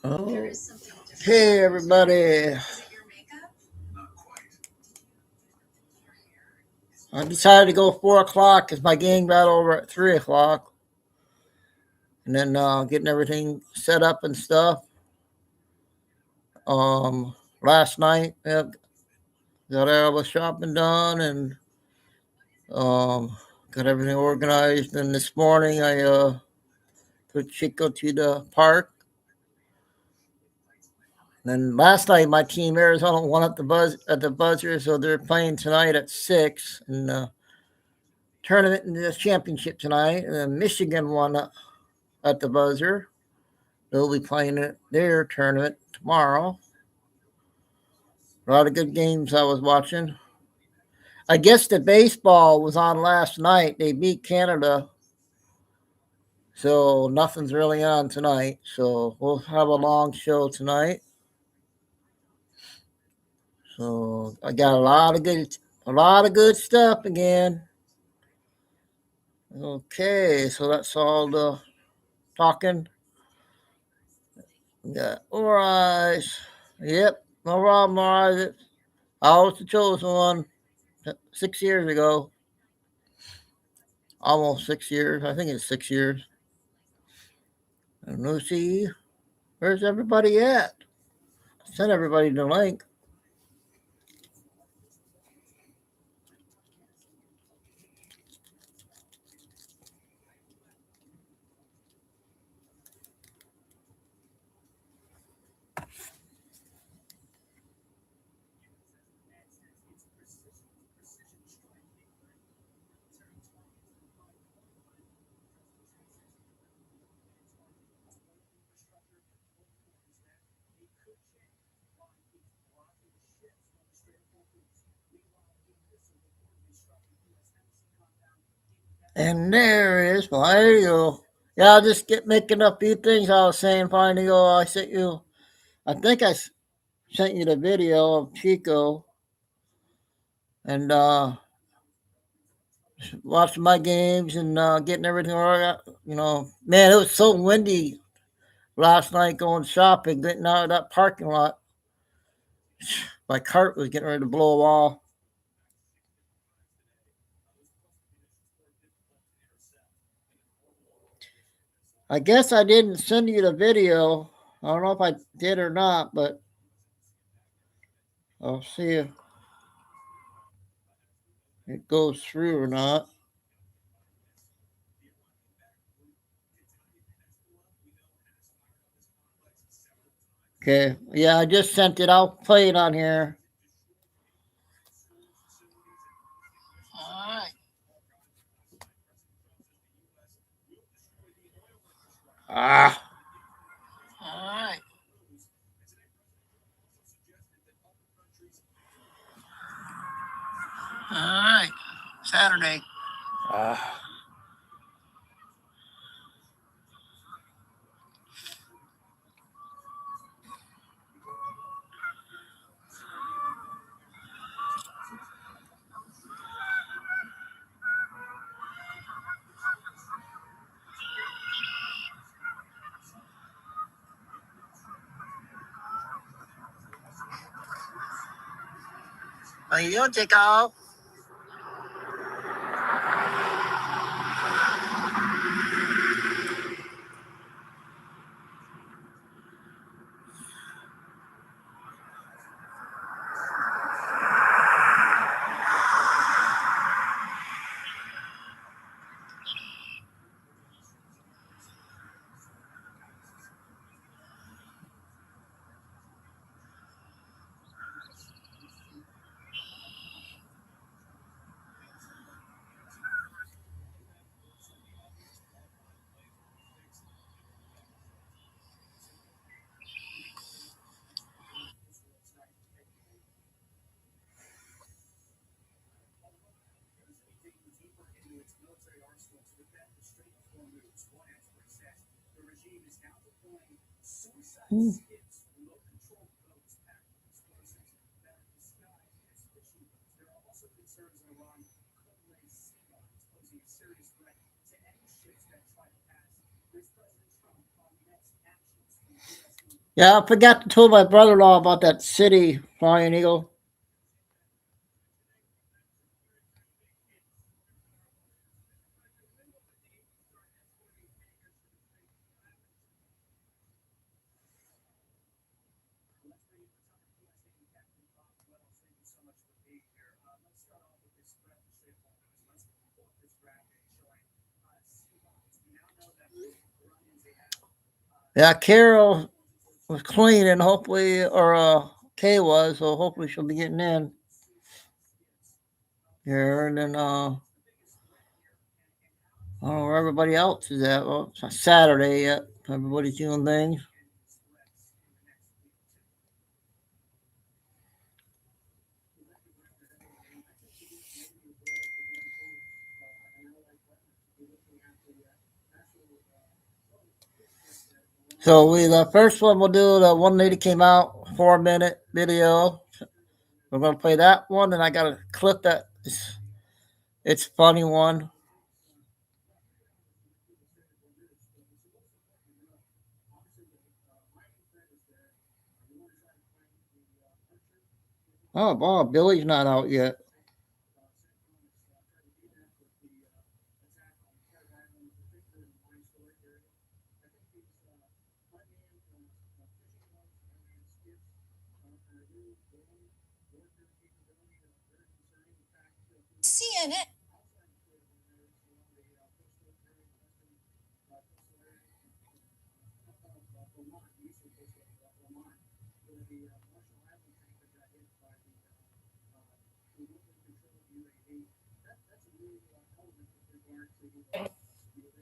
Oh, hey everybody. I decided to go 4 o'clock because my game got over at 3 o'clock. And then getting everything set up and stuff. Last night, got all the shopping done and got everything organized. And this morning, I took Chico to the park. And then last night, my team Arizona won at the buzzer, so they're playing tonight at 6 in the tournament in the championship tonight. And then Michigan won at the buzzer. They'll be playing their tournament tomorrow. A lot of good games I was watching. I guess the baseball was on last night. They beat Canada, so nothing's really on tonight. So we'll have a long show tonight. So I got a lot of good stuff again. Okay, so that's all the talking. Got Alright. Yep, no problem, alright. I was the chosen one 6 years ago. Almost 6 years. I think it's 6 years. And Lucy, where's everybody at? Send everybody the link. And there is. Well, there you go. Yeah, I'll just get making up few things I was saying. Finally, go. I sent you. I think I sent you the video of Chico and watching my games and getting everything right. Man, it was so windy last night going shopping, getting out of that parking lot. My cart was getting ready to blow off. I guess I didn't send you the video. I don't know if I did or not, but I'll see if it goes through or not. Okay. Yeah, I just sent it. I'll play it on here. All right. Ah. All right. All right. Saturday. Ah. How you doing, Chico? Hmm. Yeah, I forgot to tell my brother-in-law about that city flying eagle. Yeah, Carol was clean, and hopefully, or Kay was, so hopefully she'll be getting in here. And then I don't know where everybody else is at. Well, it's not Saturday yet. Everybody's doing things. So the first one we'll do, the one lady came out, 4 minute video. We're gonna play that one, and I got a clip that it's funny one. Oh, Bob, Billy's not out yet. CNN.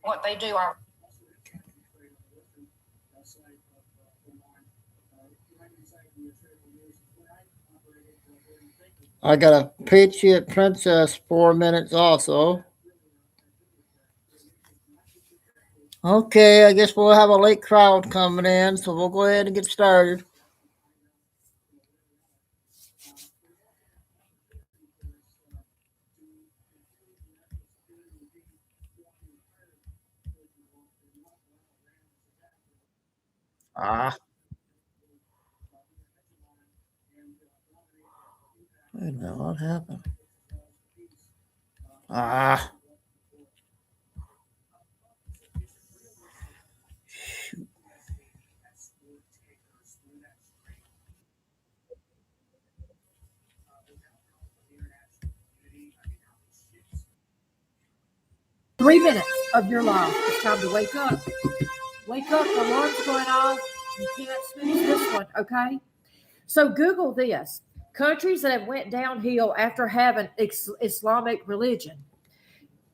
What they do are I got a Patriot Princess, 4 minutes also. Okay, I guess we'll have a late crowd coming in, so we'll go ahead and get started. Ah, wait a minute, what happened? Ah, 3 minutes of your life. It's time to wake up. Wake up, the alarm's going off. You can't snooze this one, okay? So Google this. Countries that have went downhill after having Islamic religion.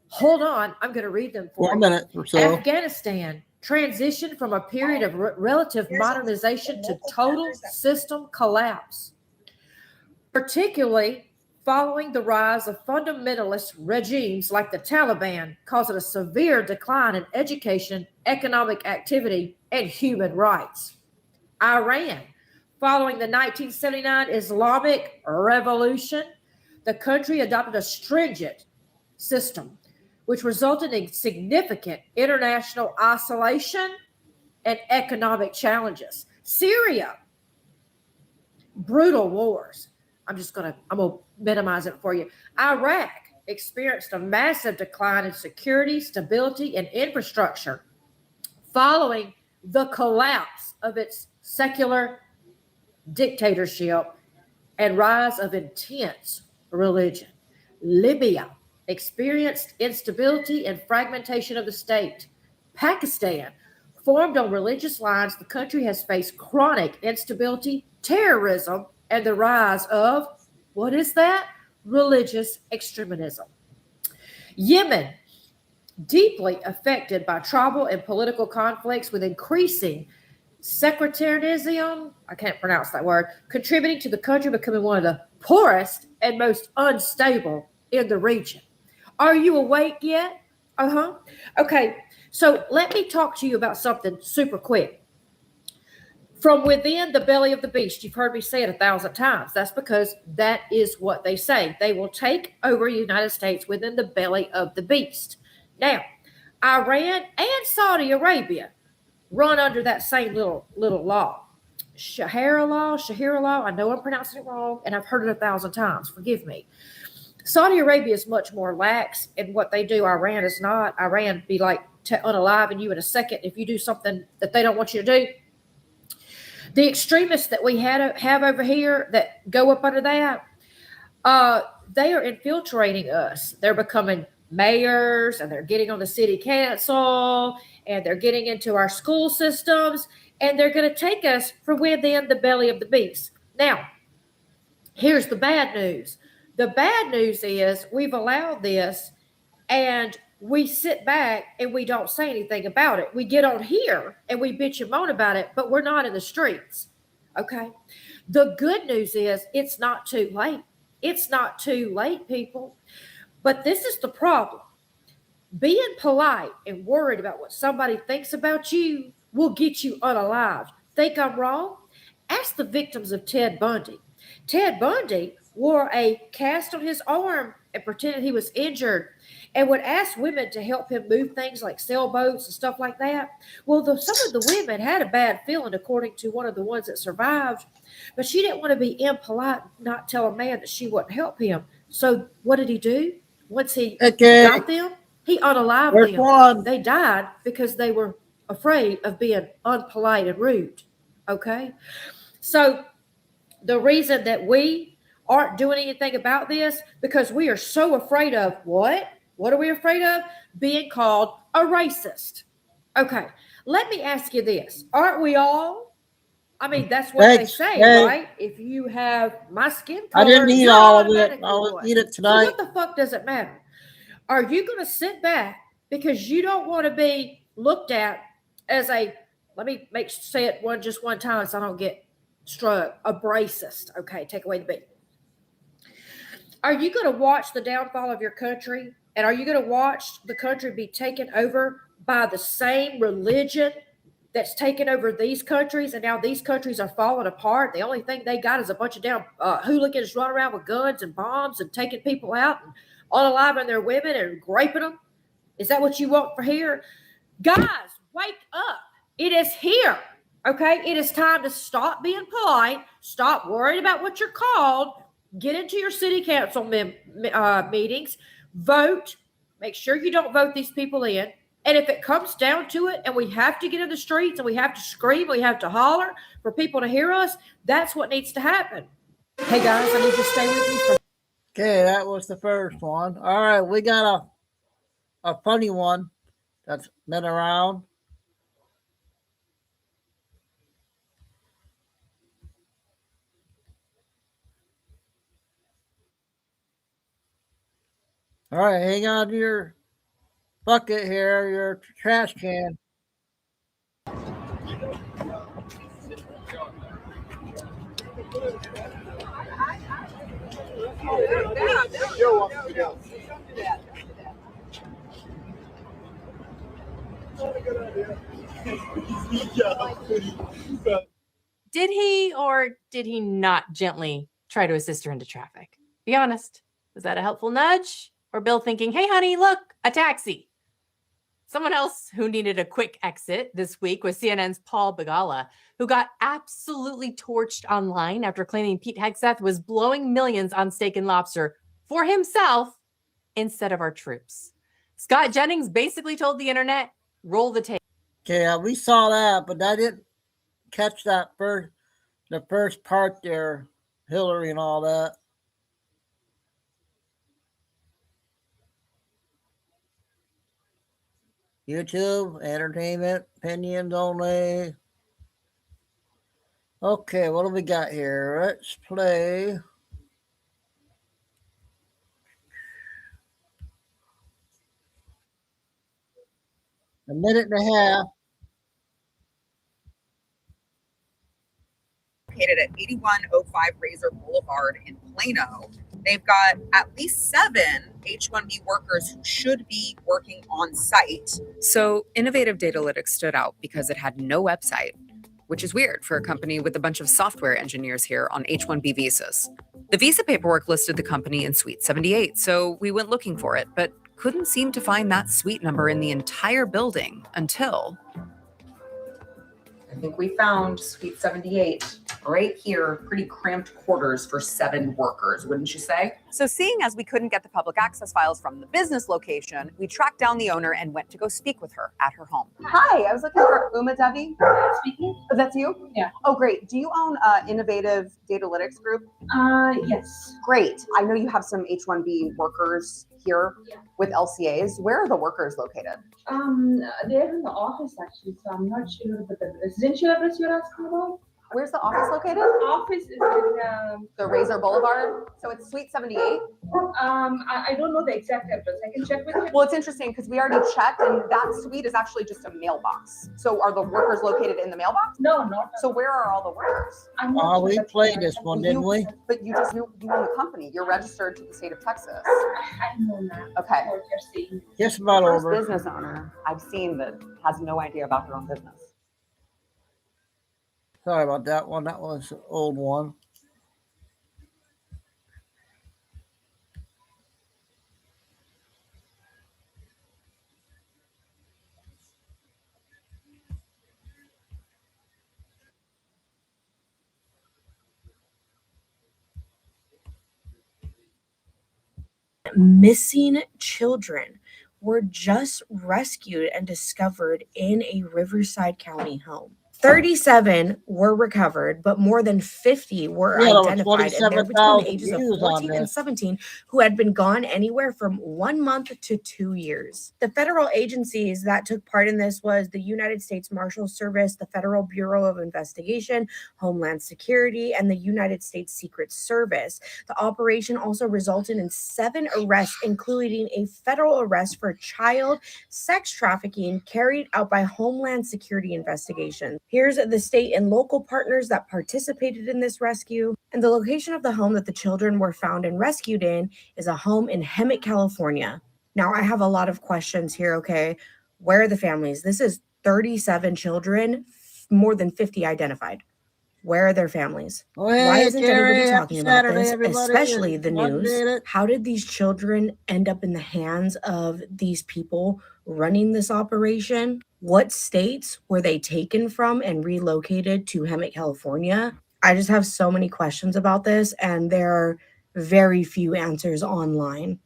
Hold on, I'm going to read them for 4 you. minutes or so. Afghanistan transitioned from a period of relative modernization to total system collapse, particularly following the rise of fundamentalist regimes like the Taliban, causing a severe decline in education, economic activity, and human rights. Iran, following the 1979 Islamic Revolution, the country adopted a stringent system, which resulted in significant international isolation and economic challenges. Syria, brutal wars. I'm gonna minimize it for you. Iraq experienced a massive decline in security, stability, and infrastructure following the collapse of its secular dictatorship and rise of intense religion. Libya experienced instability and fragmentation of the state. Pakistan, formed on religious lines, the country has faced chronic instability, terrorism, and the rise of what is that? Religious extremism. Yemen, deeply affected by tribal and political conflicts with increasing sectarianism, I can't pronounce that word, contributing to the country becoming one of the poorest and most unstable in the region. Are you awake yet? Okay, so let me talk to you about something super quick. From within the belly of the beast, you've heard me say it 1,000 times. That's because that is what they say. They will take over the United States within the belly of the beast. Now, Iran and Saudi Arabia run under that same little law. Shahira, I know I'm pronouncing it wrong, and I've heard it 1,000 times. Forgive me. Saudi Arabia is much more lax in what they do. Iran is not. Iran be like unaliving you in a second if you do something that they don't want you to do. The extremists that we have over here that go up under that, they are infiltrating us. They're becoming mayors, and they're getting on the city council, and they're getting into our school systems, and they're going to take us from within the belly of the beast. Now, here's the bad news. The bad news is we've allowed this, and we sit back and we don't say anything about it. We get on here and we bitch and moan about it, but we're not in the streets. Okay. The good news is it's not too late. It's not too late, people. But this is the problem. Being polite and worried about what somebody thinks about you will get you unalived. Think I'm wrong? Ask the victims of Ted Bundy. Ted Bundy wore a cast on his arm and pretended he was injured and would ask women to help him move things like sailboats and stuff like that. Well, some of the women had a bad feeling, according to one of the ones that survived, but she didn't want to be impolite, not tell a man that she wouldn't help him. So what did he do? Once he got them, he unalived them. They died because they were afraid of being unpolite and rude. Okay? So the reason that we aren't doing anything about this, because we are so afraid of what? What are we afraid of? Being called a racist. Okay, let me ask you this. Aren't we all? I mean, that's what they say, right? If you have my skin color, I didn't eat all of it. I'll eat it tonight. So what the fuck does it matter? Are you going to sit back because you don't want to be looked at as a, let me say it just one time so I don't get struck, a racist? Okay, take away the B. Are you going to watch the downfall of your country? And are you going to watch the country be taken over by the same religion that's taken over these countries? And now these countries are falling apart. The only thing they got is a bunch of damn hooligans running around with guns and bombs and taking people out and unaliving their women and raping them. Is that what you want for here? Guys, wake up. It is here. Okay? It is time to stop being polite. Stop worrying about what you're called. Get into your city council meetings. Vote. Make sure you don't vote these people in. And if it comes down to it and we have to get in the streets and we have to scream, we have to holler for people to hear us, that's what needs to happen. Hey, guys, I need you to stay with me. Okay, that was the first one. All right, we got a funny one that's been around. All right, hang on to your bucket here, your trash can. Did he or did he not gently try to assist her into traffic? Be honest. Was that a helpful nudge? Or Bill thinking, hey, honey, look, a taxi? Someone else who needed a quick exit this week was CNN's Paul Begala, who got absolutely torched online after claiming Pete Hegseth was blowing millions on steak and lobster for himself instead of our troops. Scott Jennings basically told the internet, roll the tape. Okay, we saw that, but I didn't catch the first part there, Hillary and all that. YouTube, entertainment, opinions only. Okay, what do we got here? Let's play. A minute and a half. Located at 8105 Razor Boulevard in Plano. They've got at least 7 H-1B workers who should be working on site. So Innovative Datalytics stood out because it had no website, which is weird for a company with a bunch of software engineers here on H-1B visas. The visa paperwork listed the company in Suite 78, so we went looking for it, but couldn't seem to find that suite number in the entire building until... I think we found Suite 78 right here, pretty cramped quarters for 7 workers, wouldn't you say? So seeing as we couldn't get the public access files from the business location, we tracked down the owner and went to go speak with her at her home. Hi, I was looking for Uma Devi. Speaking. Oh, that's you? Yeah. Oh, great. Do you own Innovative Datalytics Group? Yes. Great. I know you have some H-1B workers here with LCAs. Where are the workers located? They're in the office actually, so I'm not sure, but the residential address you're asking about? Where's the office located? The office is in The Razor Boulevard. So it's Suite 78. I don't know the exact address. I can check with you. Well, it's interesting because we already checked, and that suite is actually just a mailbox. So are the workers located in the mailbox? No, not. So where are all the workers? I'm not We sure. played this one, didn't we? But you own the company. You're registered to the state of Texas. I know that. Okay. What you're saying. Just about First over. business owner I've seen that has no idea about their own business. Sorry about that one. That was an old one. Missing children were just rescued and discovered in a Riverside County home. 37 were recovered, but more than 50 were Yeah, there were identified, and they're between the 27,000 ages of views on 14 and this. 17 who had been gone anywhere from 1 month to 2 years. The federal agencies that took part in this was the United States Marshal Service, the Federal Bureau of Investigation, Homeland Security, and the United States Secret Service. The operation also resulted in 7 arrests, including a federal arrest for child sex trafficking carried out by Homeland Security investigations. Here's the state and local partners that participated in this rescue. And the location of the home that the children were found and rescued in is a home in Hemet, California. Now, I have a lot of questions here, okay? Where are the families? This is 37 children, more than 50 identified. Where are their families? Why isn't anybody talking about this, especially the news? How did these children end up in the hands of these people running this operation? What states were they taken from and relocated to Hemet, California? I just have so many questions about this, and there are very few answers online.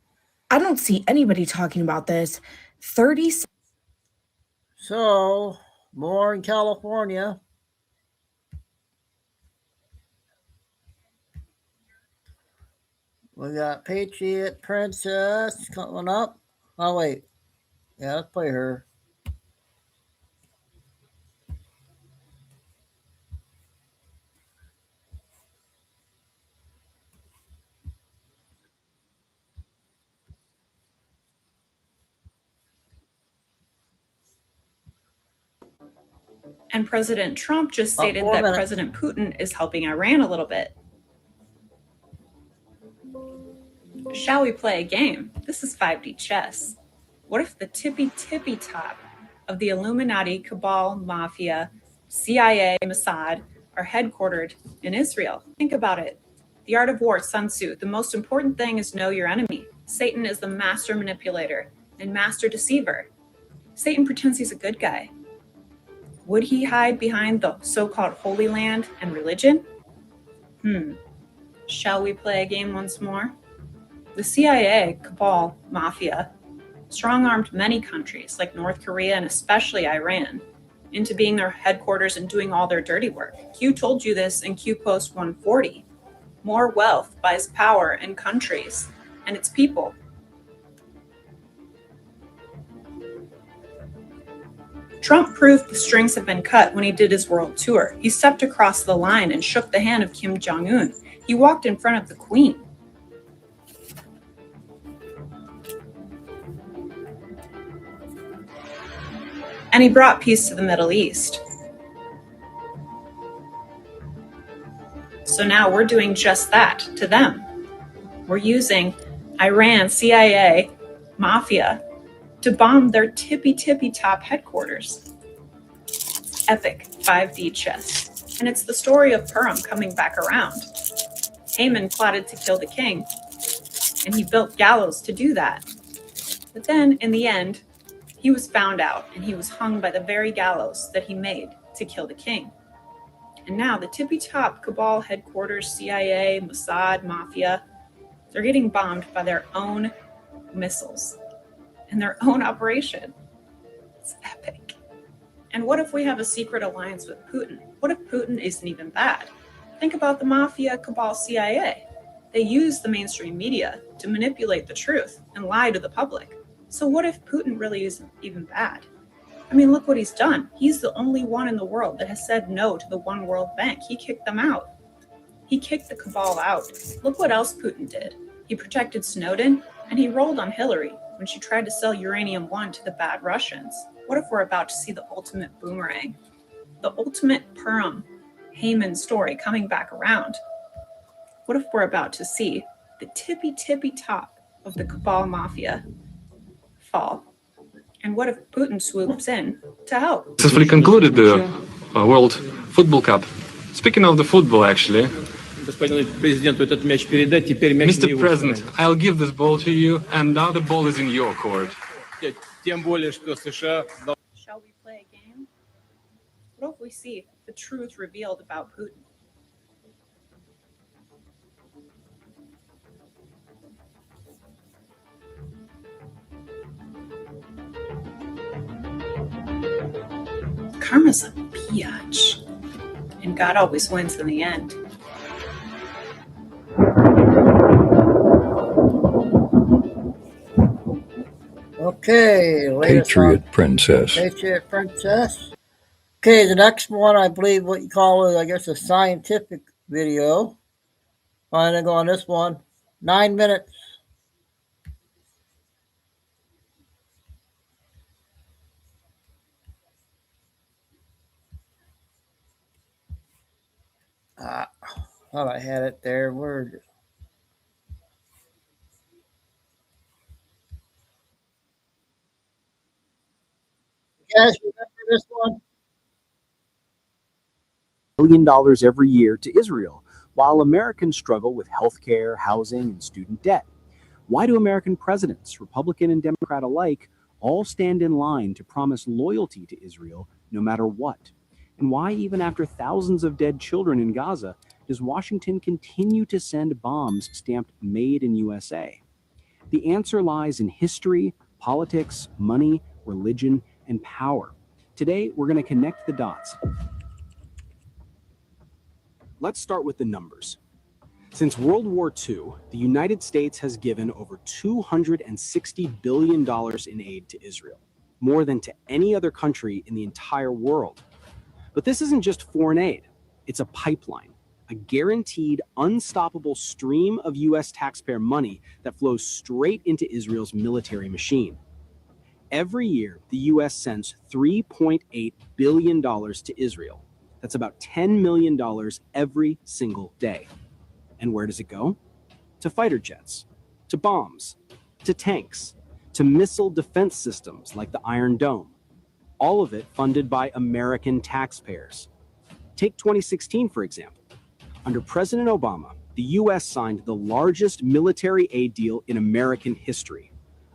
I don't see anybody talking about this. 30. So, more in California. We got Patriot Princess coming up. Oh, wait. Yeah, let's play her. And President Trump just About stated 4 that minutes. President Putin is helping Iran a little bit. Shall we play a game? This is 5D chess. What if the tippy top of the Illuminati, Cabal, Mafia, CIA, Mossad are headquartered in Israel? Think about it. The Art of War, Sun Tzu. The most important thing is know your enemy. Satan is the master manipulator and master deceiver. Satan pretends he's a good guy. Would he hide behind the so-called Holy Land and religion? Shall we play a game once more? The CIA, Cabal, Mafia, strong-armed many countries like North Korea and especially Iran into being their headquarters and doing all their dirty work. Q told you this in Q Post 140. More wealth buys power in countries and its people. Trump proved the strings have been cut when he did his world tour. He stepped across the line and shook the hand of Kim Jong-un. He walked in front of the Queen. And he brought peace to the Middle East. So now we're doing just that to them. We're using Iran, CIA, Mafia to bomb their tippy top headquarters. Epic 5D chess. And it's the story of Purim coming back around. Haman plotted to kill the king, and he built gallows to do that. But then, in the end, he was found out, and he was hung by the very gallows that he made to kill the king. And now the tippy-top cabal headquarters, CIA, Mossad, Mafia, they're getting bombed by their own missiles and their own operation. It's epic. And what if we have a secret alliance with Putin? What if Putin isn't even bad? Think about the Mafia, cabal, CIA. They use the mainstream media to manipulate the truth and lie to the public. So what if Putin really isn't even bad? I mean, look what he's done. He's the only one in the world that has said no to the One World Bank. He kicked them out. He kicked the cabal out. Look what else Putin did. He protected Snowden, and he rolled on Hillary when she tried to sell uranium-1 to the bad Russians. What if we're about to see the ultimate boomerang? The ultimate Purim Haman story coming back around? What if we're about to see the tippy top of the cabal mafia fall? And what if Putin swoops in to help? Successfully concluded the World Football Cup. Speaking of the football, actually, Mr. President, I'll give this ball to you, and now the ball is in your court. Shall we play a game? What if we see the truth revealed about Putin? Karma's a biatch, and God always wins in the end. Okay, Patriot Princess. Patriot Princess. Okay, the next one, I believe what you call it, I guess, a scientific video. I'm going to go on this one. 9 minutes. Thought I had it there. Where is it? You guys remember this one? $1 billion every year to Israel, while Americans struggle with healthcare, housing, and student debt. Why do American presidents, Republican and Democrat alike, all stand in line to promise loyalty to Israel no matter what? And why, even after thousands of dead children in Gaza, does Washington continue to send bombs stamped "Made in USA"? The answer lies in history, politics, money, religion, and power. Today, we're going to connect the dots. Let's start with the numbers. Since World War II, the United States has given over $260 billion in aid to Israel, more than to any other country in the entire world. But this isn't just foreign aid. It's a pipeline, a guaranteed, unstoppable stream of U.S. taxpayer money that flows straight into Israel's military machine. Every year, the U.S. sends $3.8 billion to Israel. That's about $10 million every single day. And where does it go? To fighter jets, to bombs, to tanks, to missile defense systems like the Iron Dome. All of it funded by American taxpayers. Take 2016, for example. Under President Obama, the U.S. signed the largest military aid deal in American history,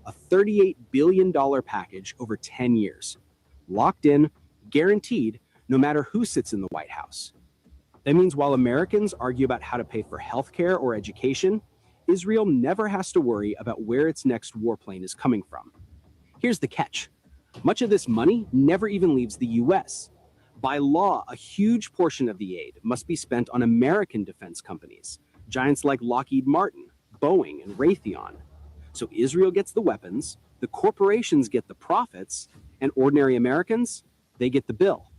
a $38 billion package over 10 years, locked in, guaranteed, no matter who sits in the White House. That means while Americans argue about how to pay for healthcare or education, Israel never has to worry about where its next warplane is coming from. Here's the catch. Much of this money never even leaves the U.S. By law, a huge portion of the aid must be spent on American defense companies, giants like Lockheed Martin, Boeing, and Raytheon. So Israel gets the weapons, the corporations get the profits, and ordinary Americans, they get the bill.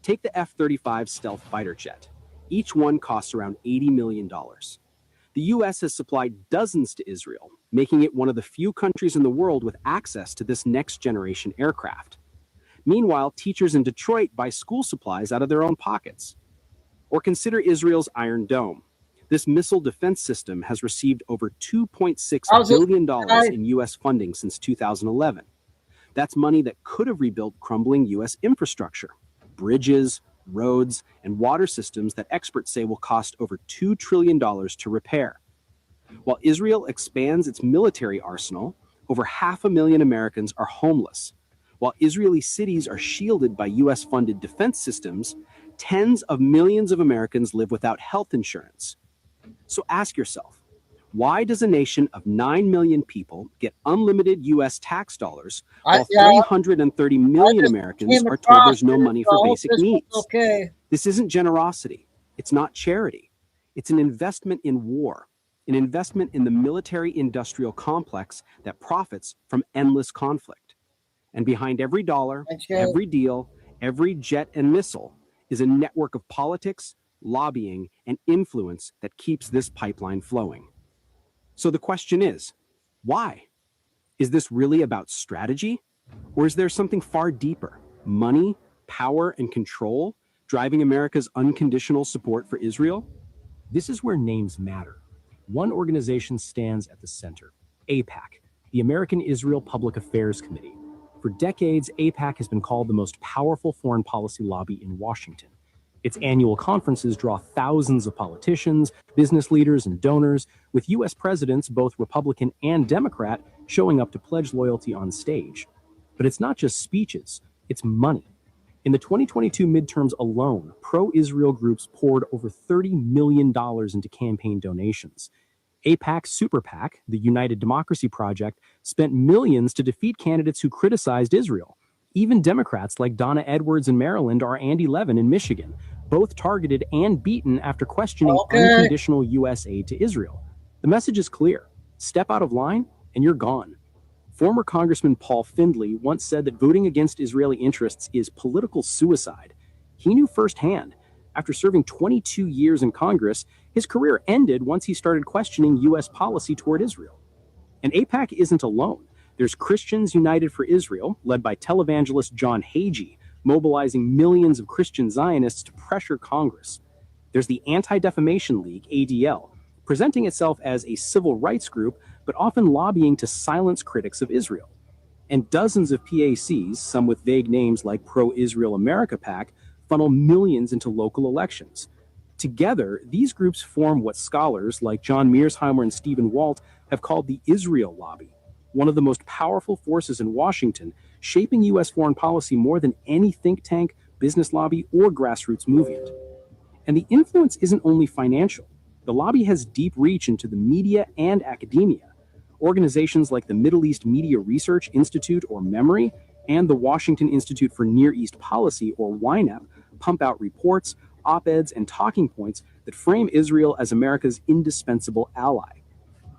Take the F-35 stealth fighter jet. Each one costs around $80 million. The U.S. has supplied dozens to Israel, making it one of the few countries in the world with access to this next-generation aircraft. Meanwhile, teachers in Detroit buy school supplies out of their own pockets. Or consider Israel's Iron Dome. This missile defense system has received over $2.6 billion in U.S. funding since 2011. That's money that could have rebuilt crumbling U.S. infrastructure, bridges, roads, and water systems that experts say will cost over $2 trillion to repair. While Israel expands its military arsenal, over 500,000 Americans are homeless, While Israeli cities are shielded by US-funded defense systems, tens of millions of Americans live without health insurance. So ask yourself, why does a nation of 9 million people get unlimited US tax dollars while 330 million Americans are told there's no money for basic needs? Okay. This isn't generosity. It's not charity. It's an investment in war, an investment in the military-industrial complex that profits from endless conflict. And behind every dollar, every deal, every jet and missile is a network of politics, lobbying, and influence that keeps this pipeline flowing. So the question is, why? Is this really about strategy? Or is there something far deeper? Money, power, and control driving America's unconditional support for Israel? This is where names matter. One organization stands at the center, AIPAC, the American Israel Public Affairs Committee. For decades, AIPAC has been called the most powerful foreign policy lobby in Washington. Its annual conferences draw thousands of politicians, business leaders, and donors, with U.S. presidents, both Republican and Democrat, showing up to pledge loyalty on stage. But it's not just speeches, it's money. In the 2022 midterms alone, pro-Israel groups poured over $30 million into campaign donations. AIPAC's Super PAC, the United Democracy Project, spent millions to defeat candidates who criticized Israel. Even Democrats like Donna Edwards in Maryland or Andy Levin in Michigan, both targeted and beaten after questioning unconditional U.S. aid to Israel. The message is clear. Step out of line and you're gone. Former Congressman Paul Findley once said that voting against Israeli interests is political suicide. He knew firsthand. After serving 22 years in Congress, his career ended once he started questioning U.S. policy toward Israel. And AIPAC isn't alone. There's Christians United for Israel, led by televangelist John Hagee, mobilizing millions of Christian Zionists to pressure Congress. There's the Anti-Defamation League, ADL, presenting itself as a civil rights group, but often lobbying to silence critics of Israel. And dozens of PACs, some with vague names like Pro-Israel America PAC, funnel millions into local elections. Together, these groups form what scholars like John Mearsheimer and Stephen Walt have called the Israel Lobby, one of the most powerful forces in Washington, shaping U.S. foreign policy more than any think tank, business lobby, or grassroots movement. And the influence isn't only financial. The lobby has deep reach into the media and academia. Organizations like the Middle East Media Research Institute, or MEMORY, and the Washington Institute for Near East Policy, or WINEP, pump out reports, op-eds, and talking points that frame Israel as America's indispensable ally.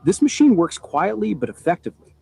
This machine works quietly but effectively.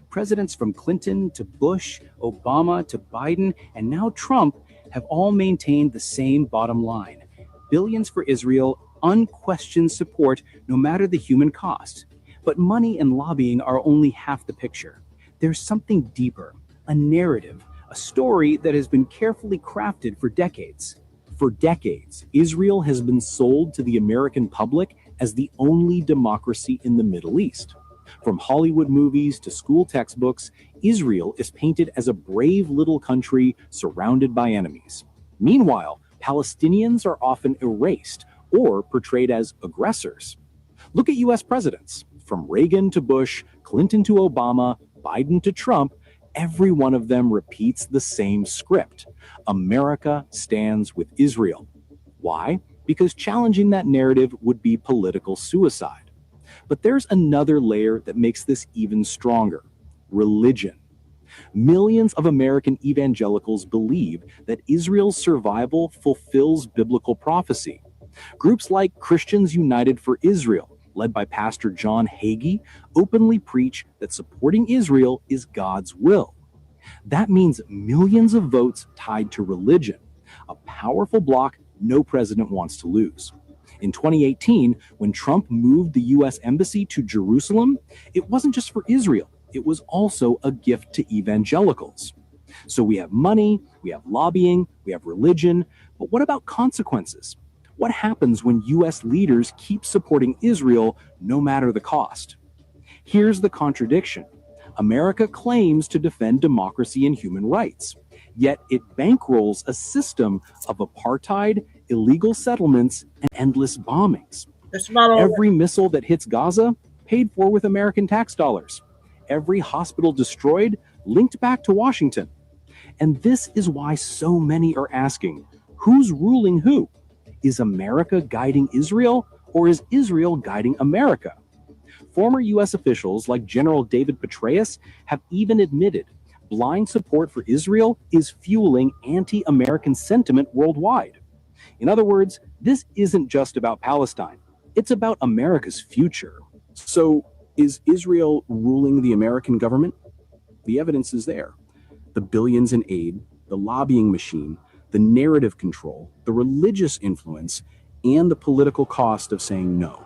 Presidents from Clinton to Bush, Obama to Biden, and now Trump have all maintained the same bottom line: billions for Israel, unquestioned support no matter the human cost. But money and lobbying are only half the picture. There's something deeper, a narrative, a story that has been carefully crafted for decades. For decades, Israel has been sold to the American public as the only democracy in the Middle East. From Hollywood movies to school textbooks, Israel is painted as a brave little country surrounded by enemies. Meanwhile, Palestinians are often erased or portrayed as aggressors. Look at US presidents. From Reagan to Bush, Clinton to Obama, Biden to Trump, every one of them repeats the same script. America stands with Israel. Why? Because challenging that narrative would be political suicide. But there's another layer that makes this even stronger: religion. Millions of American evangelicals believe that Israel's survival fulfills biblical prophecy. Groups like Christians United for Israel, led by Pastor John Hagee, openly preach that supporting Israel is God's will. That means millions of votes tied to religion, a powerful bloc no president wants to lose. In 2018, when Trump moved the U.S. Embassy to Jerusalem, it wasn't just for Israel, it was also a gift to evangelicals. So we have money, we have lobbying, we have religion, but what about consequences? What happens when U.S. leaders keep supporting Israel no matter the cost? Here's the contradiction. America claims to defend democracy and human rights, yet it bankrolls a system of apartheid, illegal settlements, and endless bombings. Every missile that hits Gaza, paid for with American tax dollars. Every hospital destroyed, linked back to Washington. And this is why so many are asking, who's ruling who? Is America guiding Israel, or is Israel guiding America? Former U.S. officials like General David Petraeus have even admitted blind support for Israel is fueling anti-American sentiment worldwide. In other words, this isn't just about Palestine. It's about America's future. So, is Israel ruling the American government? The evidence is there. The billions in aid, the lobbying machine, the narrative control, the religious influence, and the political cost of saying no.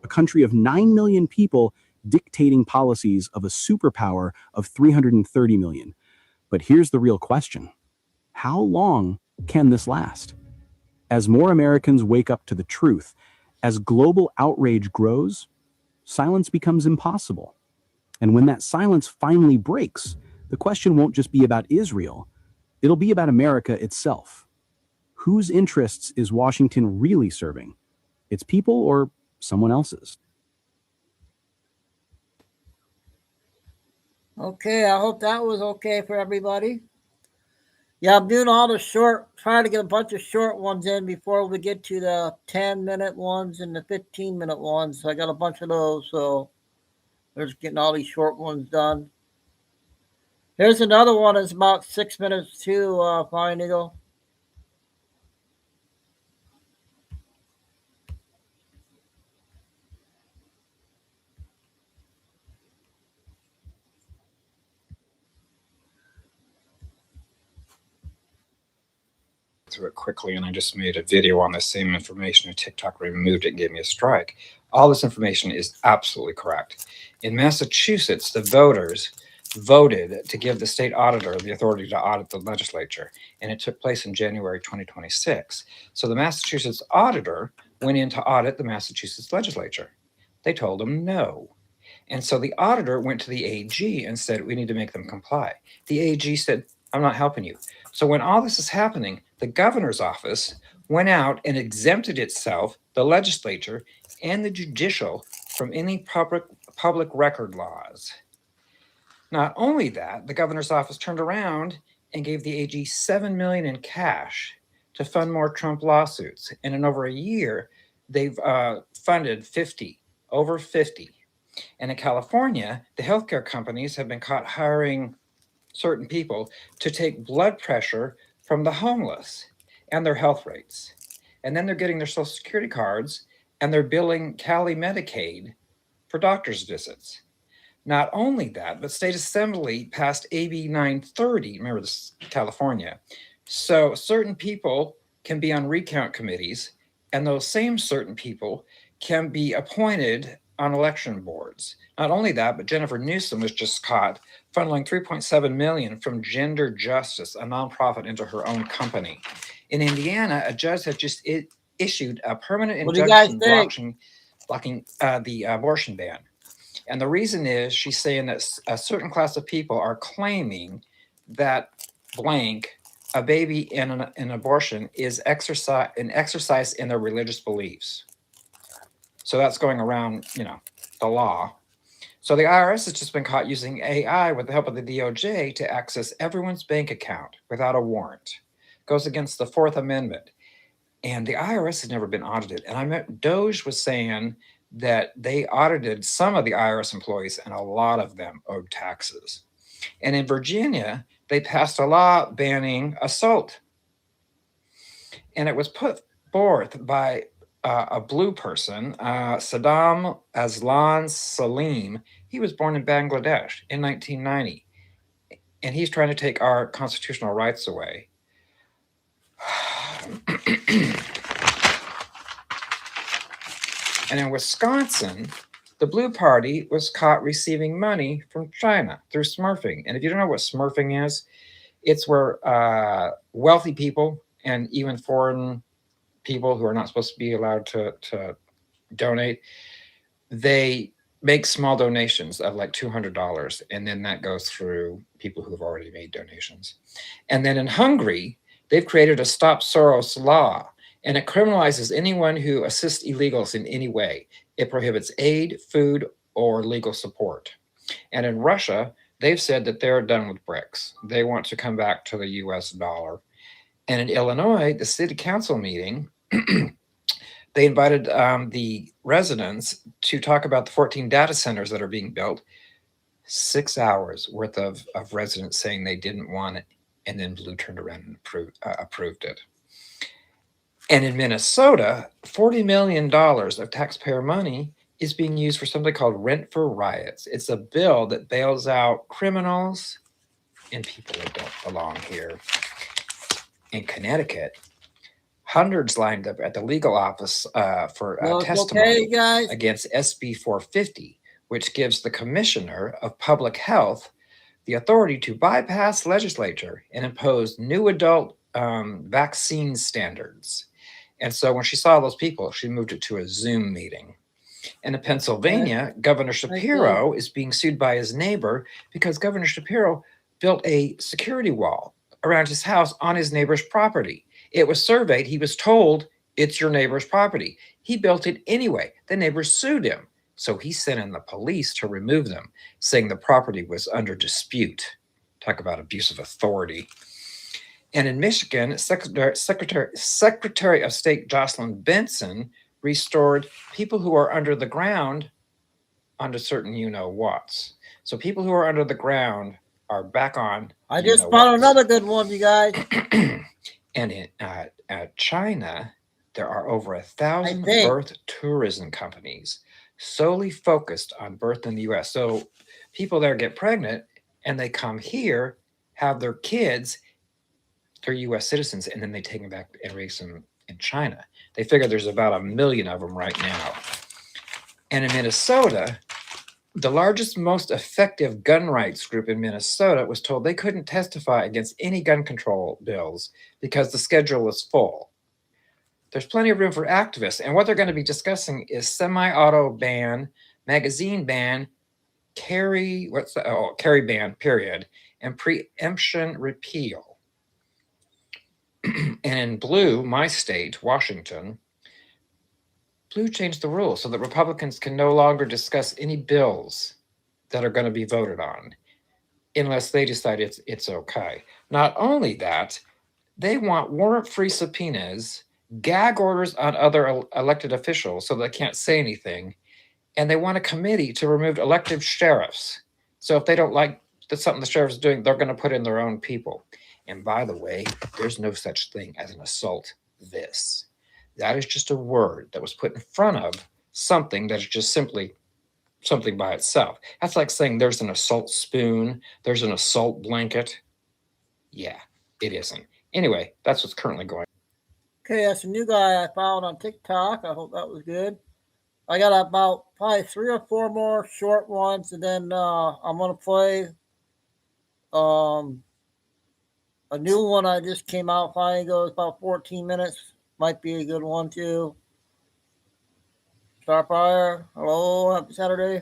A country of 9 million people dictating policies of a superpower of 330 million. But here's the real question. How long can this last? As more Americans wake up to the truth, as global outrage grows, silence becomes impossible. And when that silence finally breaks, the question won't just be about Israel, it'll be about America itself. Whose interests is Washington really serving? Its people or someone else's? Okay, I hope that was okay for everybody. Yeah, I'm doing all the trying to get a bunch of short ones in before we get to the 10-minute ones and the 15-minute ones. So I got a bunch of those, so we're just getting all these short ones done. Here's another one that's about 6 minutes too, Flying Eagle. Through it quickly, and I just made a video on the same information, and TikTok removed it and gave me a strike. All this information is absolutely correct. In Massachusetts, the voters voted to give the state auditor the authority to audit the legislature, and it took place in January 2026. So the Massachusetts auditor went in to audit the Massachusetts legislature. They told him no. And so the auditor went to the AG and said, we need to make them comply. The AG said, I'm not helping you. So when all this is happening, the governor's office went out and exempted itself, the legislature, and the judicial from any public record laws. Not only that, the governor's office turned around and gave the AG $7 million in cash to fund more Trump lawsuits. And in over a year, they've funded over 50. And in California, the healthcare companies have been caught hiring certain people to take blood pressure from the homeless and their health rates. And then they're getting their Social Security cards and they're billing Cali Medicaid for doctor's visits. Not only that, but State Assembly passed AB 930, remember this is California. So certain people can be on recount committees, and those same certain people can be appointed on election boards. Not only that, but Jennifer Newsom was just caught funneling $3.7 million from Gender Justice, a nonprofit, into her own company. In Indiana, a judge has just issued a permanent injunction blocking the abortion ban. And the reason is she's saying that a certain class of people are claiming that blank, a baby in an abortion, is an exercise in their religious beliefs. So that's going around, the law. So the IRS has just been caught using AI with the help of the DOJ to access everyone's bank account without a warrant. Goes against the Fourth Amendment. And the IRS has never been audited. And I met Doge was saying that they audited some of the IRS employees and a lot of them owed taxes. And in Virginia, they passed a law banning assault. And it was put forth by a blue person, Saddam Aslan Salim. He was born in Bangladesh in 1990. And he's trying to take our constitutional rights away. And in Wisconsin, the Blue Party was caught receiving money from China through smurfing. And if you don't know what smurfing is, it's where wealthy people and even foreign people who are not supposed to be allowed to donate, they make small donations of like $200. And then that goes through people who have already made donations. And then in Hungary, they've created a Stop Soros law. And it criminalizes anyone who assists illegals in any way. It prohibits aid, food, or legal support. And in Russia, they've said that they're done with BRICS. They want to come back to the US dollar. And in Illinois, the city council meeting, they invited the residents to talk about the 14 data centers that are being built. 6 hours worth of residents saying they didn't want it, and then Blue turned around and approved it. And in Minnesota, $40 million of taxpayer money is being used for something called Rent for Riots. It's a bill that bails out criminals and people that don't belong here. In Connecticut, hundreds lined up at the legal office for testimony against SB 450, which gives the Commissioner of Public Health the authority to bypass legislature and impose new adult vaccine standards. And so when she saw those people, she moved it to a Zoom meeting. And in Pennsylvania, Governor Shapiro is being sued by his neighbor because Governor Shapiro built a security wall around his house on his neighbor's property. It was surveyed. He was told, it's your neighbor's property. He built it anyway. The neighbors sued him. So he sent in the police to remove them, saying the property was under dispute. Talk about abuse of authority. And in Michigan, Secretary of State Jocelyn Benson restored people who are under the ground under certain you-know-whats. So people who are under the ground are back on. I just found another good one, you guys. And in China, there are over 1,000 birth tourism companies solely focused on birth in the U.S. So people there get pregnant and they come here, have their kids, they're U.S. citizens, and then they take them back and raise them in China. They figure there's about 1 million of them right now. And in Minnesota, the largest, most effective gun rights group in Minnesota was told they couldn't testify against any gun control bills because the schedule was full. There's plenty of room for activists. And what they're going to be discussing is semi-auto ban, magazine ban, carry ban, period, and preemption repeal. And in blue, my state, Washington, Blue changed the rules so that Republicans can no longer discuss any bills that are going to be voted on unless they decide it's okay. Not only that, they want warrant-free subpoenas, gag orders on other elected officials so they can't say anything, and they want a committee to remove elected sheriffs. So if they don't like something the sheriff's doing, they're going to put in their own people. And by the way, there's no such thing as an assault this. That is just a word that was put in front of something that is just simply something by itself. That's like saying there's an assault spoon, there's an assault blanket. Yeah, it isn't. Anyway, that's what's currently going on. Okay, that's a new guy I found on TikTok. I hope that was good. I got about probably 3 or 4 more short ones, and then I'm going to play a new one I just came out finally ago. It's about 14 minutes. Might be a good one, too. Starfire, hello, happy Saturday.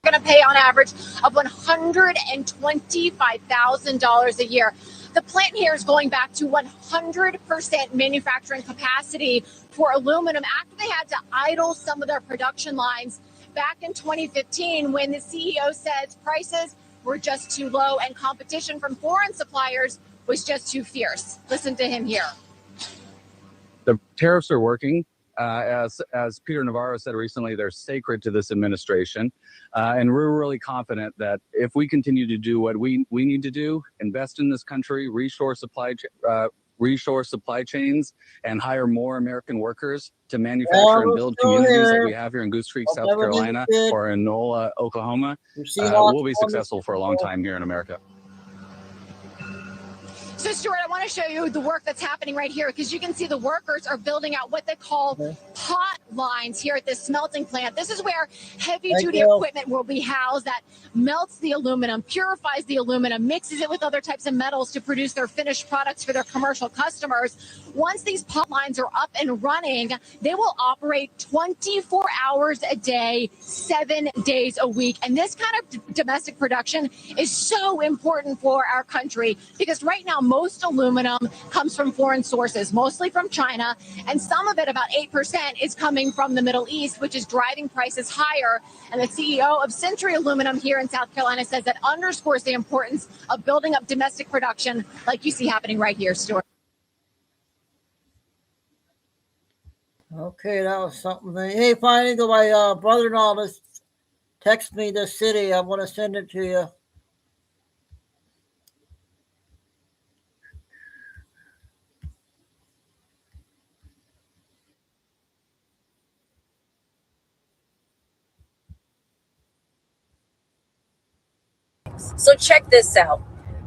Going to pay on average of $125,000 a year. The plant here is going back to 100% manufacturing capacity for aluminum after they had to idle some of their production lines back in 2015 when the CEO said prices were just too low and competition from foreign suppliers was just too fierce. Listen to him here. The tariffs are working. As Peter Navarro said recently, they're sacred to this administration. And we're really confident that if we continue to do what we need to do, invest in this country, reshore supply chains, and hire more American workers to manufacture and build communities like we have here in Goose Creek, South Carolina, or in NOLA, Oklahoma, we'll be successful for a long time here in America. So, Stuart, I want to show you the work that's happening right here because you can see the workers are building out what they call pot lines here at this smelting plant. This is where heavy-duty equipment will be housed that melts the aluminum, purifies the aluminum, mixes it with other types of metals to produce their finished products for their commercial customers. Once these pot lines are up and running, they will operate 24 hours a day, 7 days a week. And this kind of domestic production is so important for our country because right now, most aluminum comes from foreign sources, mostly from China, and some of it, about 8%, is coming from the Middle East, which is driving prices higher. And the CEO of Century Aluminum here in South Carolina says that underscores the importance of building up domestic production like you see happening right here, Stuart. Okay, that was something. Hey, finally, my brother-in-law just text me this city. I want to send it to you. So check this out.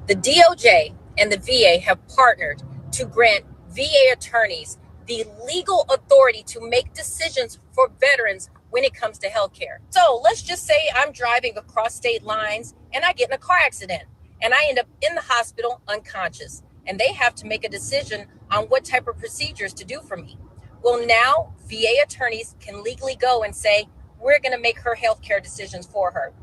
The DOJ and the VA have partnered to grant VA attorneys the legal authority to make decisions for veterans when it comes to healthcare. So let's just say I'm driving across state lines and I get in a car accident and I end up in the hospital unconscious, and they have to make a decision on what type of procedures to do for me. Well, now VA attorneys can legally go and say, we're going to make her healthcare decisions for her.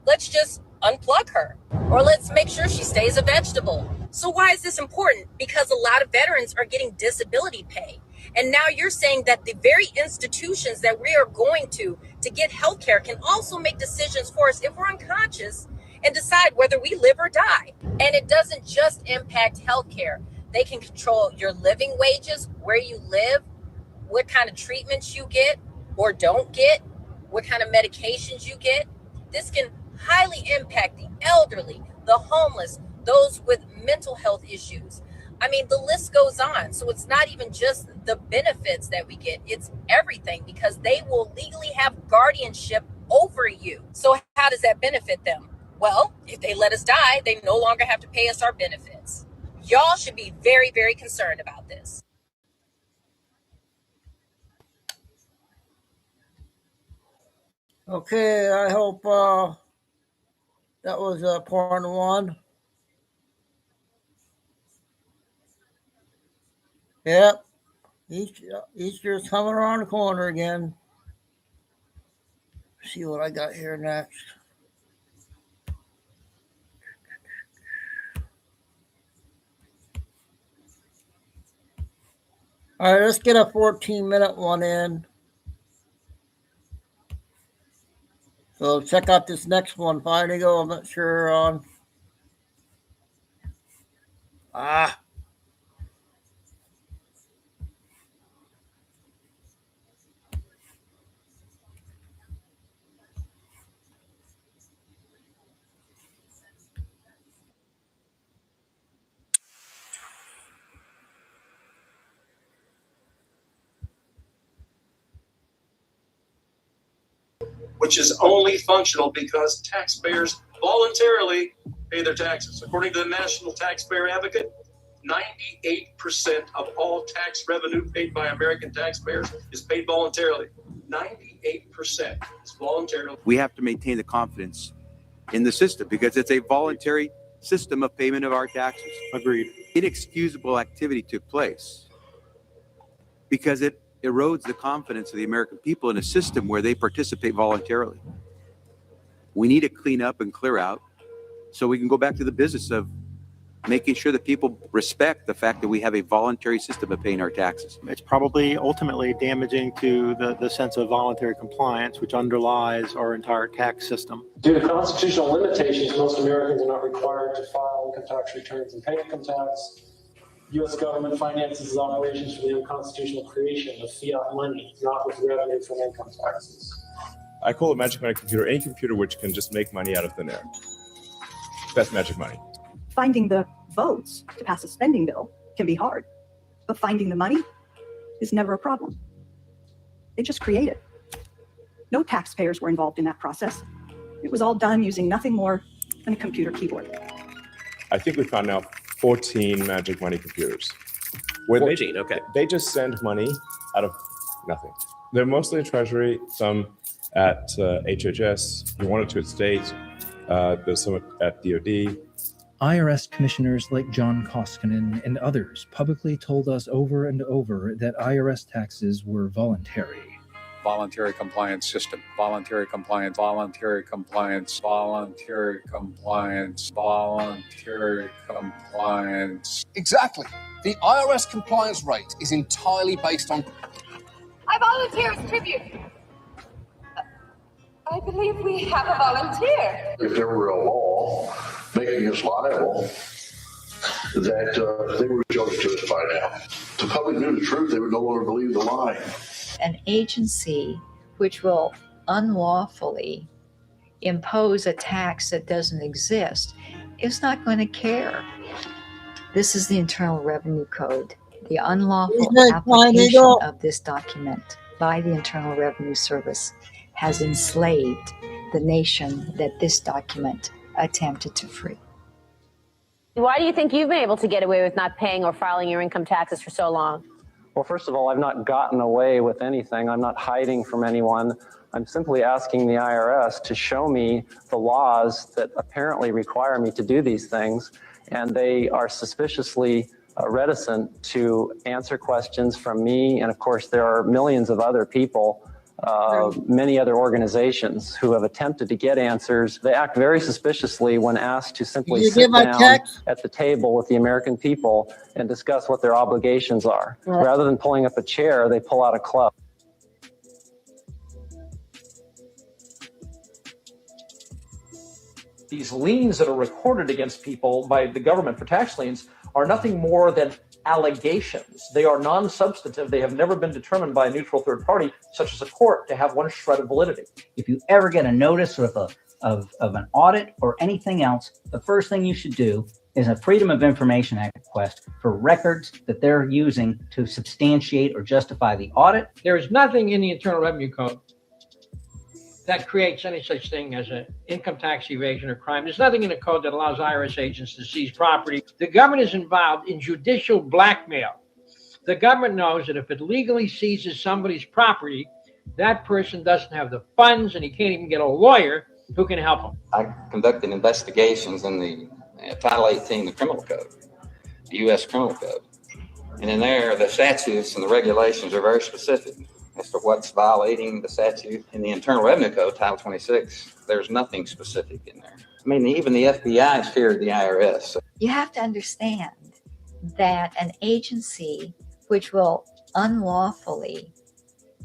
Let's just unplug her, or let's make sure she stays a vegetable. So why is this important? Because a lot of veterans are getting disability pay. And now you're saying that the very institutions that we are going to get healthcare can also make decisions for us if we're unconscious and decide whether we live or die. And it doesn't just impact healthcare. They can control your living wages, where you live, what kind of treatments you get or don't get, what kind of medications you get. This can highly impact the elderly, the homeless, those with mental health issues. I mean, the list goes on. So it's not even just the benefits that we get, it's everything, because they will legally have guardianship over you. So how does that benefit them? Well, if they let us die, they no longer have to pay us our benefits. Y'all should be very, very concerned about this. Okay, I hope that was a important one. Yep, Easter's coming around the corner again. Let's see what I got here next. All right, let's get a 14-minute one in. So check out this next one. Finally go. I'm not sure on. Which is only functional because taxpayers voluntarily pay their taxes. According to the National Taxpayer Advocate, 98% of all tax revenue paid by American taxpayers is paid voluntarily. 98% is voluntarily. We have to maintain the confidence in the system because it's a voluntary system of payment of our taxes. Agreed. Inexcusable activity took place because it erodes the confidence of the American people in a system where they participate voluntarily. We need to clean up and clear out so we can go back to the business of making sure that people respect the fact that we have a voluntary system of paying our taxes. It's probably ultimately damaging to the sense of voluntary compliance, which underlies our entire tax system. Due to constitutional limitations, most Americans are not required to file income tax returns and pay income tax. U.S. government finances its operations from the unconstitutional creation of fiat money, not with revenue from income taxes. I call a magic money computer any computer which can just make money out of thin air. That's magic money. Finding the votes to pass a spending bill can be hard, but finding the money is never a problem. They just create it. No taxpayers were involved in that process. It was all done using nothing more than a computer keyboard. I think we found now 14 magic money computers. Where 14, okay. They just send money out of nothing. They're mostly at Treasury, some at HHS, one or two at State, there's some at DOD. IRS commissioners like John Koskinen and others publicly told us over and over that IRS taxes were voluntary. voluntary compliance system, voluntary compliance, voluntary compliance, voluntary compliance, voluntary compliance. Exactly. The IRS compliance rate is entirely based on... I volunteer as tribute. I believe we have a volunteer. If there were a law making us liable, that they would have shown it to us by now. If the public knew the truth, they would no longer believe the lie. An agency which will unlawfully impose a tax that doesn't exist is not going to care. This is the Internal Revenue Code. The unlawful application of this document by the Internal Revenue Service has enslaved the nation that this document attempted to free. Why do you think you've been able to get away with not paying or filing your income taxes for so long? Well, first of all, I've not gotten away with anything. I'm not hiding from anyone. I'm simply asking the IRS to show me the laws that apparently require me to do these things, and they are suspiciously reticent to answer questions from me. And of course, there are millions of other people, many other organizations who have attempted to get answers. They act very suspiciously when asked to simply sit down at the table with the American people and discuss what their obligations are. Rather than pulling up a chair, they pull out a club. These liens that are recorded against people by the government for tax liens are nothing more than allegations. They are non-substantive. They have never been determined by a neutral third party, such as a court, to have one shred of validity. If you ever get a notice of an audit or anything else, the first thing you should do is a Freedom of Information Act request for records that they're using to substantiate or justify the audit. There is nothing in the Internal Revenue Code that creates any such thing as an income tax evasion or crime. There's nothing in the code that allows IRS agents to seize property. The government is involved in judicial blackmail. The government knows that if it legally seizes somebody's property, that person doesn't have the funds and he can't even get a lawyer who can help him. I conducted investigations in the Title 18, the criminal code, the U.S. criminal code. And in there, the statutes and the regulations are very specific as to what's violating the statute. In the Internal Revenue Code, Title 26, there's nothing specific in there. I mean, even the FBI is feared the IRS. So. You have to understand that an agency which will unlawfully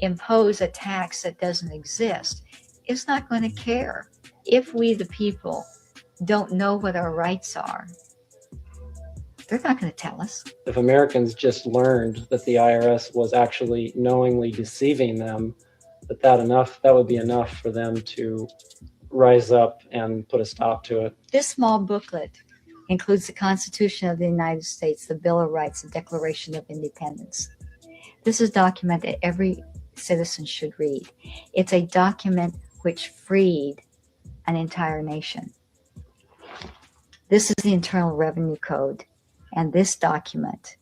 impose a tax that doesn't exist is not going to care. If we, the people, don't know what our rights are, they're not going to tell us. If Americans just learned that the IRS was actually knowingly deceiving them, that would be enough for them to rise up and put a stop to it. This small booklet includes the Constitution of the United States, the Bill of Rights, the Declaration of Independence. This is a document that every citizen should read. It's a document which freed an entire nation. This is the Internal Revenue Code. And this document,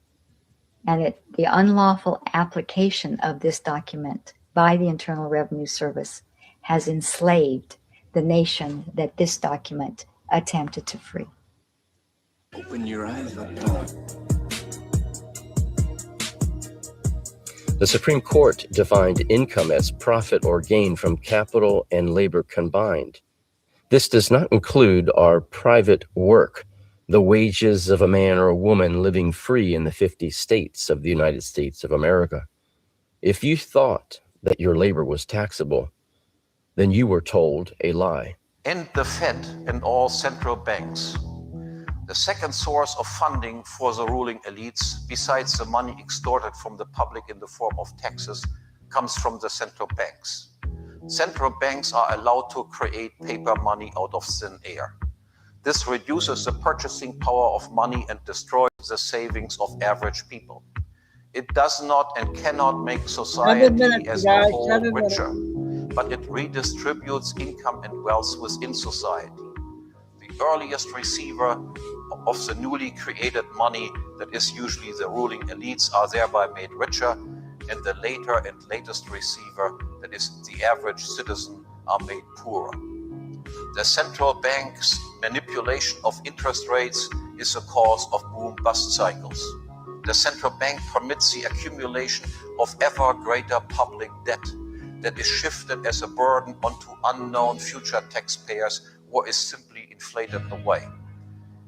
and the unlawful application of this document by the Internal Revenue Service has enslaved the nation that this document attempted to free. Open your eyes. The Supreme Court defined income as profit or gain from capital and labor combined. This does not include our private work, the wages of a man or a woman living free in the 50 states of the United States of America. If you thought that your labor was taxable, then you were told a lie. And the Fed and all central banks. The second source of funding for the ruling elites, besides the money extorted from the public in the form of taxes, comes from the central banks. Central banks are allowed to create paper money out of thin air. This reduces the purchasing power of money and destroys the savings of average people. It does not and cannot make society as a whole richer, but it redistributes income and wealth within society. The earliest receiver of the newly created money, that is usually the ruling elites, are thereby made richer, and the later and latest receiver, that is the average citizen, are made poorer. The central bank's manipulation of interest rates is a cause of boom-bust cycles. The central bank permits the accumulation of ever greater public debt. that is shifted as a burden onto unknown future taxpayers or is simply inflated away.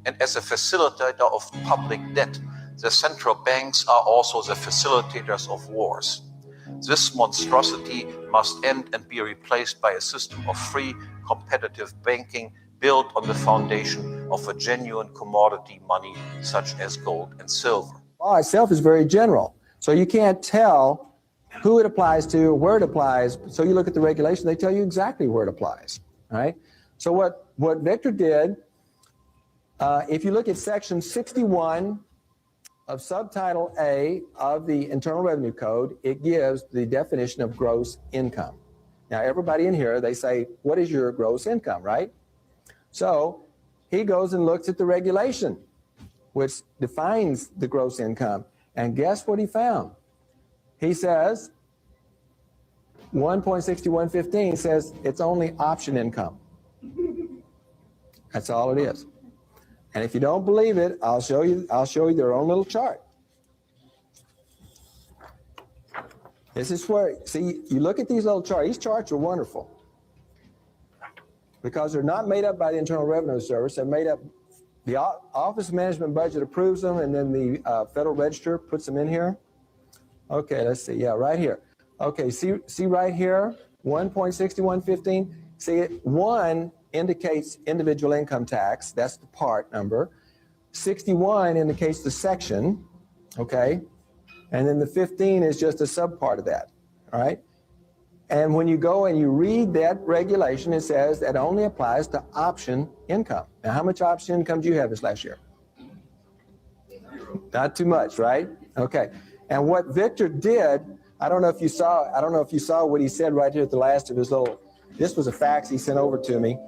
And as a facilitator of public debt, the central banks are also the facilitators of wars. This monstrosity must end and be replaced by a system of free, competitive banking built on the foundation of a genuine commodity money such as gold and silver. Law itself is very general, so you can't tell who it applies to or where it applies. So you look at the regulation, they tell you exactly where it applies, right? So what Victor did, if you look at section 61 of subtitle A of the Internal Revenue Code, it gives the definition of gross income. Now, everybody in here, they say, what is your gross income, right? So he goes and looks at the regulation, which defines the gross income. And guess what he found? He says, 1.6115 says it's only option income. That's all it is. And if you don't believe it, I'll show you their own little chart. This is where, see, you look at these little charts. These charts are wonderful because they're not made up by the Internal Revenue Service. They're made up, the Office of Management Budget approves them, and then the Federal Register puts them in here. Okay, let's see. Yeah, right here. Okay, see right here, 1.6115. See, 1 indicates individual income tax. That's the part number. 61 indicates the section, okay? And then the 15 is just a subpart of that, all right? And when you go and you read that regulation, it says that only applies to option income. Now, how much option income do you have this last year? Not too much, right? Okay. And what Victor did, I don't know if you saw what he said right here at the last of his little, this was a fax he sent over to me.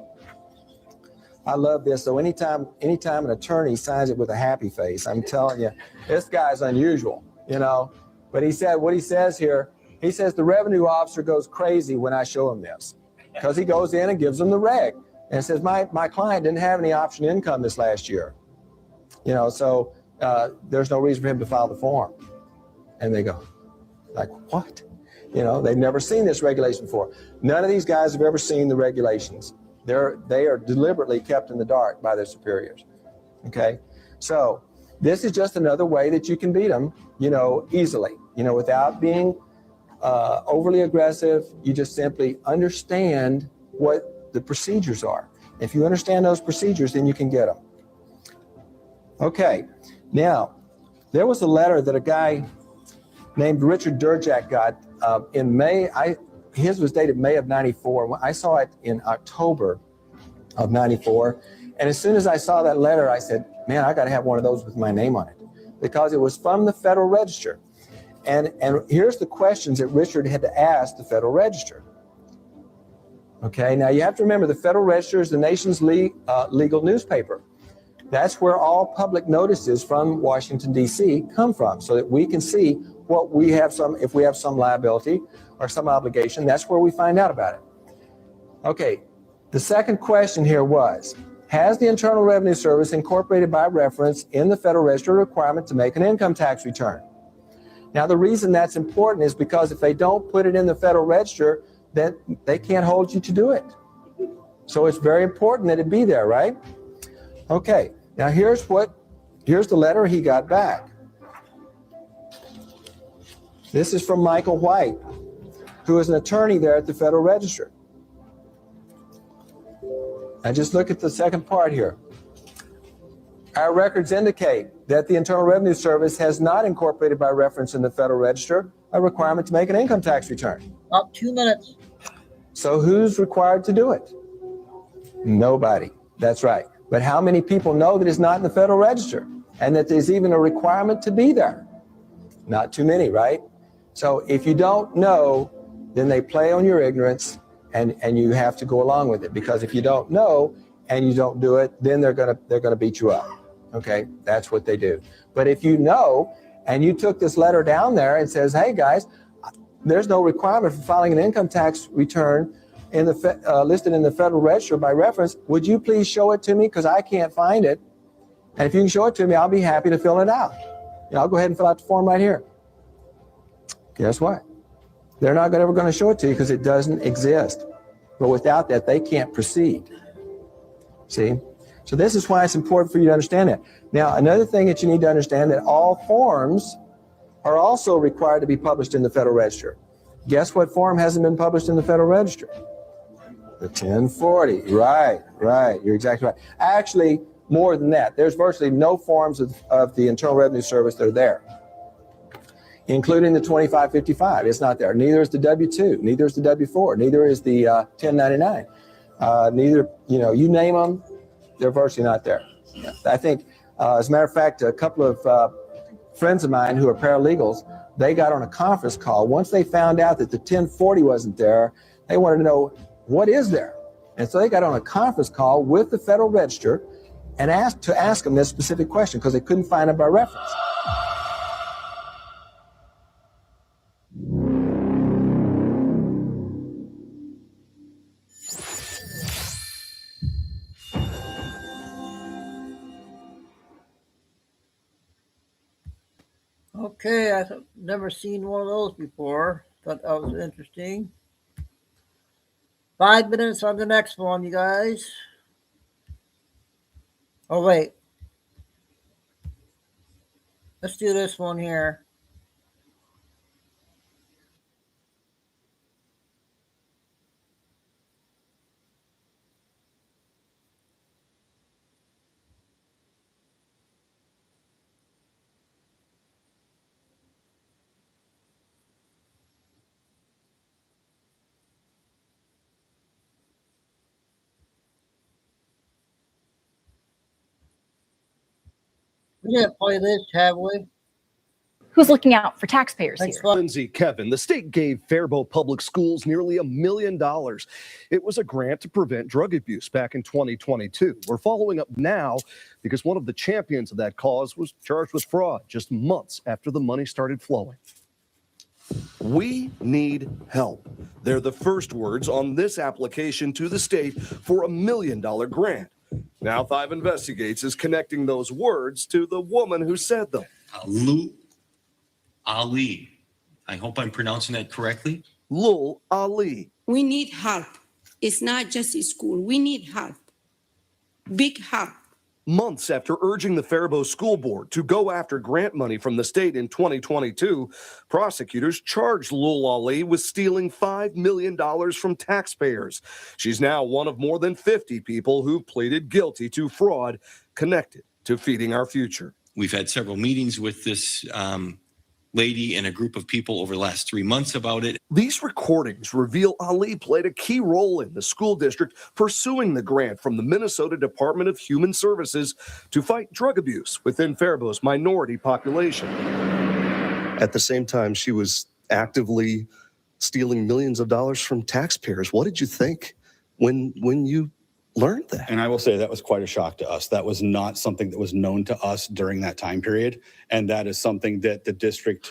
I love this. So anytime an attorney signs it with a happy face, I'm telling you, this guy's unusual, you know. But he said, what he says here, he says the revenue officer goes crazy when I show him this, because he goes in and gives them the reg and says, my client didn't have any option income this last year, you know, so there's no reason for him to file the form. And they go, like, what? You know, they've never seen this regulation before. None of these guys have ever seen the regulations. They are deliberately kept in the dark by their superiors, okay? So this is just another way that you can beat them, you know, easily, you know, without being overly aggressive. You just simply understand what the procedures are. If you understand those procedures, then you can get them. Okay, now, there was a letter that a guy named Richard Durjack got in May. His was dated May of 94. I saw it in October of 94. And as soon as I saw that letter, I said, man, I got to have one of those with my name on it, because it was from the Federal Register. And here's the questions that Richard had to ask the Federal Register. Okay, now you have to remember the Federal Register is the nation's legal newspaper. That's where all public notices from Washington, D.C. come from, so that we can see what we have if we have some liability or some obligation. That's where we find out about it. Okay, the second question here was, has the Internal Revenue Service incorporated by reference in the Federal Register a requirement to make an income tax return? Now, the reason that's important is because if they don't put it in the Federal Register, then they can't hold you to do it. So it's very important that it be there, right? Okay, now here's the letter he got back. This is from Michael White, who is an attorney there at the Federal Register. And just look at the second part here. Our records indicate that the Internal Revenue Service has not incorporated by reference in the Federal Register a requirement to make an income tax return. About 2 minutes. So who's required to do it? Nobody. That's right. But how many people know that it's not in the Federal Register and that there's even a requirement to be there? Not too many, right? So if you don't know, then they play on your ignorance, and you have to go along with it, because if you don't know and you don't do it, then they're gonna beat you up. Okay, that's what they do. But if you know and you took this letter down there and says, hey guys, there's no requirement for filing an income tax return in the listed in the Federal Register by reference, would you please show it to me, because I can't find it, and if you can show it to me, I'll be happy to fill it out. I'll go ahead and fill out the form right here. Guess what? They're not ever going to show it to you because it doesn't exist. But without that, they can't proceed. See? So this is why it's important for you to understand that. Now, another thing that you need to understand that all forms are also required to be published in the Federal Register. Guess what form hasn't been published in the Federal Register? The 1040. Right. You're exactly right. Actually, more than that. There's virtually no forms of the Internal Revenue Service that are there, including the 2555. It's not there. Neither is the W-2. Neither is the W-4. Neither is the 1099. Neither, you name them, they're virtually not there. I think, as a matter of fact, a couple of friends of mine who are paralegals, they got on a conference call. Once they found out that the 1040 wasn't there, they wanted to know, what is there? And so they got on a conference call with the Federal Register and asked them this specific question because they couldn't find it by reference. Okay, I've never seen one of those before. Thought that was interesting. 5 minutes on the next one, you guys. Oh, wait. Let's do this one here. We didn't play this, have we? Who's looking out for taxpayers Thanks, here? Lindsay, Kevin, the state gave Faribault Public Schools nearly $1 million. It was a grant to prevent drug abuse back in 2022. We're following up now because one of the champions of that cause was charged with fraud just months after the money started flowing. We need help. They're the first words on this application to the state for $1 million grant. Now 5 Investigates is connecting those words to the woman who said them. Lou Ali. I hope I'm pronouncing that correctly. Lul Ali. We need help. It's not just a school. We need help. Big help. Months after urging the Faribault School Board to go after grant money from the state in 2022, prosecutors charged Lul Ali with stealing $5 million from taxpayers. She's now one of more than 50 people who pleaded guilty to fraud connected to Feeding Our Future. We've had several meetings with this lady and a group of people over the last 3 months about it. These recordings reveal Ali played a key role in the school district pursuing the grant from the Minnesota Department of Human Services to fight drug abuse within Faribault's minority population. At the same time, she was actively stealing millions of dollars from taxpayers. What did you think when you learned that? And I will say that was quite a shock to us. That was not something that was known to us during that time period. And that is something that the district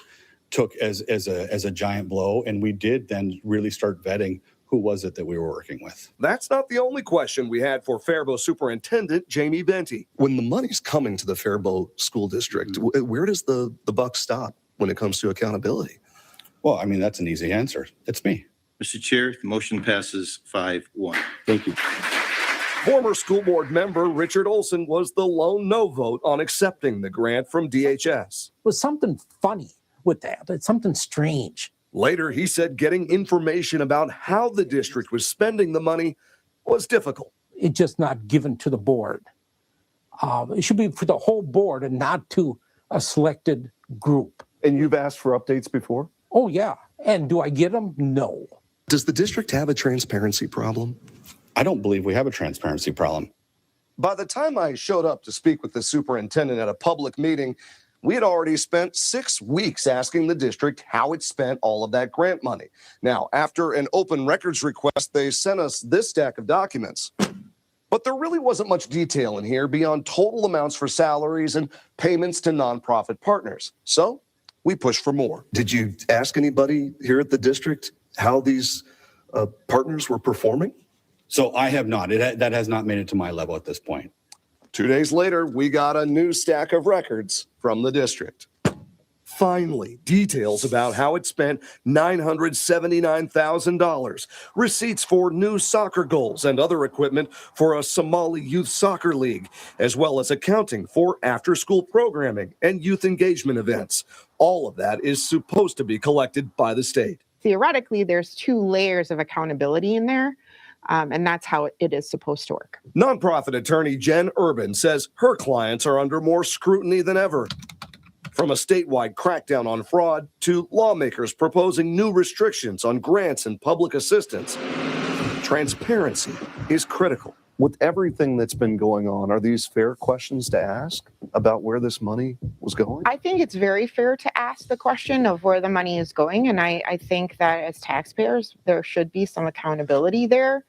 took as a giant blow. And we did then really start vetting who was it that we were working with. That's not the only question we had for Faribault Superintendent Jamie Benty. When the money's coming to the Faribault School District, where does the buck stop when it comes to accountability? Well, I mean, that's an easy answer. It's me. Mr. Chair, the motion passes 5-1. Thank you. Former school board member Richard Olson was the lone no vote on accepting the grant from DHS. Was something funny with that. It's something strange. Later, he said getting information about how the district was spending the money was difficult. It's just not given to the board. It should be for the whole board and not to a selected group. And you've asked for updates before? Oh, yeah. And do I get them? No. Does the district have a transparency problem? I don't believe we have a transparency problem. By the time I showed up to speak with the superintendent at a public meeting, we had already spent 6 weeks asking the district how it spent all of that grant money. Now, after an open records request, they sent us this stack of documents. But there really wasn't much detail in here beyond total amounts for salaries and payments to nonprofit partners. So we pushed for more. Did you ask anybody here at the district how these partners were performing? So I have not. That has not made it to my level at this point. 2 days later, we got a new stack of records from the district. Finally, details about how it spent $979,000, receipts for new soccer goals and other equipment for a Somali youth soccer league, as well as accounting for after-school programming and youth engagement events. All of that is supposed to be collected by the state. Theoretically, there's 2 layers of accountability in there, and that's how it is supposed to work. Nonprofit attorney Jen Urban says her clients are under more scrutiny than ever. From a statewide crackdown on fraud to lawmakers proposing new restrictions on grants and public assistance, transparency is critical. With everything that's been going on, are these fair questions to ask about where this money was going? I think it's very fair to ask the question of where the money is going, and I think that as taxpayers, there should be some accountability there.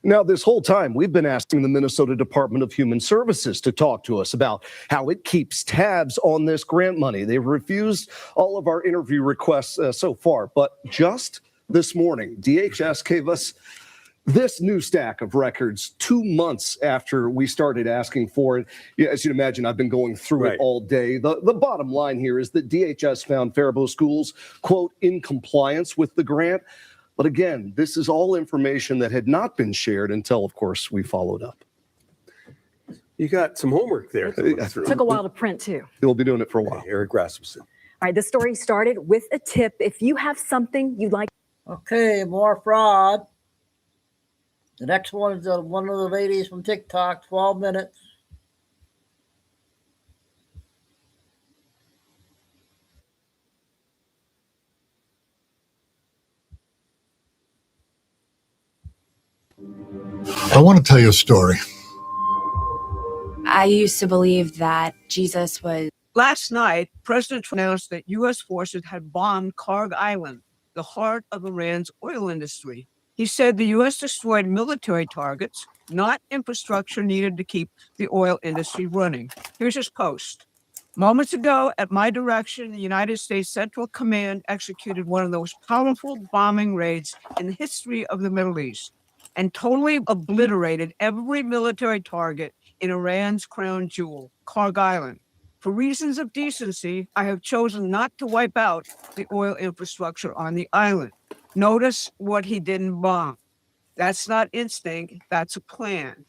Now, this whole time, we've been asking the Minnesota Department of Human Services to talk to us about how it keeps tabs on this grant money. They've refused all of our interview requests so far, but just this morning, DHS gave us this new stack of records 2 months after we started asking for it. Yeah, as you'd imagine, I've been going through it all day. The bottom line here is that DHS found Faribault schools, quote, in compliance with the grant. But again, this is all information that had not been shared until, of course, we followed up. You got some homework there. Took a while to print, too. We'll be doing it for a while. Eric Rasmussen. All right, this story started with a tip. If you have something you'd like. Okay, more fraud. The next one is one of the ladies from TikTok, 12 minutes. I want to tell you a story. I used to believe that Jesus was. Last night, President Trump announced that U.S. forces had bombed Karg Island, the heart of Iran's oil industry. He said the U.S. destroyed military targets, not infrastructure needed to keep the oil industry running. Here's his post. Moments ago, at my direction, the United States Central Command executed one of the most powerful bombing raids in the history of the Middle East and totally obliterated every military target in Iran's crown jewel, Karg Island. For reasons of decency, I have chosen not to wipe out the oil infrastructure on the island. Notice what he didn't bomb. That's not instinct, that's a plan.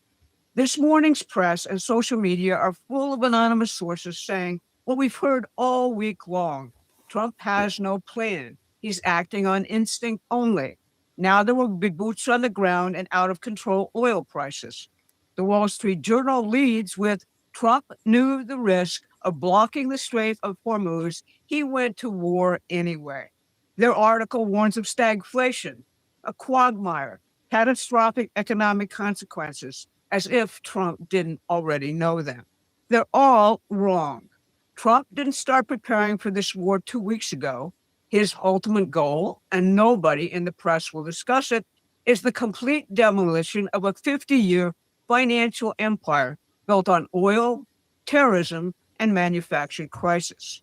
This morning's press and social media are full of anonymous sources saying what we've heard all week long. Trump has no plan. He's acting on instinct only. Now there will be boots on the ground and out of control oil prices. The Wall Street Journal leads with Trump knew the risk of blocking the Strait of Hormuz. He went to war anyway. Their article warns of stagflation, a quagmire, catastrophic economic consequences, as if Trump didn't already know them. They're all wrong. Trump didn't start preparing for this war 2 weeks ago. His ultimate goal, and nobody in the press will discuss it, is the complete demolition of a 50-year financial empire built on oil, terrorism, and manufacturing crisis.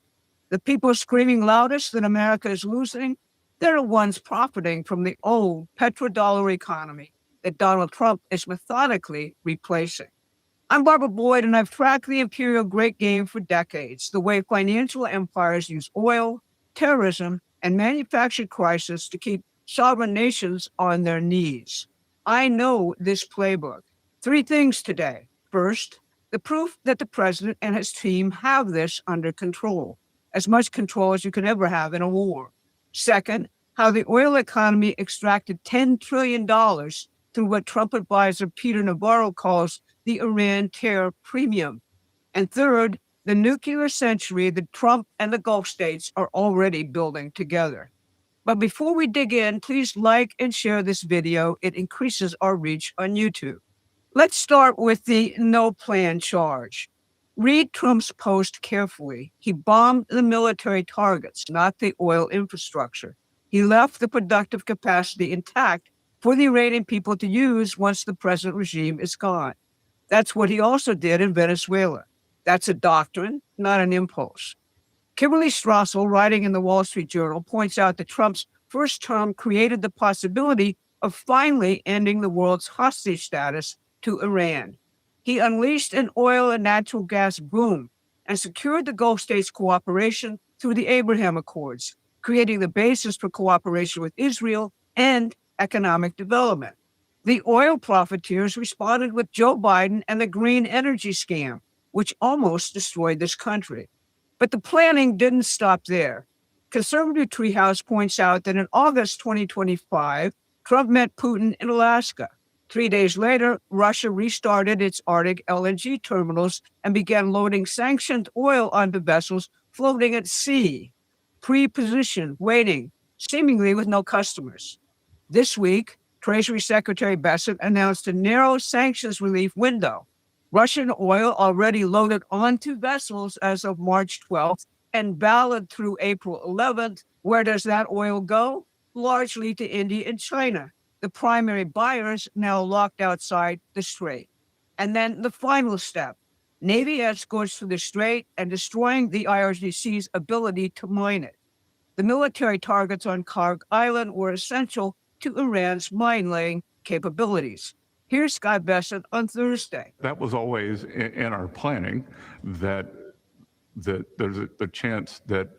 The people screaming loudest that America is losing, they're the ones profiting from the old petrodollar economy that Donald Trump is methodically replacing. I'm Barbara Boyd, and I've tracked the imperial great game for decades, the way financial empires use oil, terrorism, and manufacturing crisis to keep sovereign nations on their knees. I know this playbook. 3 things today. First, the proof that the president and his team have this under control, as much control as you can ever have in a war. Second, how the oil economy extracted $10 trillion through what Trump advisor Peter Navarro calls the Iran terror premium. And third, the nuclear century that Trump and the Gulf states are already building together. But before we dig in, please like and share this video. It increases our reach on YouTube. Let's start with the no plan charge. Read Trump's post carefully. He bombed the military targets, not the oil infrastructure. He left the productive capacity intact for the Iranian people to use once the present regime is gone. That's what he also did in Venezuela. That's a doctrine, not an impulse. Kimberly Strassel, writing in the Wall Street Journal, points out that Trump's first term created the possibility of finally ending the world's hostage status to Iran. He unleashed an oil and natural gas boom and secured the Gulf states' cooperation through the Abraham Accords, creating the basis for cooperation with Israel and economic development. The oil profiteers responded with Joe Biden and the green energy scam, which almost destroyed this country. But the planning didn't stop there. Conservative Treehouse points out that in August 2025, Trump met Putin in Alaska. 3 days later, Russia restarted its Arctic LNG terminals and began loading sanctioned oil onto vessels floating at sea, pre-positioned, waiting, seemingly with no customers. This week, Treasury Secretary Bessent announced a narrow sanctions relief window. Russian oil already loaded onto vessels as of March 12th and valid through April 11th. Where does that oil go? Largely to India and China, the primary buyers now locked outside the strait. And then the final step, Navy escorts through the strait and destroying the IRGC's ability to mine it. The military targets on Karg Island were essential to Iran's mine-laying capabilities. Here's Scott Bessent on Thursday. That was always in our planning, that there's a chance that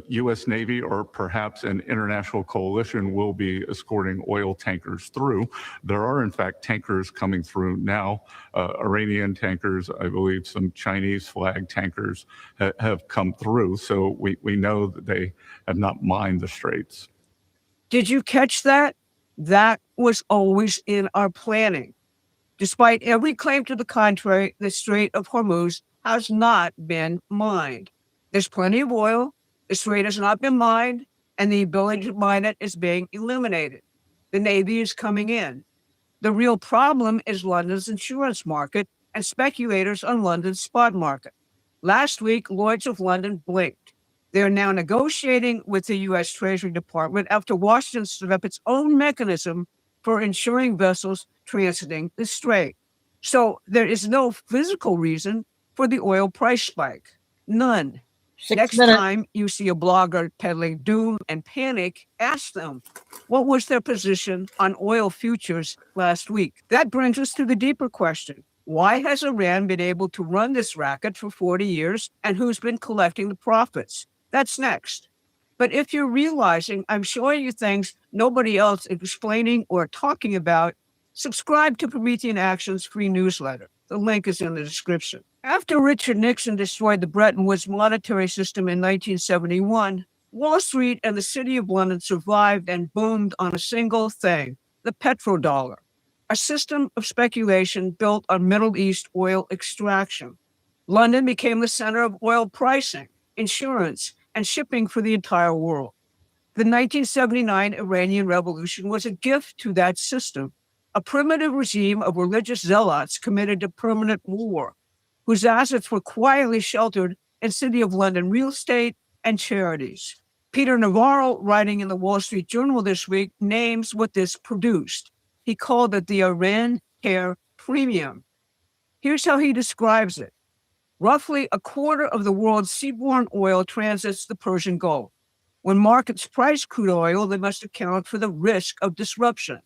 U.S. Navy or perhaps an international coalition will be escorting oil tankers through. There are, in fact, tankers coming through now, Iranian tankers, I believe some Chinese flag tankers have come through. So we know that they have not mined the straits. Did you catch that? That was always in our planning. Despite every claim to the contrary, the Strait of Hormuz has not been mined. There's plenty of oil, the strait has not been mined, and the ability to mine it is being eliminated. The Navy is coming in. The real problem is London's insurance market and speculators on London's spot market. Last week, Lloyd's of London blinked. They are now negotiating with the U.S. Treasury Department after Washington stood up its own mechanism for insuring vessels transiting the strait. So there is no physical reason for the oil price spike. None. Next time you see a blogger peddling doom and panic, ask them, what was their position on oil futures last week? That brings us to the deeper question. Why has Iran been able to run this racket for 40 years, and who's been collecting the profits? That's next. But if you're realizing I'm showing you things nobody else is explaining or talking about, subscribe to Promethean Action's free newsletter. The link is in the description. After Richard Nixon destroyed the Bretton Woods monetary system in 1971, Wall Street and the City of London survived and boomed on a single thing, the petrodollar, a system of speculation built on Middle East oil extraction. London became the center of oil pricing, insurance, and shipping for the entire world. The 1979 Iranian Revolution was a gift to that system, a primitive regime of religious zealots committed to permanent war, whose assets were quietly sheltered in City of London real estate and charities. Peter Navarro, writing in the Wall Street Journal this week, names what this produced. He called it the Iran Care Premium. Here's how he describes it. Roughly a quarter of the world's seaborne oil transits the Persian Gulf. When markets price crude oil, they must account for the risk of disruption.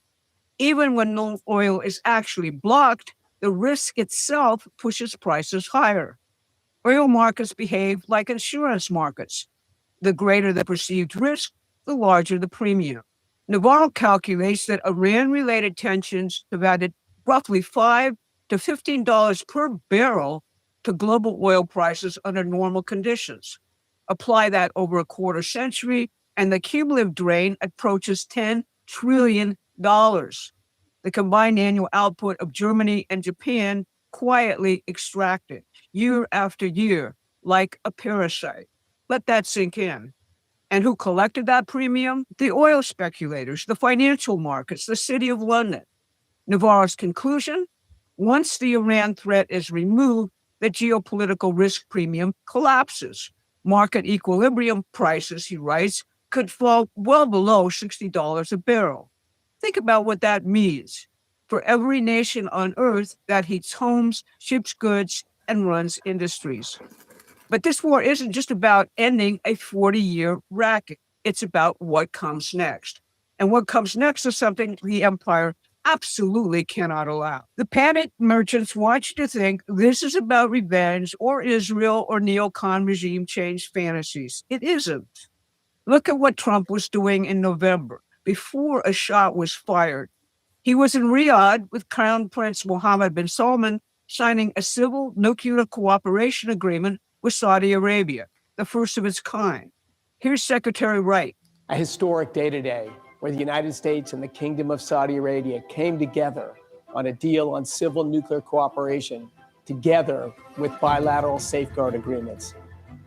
Even when no oil is actually blocked, the risk itself pushes prices higher. Oil markets behave like insurance markets. The greater the perceived risk, the larger the premium. Navarro calculates that Iran-related tensions have added roughly $5 to $15 per barrel to global oil prices under normal conditions. Apply that over a quarter century, and the cumulative drain approaches $10 trillion. The combined annual output of Germany and Japan quietly extracted year after year like a parasite. Let that sink in. And who collected that premium? The oil speculators, the financial markets, the City of London. Navarro's conclusion? Once the Iran threat is removed, the geopolitical risk premium collapses. Market equilibrium prices, he writes, could fall well below $60 a barrel. Think about what that means. For every nation on earth that heats homes, ships goods, and runs industries. But this war isn't just about ending a 40-year racket. It's about what comes next. And what comes next is something the empire absolutely cannot allow. The panicked merchants want you to think this is about revenge or Israel or neocon regime change fantasies. It isn't. Look at what Trump was doing in November before a shot was fired. He was in Riyadh with Crown Prince Mohammed bin Salman signing a civil nuclear cooperation agreement with Saudi Arabia, the first of its kind. Here's Secretary Wright. A historic day today where the United States and the Kingdom of Saudi Arabia came together on a deal on civil nuclear cooperation together with bilateral safeguard agreements.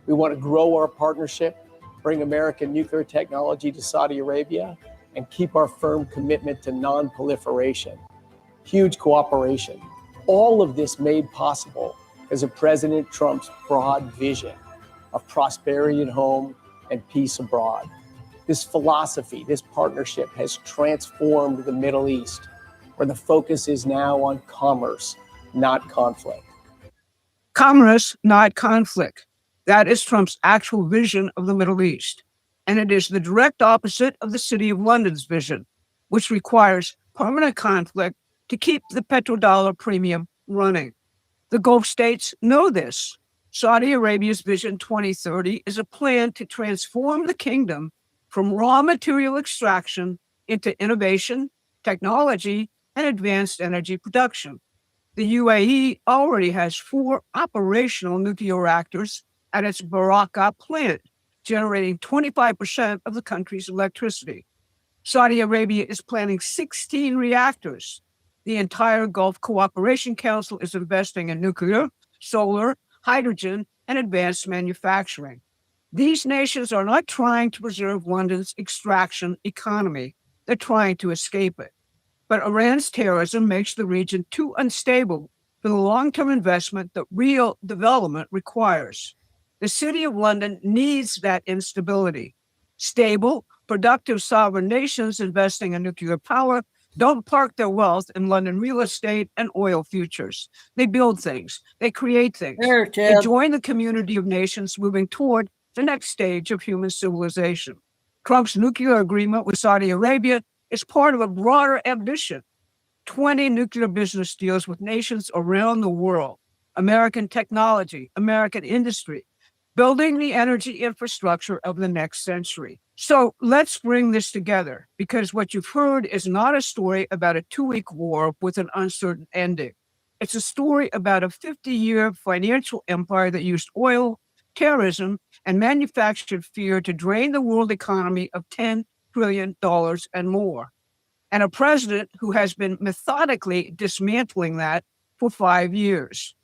We want to grow our partnership, bring American nuclear technology to Saudi Arabia, and keep our firm commitment to non-proliferation. Huge cooperation. All of this made possible because of President Trump's broad vision of prosperity at home and peace abroad. This philosophy, this partnership has transformed the Middle East, where the focus is now on commerce, not conflict. Commerce, not conflict. That is Trump's actual vision of the Middle East. And it is the direct opposite of the City of London's vision, which requires permanent conflict to keep the petrodollar premium running. The Gulf states know this. Saudi Arabia's Vision 2030 is a plan to transform the kingdom from raw material extraction into innovation, technology, and advanced energy production. The UAE already has 4 operational nuclear reactors at its Baraka plant, generating 25% of the country's electricity. Saudi Arabia is planning 16 reactors. The entire Gulf Cooperation Council is investing in nuclear, solar, hydrogen, and advanced manufacturing. These nations are not trying to preserve London's extraction economy. They're trying to escape it. But Iran's terrorism makes the region too unstable for the long-term investment that real development requires. The City of London needs that instability. Stable, productive sovereign nations investing in nuclear power don't park their wealth in London real estate and oil futures. They build things. They create things. They join the community of nations moving toward the next stage of human civilization. Trump's nuclear agreement with Saudi Arabia is part of a broader ambition. 20 nuclear business deals with nations around the world, American technology, American industry, building the energy infrastructure of the next century. So let's bring this together, because what you've heard is not a story about a 2-week war with an uncertain ending. It's a story about a 50-year financial empire that used oil, terrorism, and manufactured fear to drain the world economy of $10 trillion and more. And a president who has been methodically dismantling that for 5 years.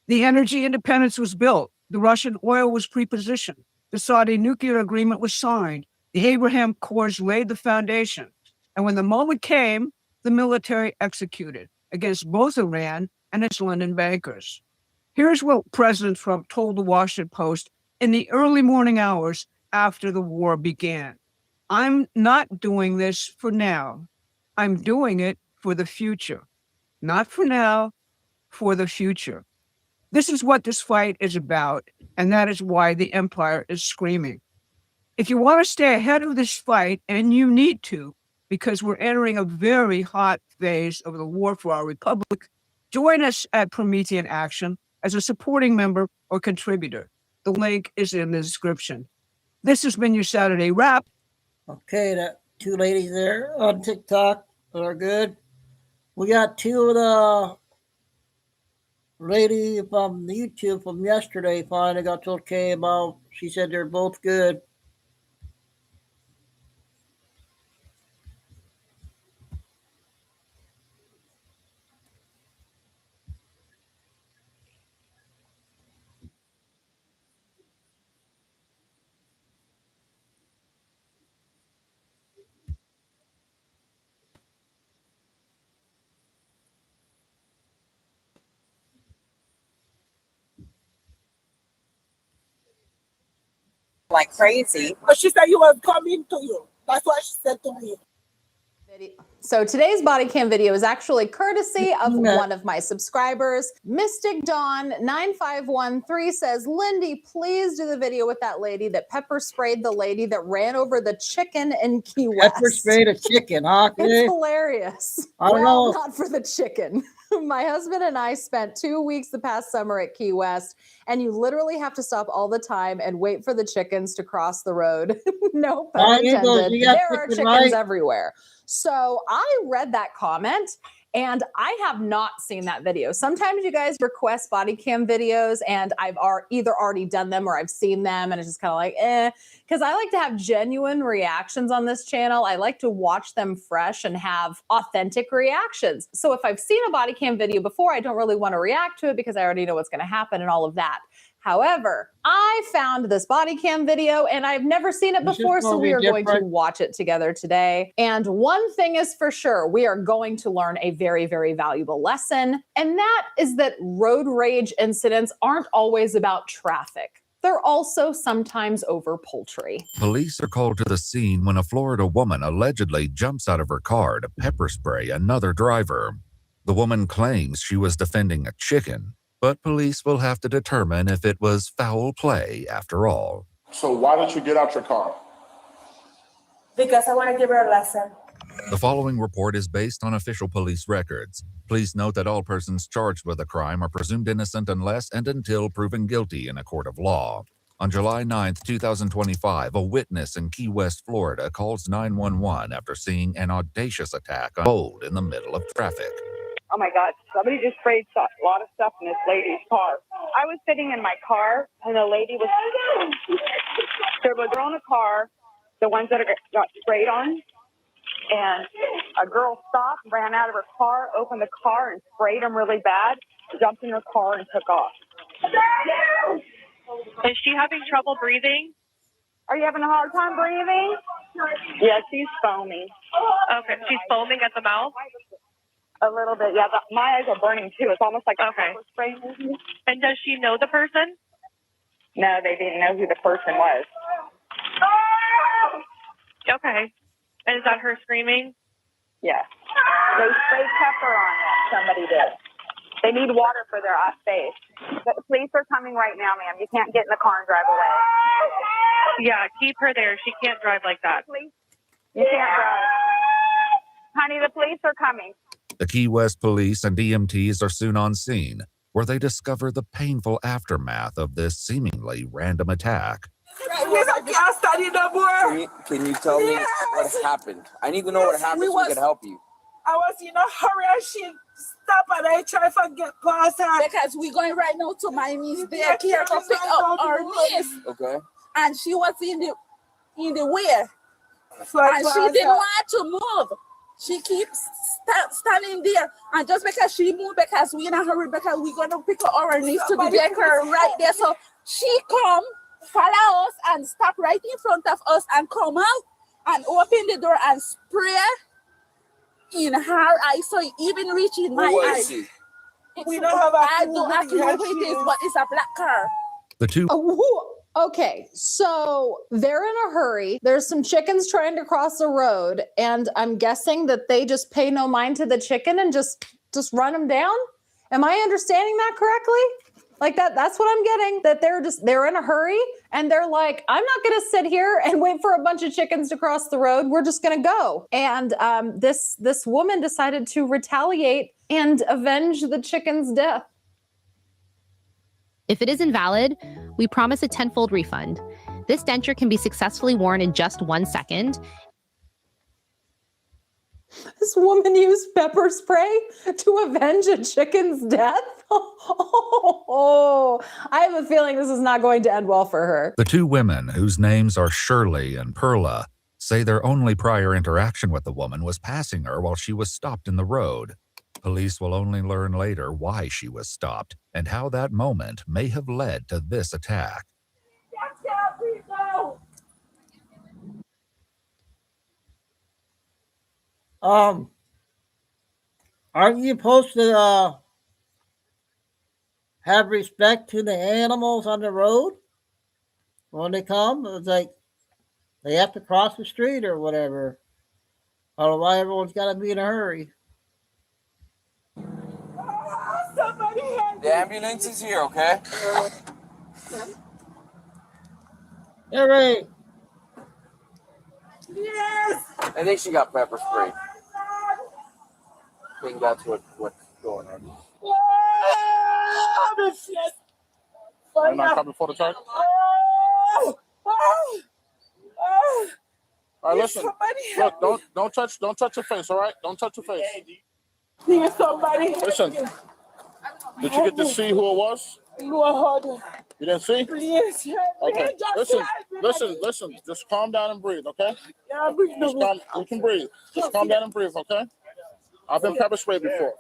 The energy independence was built. The Russian oil was prepositioned. The Saudi nuclear agreement was signed. The Abraham Accords laid the foundation. And when the moment came, the military executed against both Iran and its London bankers. Here's what President Trump told the Washington Post in the early morning hours after the war began. I'm not doing this for now. I'm doing it for the future. Not for now, for the future. This is what this fight is about, and that is why the empire is screaming. If you want to stay ahead of this fight, and you need to, because we're entering a very hot phase of the war for our republic, join us at Promethean Action as a supporting member or contributor. The link is in the description. This has been your Saturday Wrap. Okay, that 2 ladies there on TikTok that are good. We got 2 of the lady from YouTube from yesterday finally got okay about. She said they're both good. Like crazy. But she said you was coming to you. That's what she said to me. So today's body cam video is actually courtesy of one of my subscribers. Mystic Dawn 9513 says, Lindy, please do the video with that lady that pepper sprayed the lady that ran over the chicken in Key West. Pepper sprayed a chicken, huh? It's hilarious. I don't well, know. not for the chicken. My husband and I spent 2 weeks the past summer at Key West, and you literally have to stop all the time and wait for the chickens to cross the road. No pun intended. There are chickens everywhere. So I read that comment and I have not seen that video. Sometimes you guys request body cam videos and I've either already done them or I've seen them and it's just kind of like, because I like to have genuine reactions on this channel. I like to watch them fresh and have authentic reactions. So if I've seen a body cam video before, I don't really want to react to it because I already know what's going to happen and all of that. However, I found this body cam video and I've never seen it before, so we are going to watch it together today. And one thing is for sure, we are going to learn a very, very valuable lesson, and that is that road rage incidents aren't always about traffic. They're also sometimes over poultry. Police are called to the scene when a Florida woman allegedly jumps out of her car to pepper spray another driver. The woman claims she was defending a chicken, but police will have to determine if it was foul play after all. So why don't you get out your car? Because I want to give her a lesson. The following report is based on official police records. Please note that all persons charged with a crime are presumed innocent unless and until proven guilty in a court of law. On July 9th, 2025, a witness in Key West, Florida calls 911 after seeing an audacious attack unfold in the middle of traffic. Oh my God, somebody just sprayed a lot of stuff in this lady's car. I was sitting in my car and the lady was, there was a girl in a car, the ones that got sprayed on, and a girl stopped, ran out of her car, opened the car and sprayed them really bad, jumped in her car and took off. Is she having trouble breathing? Are you having a hard time breathing? Yeah, she's foaming. Okay, she's foaming at the mouth? A little bit, yeah. My eyes are burning too. It's almost like a pepper spray. And does she know the person? No, they didn't know who the person was. Okay. And is that her screaming? Yeah. They sprayed pepper on it. Somebody did. They need water for their face. The police are coming right now, ma'am. You can't get in the car and drive away. Yeah, keep her there. She can't drive like that. You can't drive. Honey, the police are coming. The Key West police and EMTs are soon on scene, where they discover the painful aftermath of this seemingly random attack. Can you tell me what happened? I need to know what happened so we can help you. I was in a hurry and she stopped and I tried to get past her. Because we're going right now to my niece daycare to pick up our niece. Okay. And she was in the way. And she didn't want to move. She keeps standing there, and just because she moved, because we're in a hurry, because we're gonna pick up our niece to the daycare right there. So she come, follow us, and stop right in front of us, and come out and open the door and spray in her eyes, so it even reach in my eyes. We don't have I don't know who it is, but it's a black car. The two. Okay, so they're in a hurry. There's some chickens trying to cross the road, and I'm guessing that they just pay no mind to the chicken and just run them down. Am I understanding that correctly? Like that's what I'm getting, that they're in a hurry and they're like, I'm not going to sit here and wait for a bunch of chickens to cross the road. We're just going to go. And this woman decided to retaliate and avenge the chicken's death. If it is invalid, we promise a tenfold refund. This denture can be successfully worn in just 1 second. This woman used pepper spray to avenge a chicken's death? Oh, I have a feeling this is not going to end well for her. The two women, whose names are Shirley and Perla, say their only prior interaction with the woman was passing her while she was stopped in the road. Police will only learn later why she was stopped and how that moment may have led to this attack. Aren't you supposed to have respect to the animals on the road when they come? It's like they have to cross the street or whatever. I don't know why everyone's got to be in a hurry. The ambulance is here, okay? All right. Yes. I think she got pepper spray. I think that's what's going on. You're not coming for the charge? All right, listen. Look, don't touch your face, all right? Don't touch your face. Please, somebody. Listen. Did you get to see who it was? No. You didn't see? Please. Okay. Listen. Just calm down and breathe, okay? Yeah, breathe. You can breathe. Just calm down and breathe, okay? I've been pepper sprayed before.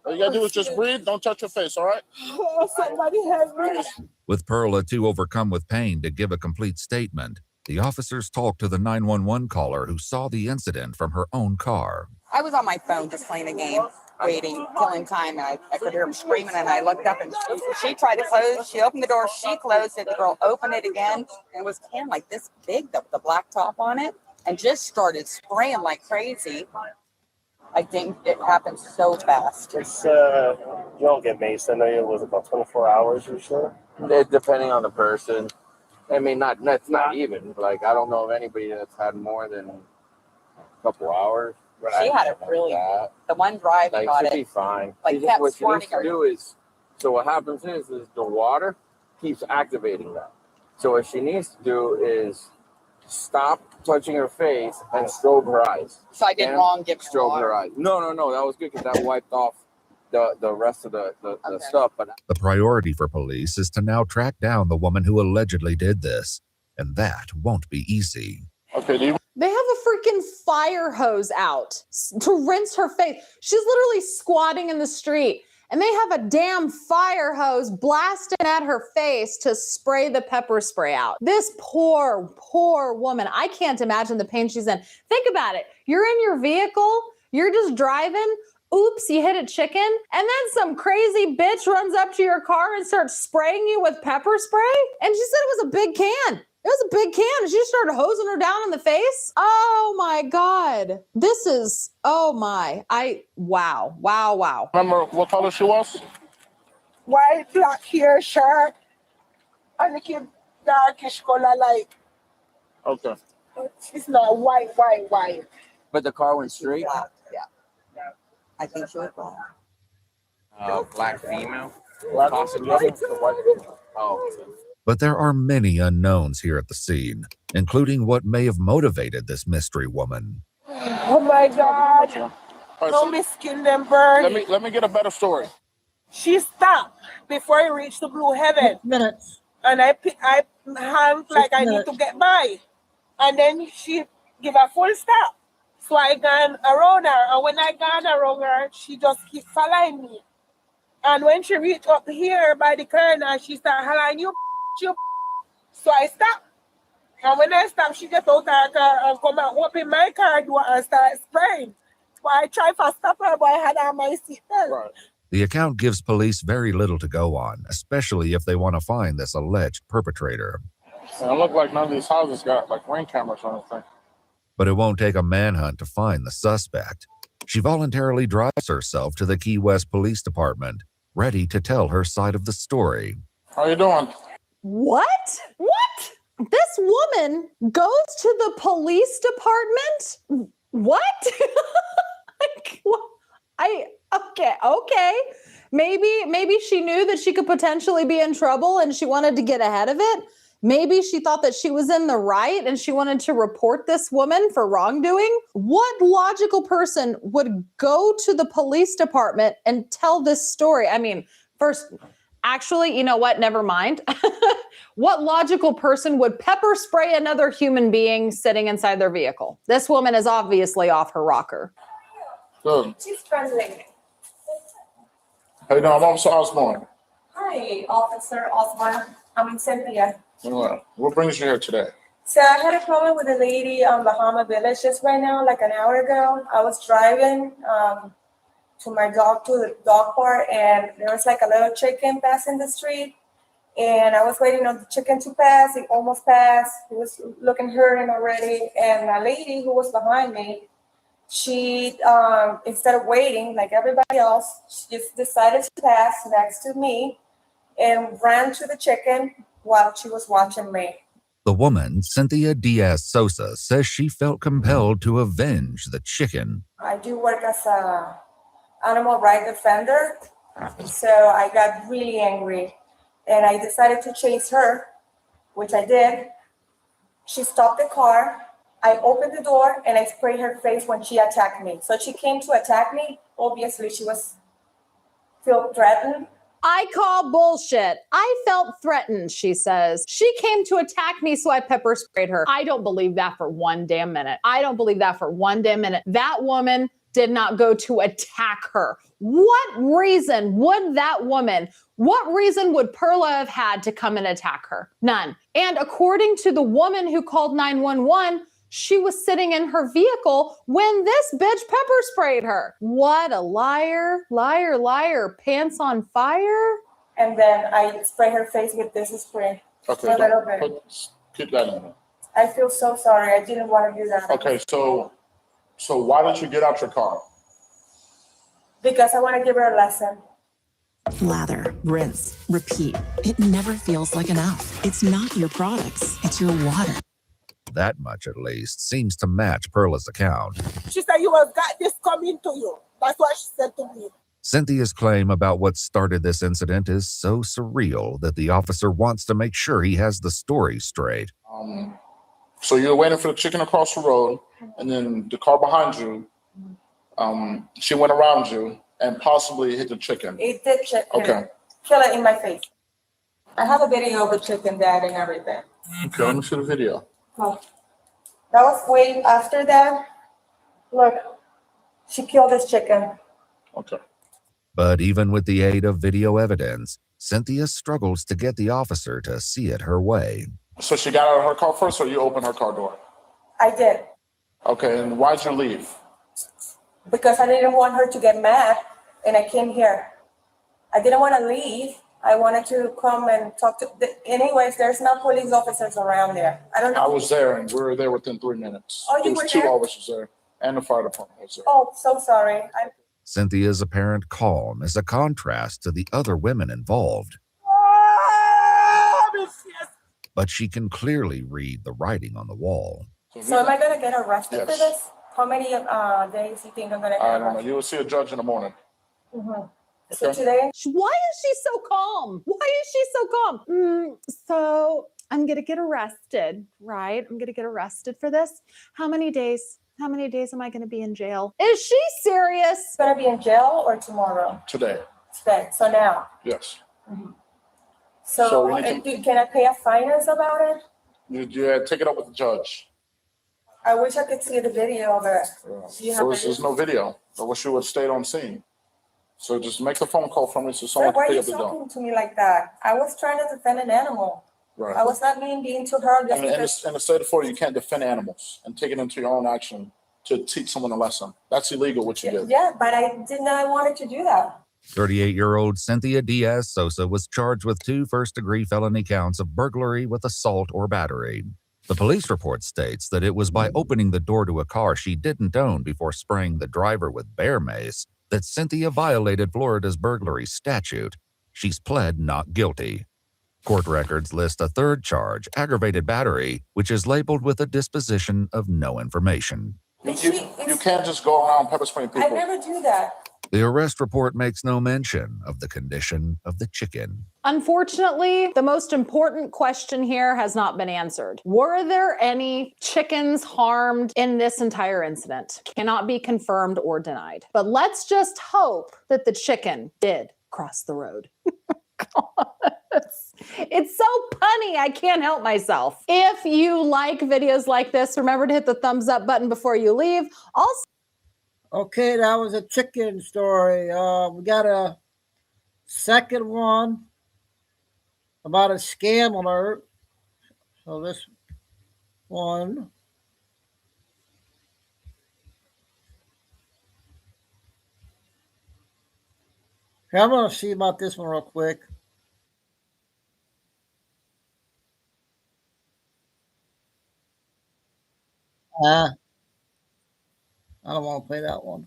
All you gotta do is just breathe. Don't touch your face, all right? Oh, somebody help me. With Perla too overcome with pain to give a complete statement, the officers talked to the 911 caller who saw the incident from her own car. I was on my phone just playing a game, waiting, killing time, and I could hear him screaming, and I looked up, and she tried to close. She opened the door, she closed it, the girl opened it again, and it was can like this big, the black top on it, and just started spraying like crazy. I think it happened so fast. It's you don't get maced. I know it was about 24 hours or so. Depending on the person. I mean, that's not even. Like, I don't know of anybody that's had more than a couple hours. She had it really. The one driving got it. She'll be fine. Like, kept what she needs squirting to do is, so what happens is the water keeps activating that. So what she needs to do is stop touching her face and strobe her eyes. So I did wrong giving her strobe water. her eyes. No, that was good because that wiped off the rest of the stuff. But The priority for police is to now track down the woman who allegedly did this, and that won't be easy. Okay, They have a freaking fire hose out to rinse her face. She's literally squatting in the street, and they have a damn fire hose blasting at her face to spray the pepper spray out. This poor, poor woman. I can't imagine the pain she's in. Think about it. You're in your vehicle, you're just driving. Oops, you hit a chicken, and then some crazy bitch runs up to your car and starts spraying you with pepper spray. And she said it was a big can. It was a big can, and she just started hosing her down in the face. Oh my God. This is, oh my, wow. Remember what color she was? White, black hair, shirt, and the kid darkish color like. Okay. It's not white. But the car went straight. Yeah. I think she was wrong. Black female. Possibly. Oh. But there are many unknowns here at the scene, including what may have motivated this mystery woman. Oh my God. No, me skin them burn. Let me get a better story. She stopped before I reached the blue heaven. Minutes. And I hung like I need to get by. And then she give a full stop. So I gone around her. And when I gone around her, she just keep following me. And when she reached up here by the corner, she started hollering, you. So I stopped. And when I stopped, she just out her car and come and open my car door and start spraying. But I tried to stop her, but I had on my seatbelt. Right. The account gives police very little to go on, especially if they want to find this alleged perpetrator. It look like none of these houses got like ring cameras or anything. But it won't take a manhunt to find the suspect. She voluntarily drives herself to the Key West Police Department, ready to tell her side of the story. How you doing? What? This woman goes to the police department? What? Okay. Maybe she knew that she could potentially be in trouble and she wanted to get ahead of it. Maybe she thought that she was in the right and she wanted to report this woman for wrongdoing. What logical person would go to the police department and tell this story? I mean, first, actually, you know what? Never mind. What logical person would pepper spray another human being sitting inside their vehicle? This woman is obviously off her rocker. Good. She's friendly. How you doing? I'm Officer Osborne. Hi, Officer Osborne. I'm Cynthia. All right. What brings you here today? So I had a problem with a lady on Bahama Village just right now, like an hour ago. I was driving to my dog to the dog park, and there was like a little chicken passing the street. And I was waiting on the chicken to pass. It almost passed. It was looking hurting already. And a lady who was behind me She, instead of waiting like everybody else, she just decided to pass next to me and ran to the chicken while she was watching me. The woman, Cynthia Diaz Sosa, says she felt compelled to avenge the chicken. I do work as a animal rights defender, so I got really angry and I decided to chase her, which I did. She stopped the car. I opened the door and I sprayed her face when she attacked me. So she came to attack me. Obviously, she was feel threatened. I call bullshit. I felt threatened, she says. She came to attack me, so I pepper sprayed her. I don't believe that for one damn minute. I don't believe that for one damn minute. That woman did not go to attack her. What reason would Perla have had to come and attack her? None. And according to the woman who called 911, she was sitting in her vehicle when this bitch pepper sprayed her. What a liar, liar, liar, pants on fire. And then I spray her face with this spray. Okay, A little bit. Keep that in there. I feel so sorry. I didn't want to do that. Okay, so why did you get out your car? Because I want to give her a lesson. Lather, rinse, repeat. It never feels like enough. It's not your products, it's your water. That much, at least, seems to match Perla's account. She said you have got this coming to you. That's what she said to me. Cynthia's claim about what started this incident is so surreal that the officer wants to make sure he has the story straight. So you were waiting for the chicken across the road, and then the car behind you, she went around you and possibly hit the chicken. It did chicken. Okay. Kill it in my face. I have a video of the chicken dead and everything. Okay, let me see the video. Oh. That was way after that. Look, she killed this chicken. Okay. But even with the aid of video evidence, Cynthia struggles to get the officer to see it her way. So she got out of her car first, or you opened her car door? I did. Okay, and why'd you leave? Because I didn't want her to get mad, and I came here. I didn't want to leave. I wanted to come and talk to. Anyways, there's no police officers around there. I don't know. I was there, and we were there within 3 minutes. Oh, you There were was 2 there? officers there, and the fire department was there. Oh, so sorry. Cynthia's apparent calm is a contrast to the other women involved. But she can clearly read the writing on the wall. So am I going to get arrested for Yes. this? How many days do you think I'm going to get I don't know. arrested? You will see a judge in the morning. Mm-hmm. So Okay. today? Why is she so calm? Why is she so calm? So I'm going to get arrested, right? I'm going to get arrested for this. How many days? How many days am I going to be in jail? Is she serious? Going to be in jail or tomorrow? Today. Today. So now. Yes. Mm-hmm. So So, we need can I pay a finance about it? You take it up with the judge. I wish I could see the video of it. Do you have There's no video. I wish you would have stayed on scene. So just make a phone call from me so Sir, someone why can are pick you up the dog. talking to me like that? I was trying to defend an animal. Right. I was not being to her just And in because. the state of Florida, you can't defend animals and take it into your own action to teach someone a lesson. That's illegal what you did. Yeah, but I did not wanted to do that. 38-year-old Cynthia Diaz Sosa was charged with 2 first-degree felony counts of burglary with assault or battery. The police report states that it was by opening the door to a car she didn't own before spraying the driver with bear mace that Cynthia violated Florida's burglary statute. She's pled not guilty. Court records list a 3rd charge, aggravated battery, which is labeled with a disposition of no information. You can't just go around pepper spraying I people. never do that. The arrest report makes no mention of the condition of the chicken. Unfortunately, the most important question here has not been answered. Were there any chickens harmed in this entire incident? Cannot be confirmed or denied. But let's just hope that the chicken did cross the road. It's so punny, I can't help myself. If you like videos like this, remember to hit the thumbs up button before you leave. Also, Okay, that was a chicken story. We got a second one about a scam alert. So this one. Okay, I'm going to see about this one real quick. I don't want to play that one.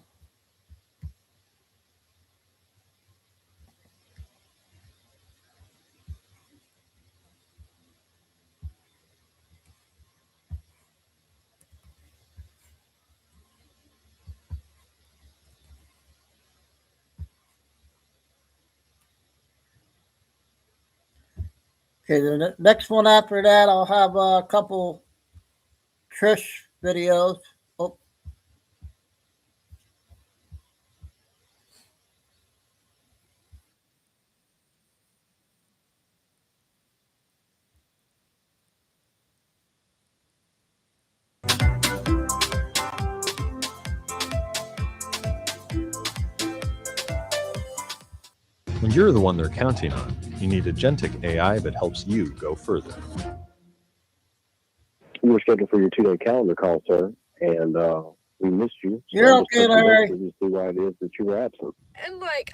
Okay, the next one after that, I'll have a couple Trish videos. Oh. When you're the one they're counting on, you need agentic AI that helps you go further. You were scheduled for your 2-day calendar call, sir, and we missed you. So You're I'm just okay, touching Larry. base with you to see why it is that you were absent. And like,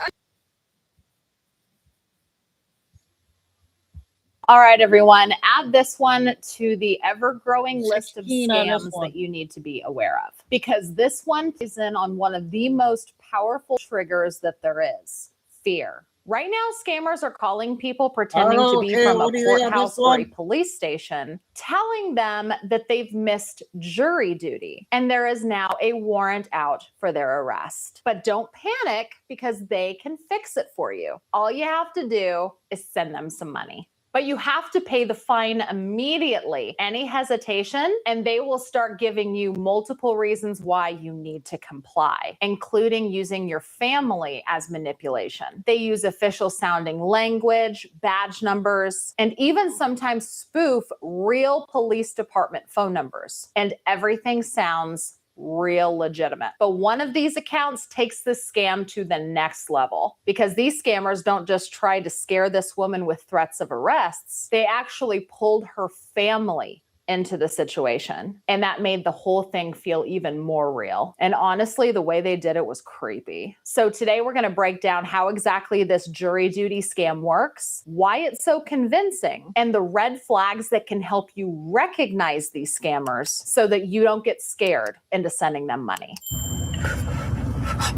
All right, everyone, add this one to the ever-growing list of 16 on this scams one. that you need to be aware of, because this one is in on one of the most powerful triggers that there is: fear. Right now, scammers are calling people pretending to be from a what do you think of courthouse this or a one? police station, telling them that they've missed jury duty and there is now a warrant out for their arrest. But don't panic, because they can fix it for you. All you have to do is send them some money. But you have to pay the fine immediately. Any hesitation, and they will start giving you multiple reasons why you need to comply, including using your family as manipulation. They use official sounding language, badge numbers, and even sometimes spoof real police department phone numbers. And everything sounds real legitimate. But one of these accounts takes this scam to the next level, because these scammers don't just try to scare this woman with threats of arrests. They actually pulled her family into the situation, and that made the whole thing feel even more real. And honestly, the way they did it was creepy. So today we're going to break down how exactly this jury duty scam works, why it's so convincing, and the red flags that can help you recognize these scammers so that you don't get scared into sending them money.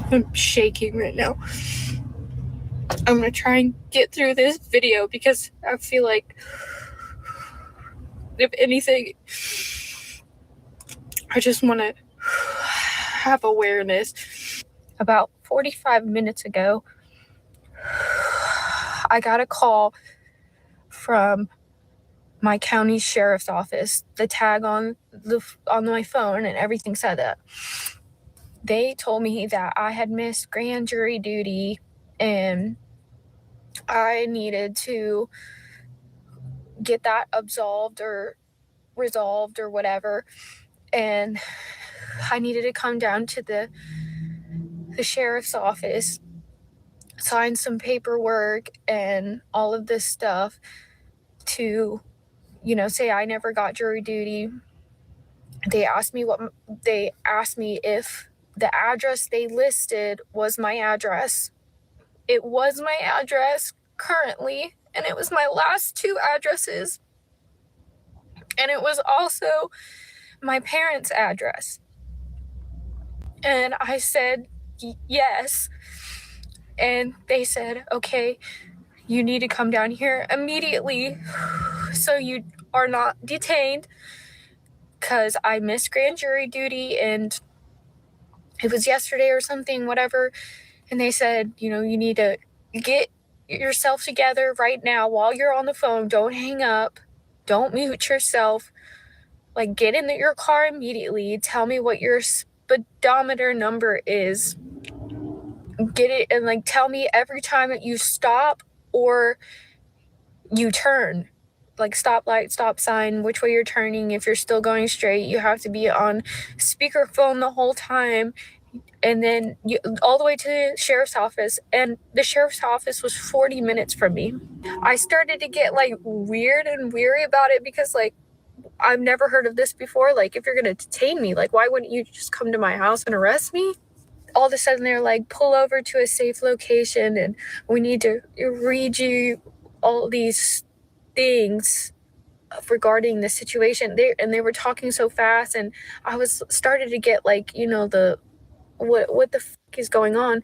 I'm shaking right now. I'm gonna try and get through this video because I feel like, if anything, I just want to have awareness. About 45 minutes ago, I got a call from my county sheriff's office. The tag on my phone and everything said that. They told me that I had missed grand jury duty and I needed to get that absolved or resolved or whatever, and I needed to come down to the sheriff's office, sign some paperwork and all of this stuff to, say I never got jury duty. They asked me if the address they listed was my address. It was my address currently, and it was my last two addresses. And it was also my parents' address. And I said yes. And they said, okay, you need to come down here immediately so you are not detained, because I missed grand jury duty and it was yesterday or something, whatever. And they said, you need to get yourself together right now while you're on the phone. Don't hang up. Don't mute yourself. Like, get in your car immediately. Tell me what your speedometer number is. Get it, and tell me every time that you stop or you turn. Like, stoplight, stop sign, which way you're turning. If you're still going straight, you have to be on speakerphone the whole time. And then all the way to the sheriff's office. And the sheriff's office was 40 minutes from me. I started to get weird and weary about it because I've never heard of this before. If you're going to detain me, why wouldn't you just come to my house and arrest me? All of a sudden, they're pull over to a safe location and we need to read you all these things regarding the situation. They were talking so fast, and I was started to get the what the fuck is going on?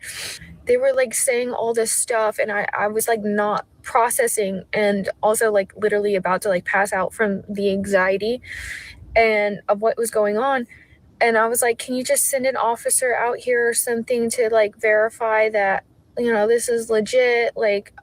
They were like saying all this stuff, and I was like not processing, and also like literally about to like pass out from the anxiety and of what was going on. And I was like, can you just send an officer out here or something to like verify that, you know, this is legit? Like,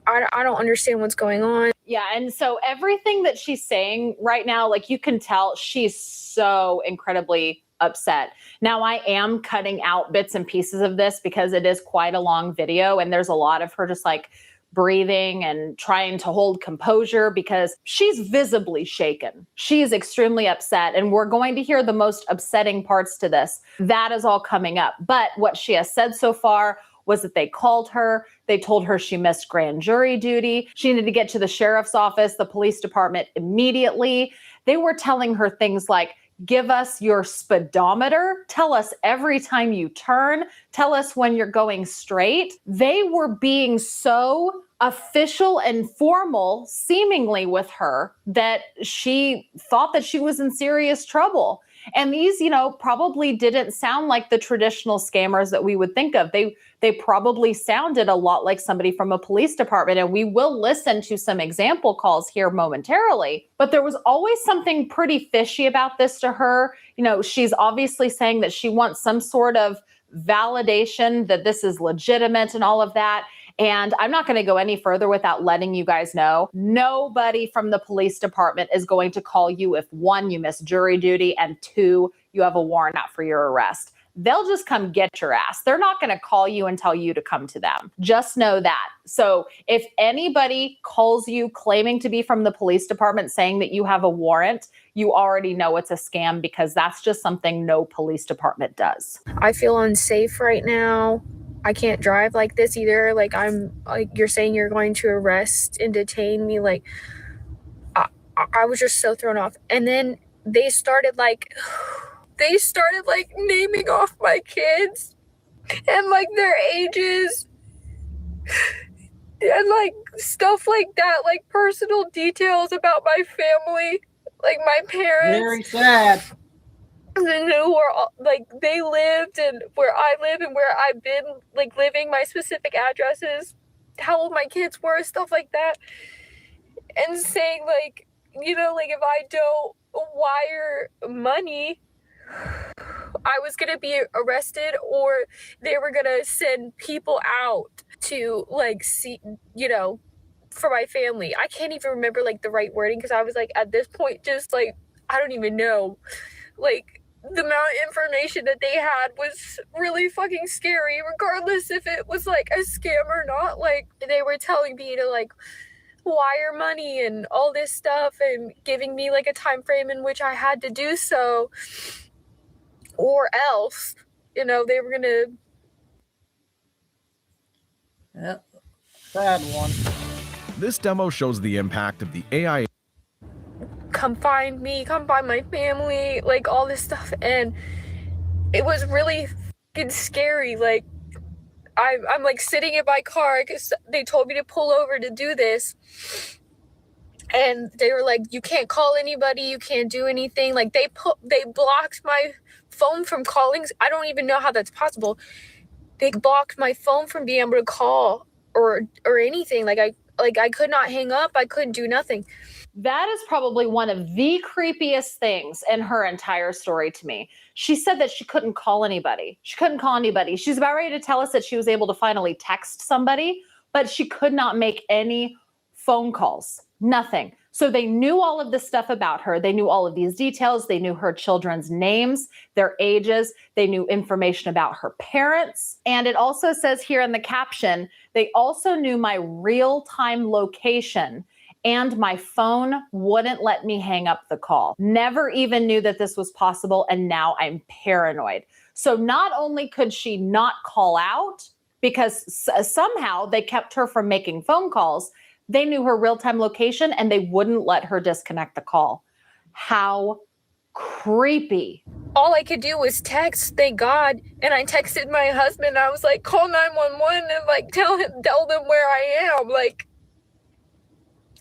I don't understand what's going on. Yeah, and so everything that she's saying right now, like you can tell she's so incredibly upset. Now, I am cutting out bits and pieces of this because it is quite a long video, and there's a lot of her just like breathing and trying to hold composure because she's visibly shaken. She is extremely upset, and we're going to hear the most upsetting parts to this. That is all coming up. But what she has said so far was that they called her. They told her she missed grand jury duty. She needed to get to the sheriff's office, the police department immediately. They were telling her things like, give us your speedometer. Tell us every time you turn. Tell us when you're going straight. They were being so official and formal, seemingly with her, that she thought that she was in serious trouble. And these, you know, probably didn't sound like the traditional scammers that we would think of. They probably sounded a lot like somebody from a police department. And we will listen to some example calls here momentarily. But there was always something pretty fishy about this to her. You know, she's obviously saying that she wants some sort of validation that this is legitimate and all of that. And I'm not going to go any further without letting you guys know, nobody from the police department is going to call you if 1, you miss jury duty, and 2, you have a warrant out for your arrest. They'll just come get your ass. They're not going to call you and tell you to come to them. Just know that. So if anybody calls you claiming to be from the police department saying that you have a warrant, you already know it's a scam because that's just something no police department does. I feel unsafe right now. I can't drive like this either. Like, I'm like, you're saying you're going to arrest and detain me. Like, I was just so thrown off. And then they started like naming off my kids and like their ages and like stuff like that, like personal details about my family, like my parents. Very sad. They knew where like they lived and where I live and where I've been like living, my specific addresses, how old my kids were, stuff like that. And saying like, you know, like if I don't wire money, I was gonna be arrested or they were gonna send people out to like see, you know, for my family. I can't even remember like the right wording because I was like at this point just like I don't even know. Like the amount of information that they had was really fucking scary, regardless if it was like a scam or not. Like they were telling me to like wire money and all this stuff and giving me like a time frame in which I had to do so, or else, you know, they were gonna. Yep, sad one. This demo shows the impact of the AI. Come find me, come find my family, like all this stuff. And it was really fucking scary. Like I'm like sitting in my car because they told me to pull over to do this. And they were like, you can't call anybody, you can't do anything. Like they blocked my phone from calling. I don't even know how that's possible. They blocked my phone from being able to call or anything. Like I could not hang up, I couldn't do nothing. That is probably one of the creepiest things in her entire story to me. She said that she couldn't call anybody. She couldn't call anybody. She's about ready to tell us that she was able to finally text somebody, but she could not make any phone calls. Nothing. So they knew all of this stuff about her. They knew all of these details. They knew her children's names, their ages. They knew information about her parents. And it also says here in the caption, they also knew my real-time location, and my phone wouldn't let me hang up the call. Never even knew that this was possible, and now I'm paranoid. So not only could she not call out because somehow they kept her from making phone calls, they knew her real-time location and they wouldn't let her disconnect the call. How creepy. All I could do was text, thank God. And I texted my husband. I was like, call 911 and like tell them where I am. Like,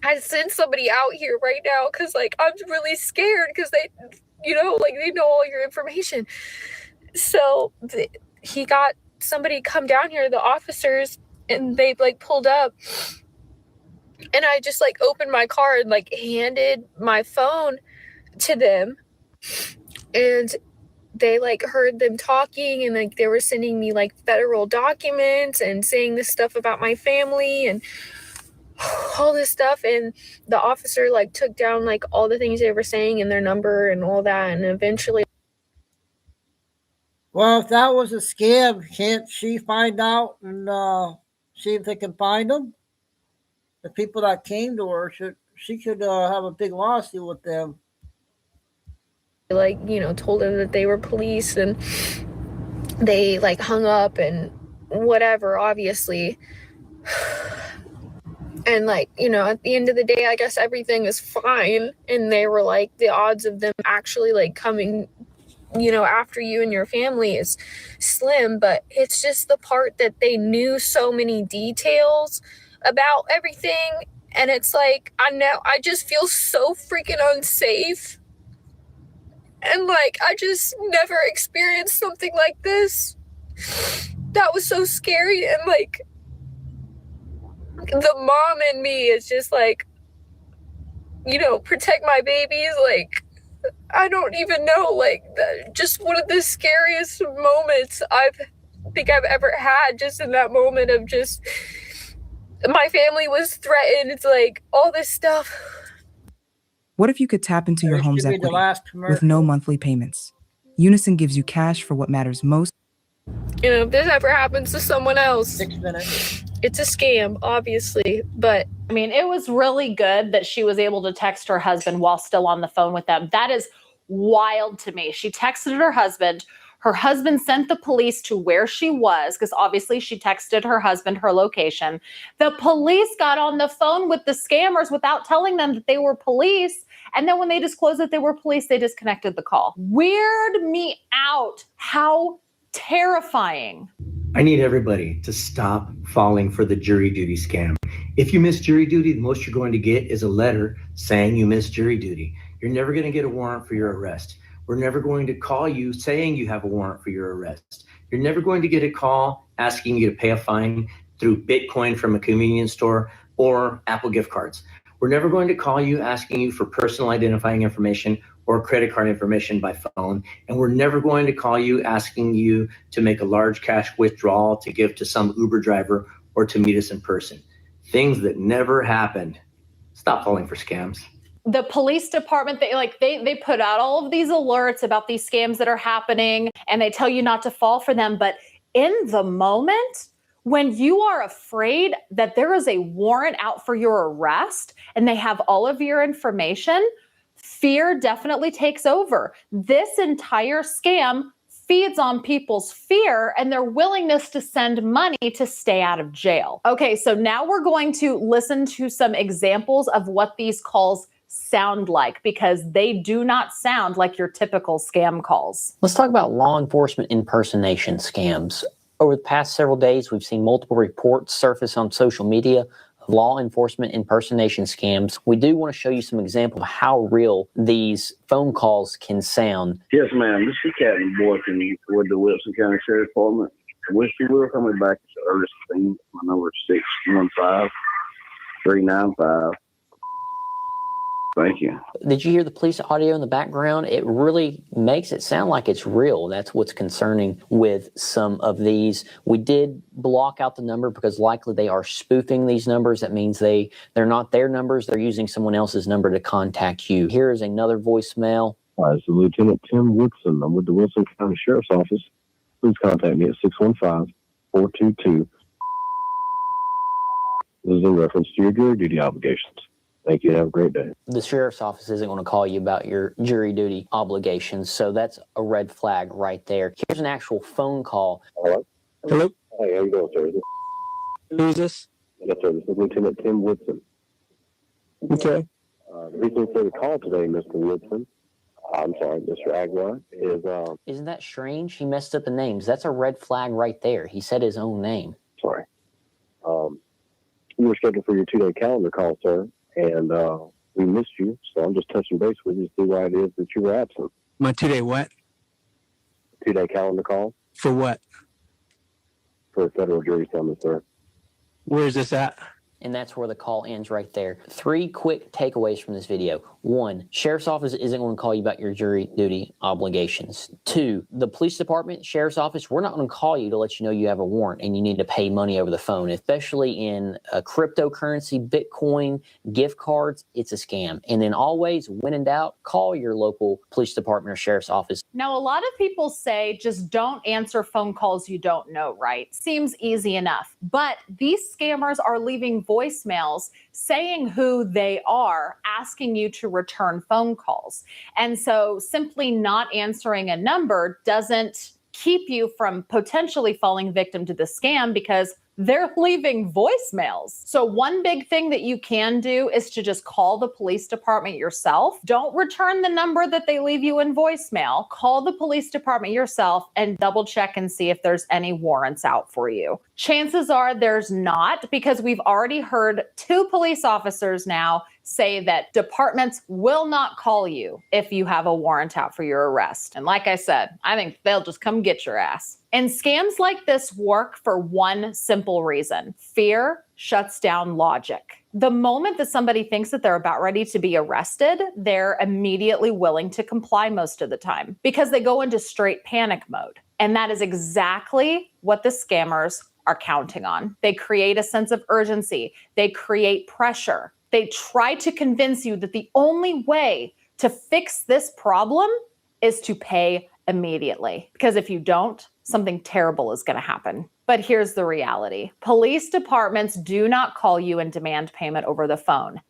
I'd send somebody out here right now because like I'm really scared because they, you know, like they know all your information. So he got somebody come down here, the officers, and they like pulled up, and I just like opened my car and like handed my phone to them, and they like heard them talking, and like they were sending me like federal documents and saying this stuff about my family and all this stuff. And the officer like took down like all the things they were saying and their number and all that, and eventually. Well, if that was a scam, can't she find out and see if they can find them? The people that came to her, she could have a big lawsuit with them. Like, you know, told them that they were police, and they like hung up and whatever, obviously. And like, you know, at the end of the day, I guess everything is fine. And they were like, the odds of them actually like coming, you know, after you and your family is slim. But it's just the part that they knew so many details about everything. And it's like, I just feel so freaking unsafe. And like, I just never experienced something like this. That was so scary. And like, the mom in me is just like, you know, protect my babies. Like, I don't even know, like, just one of the scariest moments I think I've ever had, just in that moment of just, my family was threatened. It's like, all this stuff. What if you could tap into your home's equity with no monthly payments? Unison gives you cash for what matters most. You know, if this ever happens to someone else, 6 minutes. It's a scam, obviously, but I mean, it was really good that she was able to text her husband while still on the phone with them. That is wild to me. She texted her husband. Her husband sent the police to where she was, because obviously she texted her husband her location. The police got on the phone with the scammers without telling them that they were police. And then when they disclosed that they were police, they disconnected the call. Weird me out. How terrifying. I need everybody to stop falling for the jury duty scam. If you miss jury duty, the most you're going to get is a letter saying you missed jury duty. You're never going to get a warrant for your arrest. We're never going to call you saying you have a warrant for your arrest. You're never going to get a call asking you to pay a fine through Bitcoin from a convenience store or Apple gift cards. We're never going to call you asking you for personal identifying information or credit card information by phone. And we're never going to call you asking you to make a large cash withdrawal to give to some Uber driver or to meet us in person. Things that never happened. Stop falling for scams. The police department, they put out all of these alerts about these scams that are happening, and they tell you not to fall for them. But in the moment, when you are afraid that there is a warrant out for your arrest and they have all of your information, fear definitely takes over. This entire scam feeds on people's fear and their willingness to send money to stay out of jail. Okay, so now we're going to listen to some examples of what these calls sound like, because they do not sound like your typical scam calls. Let's talk about law enforcement impersonation scams. Over the past several days, we've seen multiple reports surface on social media of law enforcement impersonation scams. We do want to show you some examples of how real these phone calls can sound. Yes, ma'am. This is Captain Boykin with the Wilson County Sheriff's Department. I wish you were coming back at the earliest thing. My number is 615-395. Thank you. Did you hear the police audio in the background? It really makes it sound like it's real. That's what's concerning with some of these. We did block out the number because likely they are spoofing these numbers. That means they're not their numbers. They're using someone else's number to contact you. Here is another voicemail. Hi, this is Lieutenant Tim Woodson. I'm with the Wilson County Sheriff's Office. Please contact me at 615-422. This is in reference to your jury duty obligations. Thank you. Have a great day. The sheriff's office isn't going to call you about your jury duty obligations, so that's a red flag right there. Here's an actual phone call. Hello? Hello? Hey, how you doing, sir? Who is this? Yes, sir. This is Lieutenant Tim Woodson. Okay. The reason for the call today, Mr. Woodson, I'm sorry, Mr. Aguilar, is... Isn't that strange? He messed up the names. That's a red flag right there. He said his own name. Sorry. You were scheduled for your 2-day calendar call, sir. And we missed you, so I'm just touching base with you to see why it is that you were absent. My 2-day what? 2-day calendar call For what? for a federal jury summons, sir. Where's this at? And that's where the call ends right there. 3 quick takeaways from this video. 1, sheriff's office isn't going to call you about your jury duty obligations. 2, the police department, sheriff's office, we're not going to call you to let you know you have a warrant and you need to pay money over the phone, especially in cryptocurrency, Bitcoin, gift cards. It's a scam. And then always, when in doubt, call your local police department or sheriff's office. Now, a lot of people say just don't answer phone calls you don't know, right? Seems easy enough. But these scammers are leaving voicemails saying who they are, asking you to return phone calls. And so simply not answering a number doesn't keep you from potentially falling victim to the scam because they're leaving voicemails. So one big thing that you can do is to just call the police department yourself. Don't return the number that they leave you in voicemail. Call the police department yourself and double check and see if there's any warrants out for you. Chances are there's not, because we've already heard 2 police officers now say that departments will not call you if you have a warrant out for your arrest. And like I said, I think they'll just come get your ass. And scams like this work for one simple reason. Fear shuts down logic. The moment that somebody thinks that they're about ready to be arrested, they're immediately willing to comply most of the time because they go into straight panic mode. And that is exactly what the scammers are counting on. They create a sense of urgency. They create pressure. They try to convince you that the only way to fix this problem is to pay immediately. Because if you don't, something terrible is going to happen. But here's the reality. Police departments do not call you and demand payment over the phone,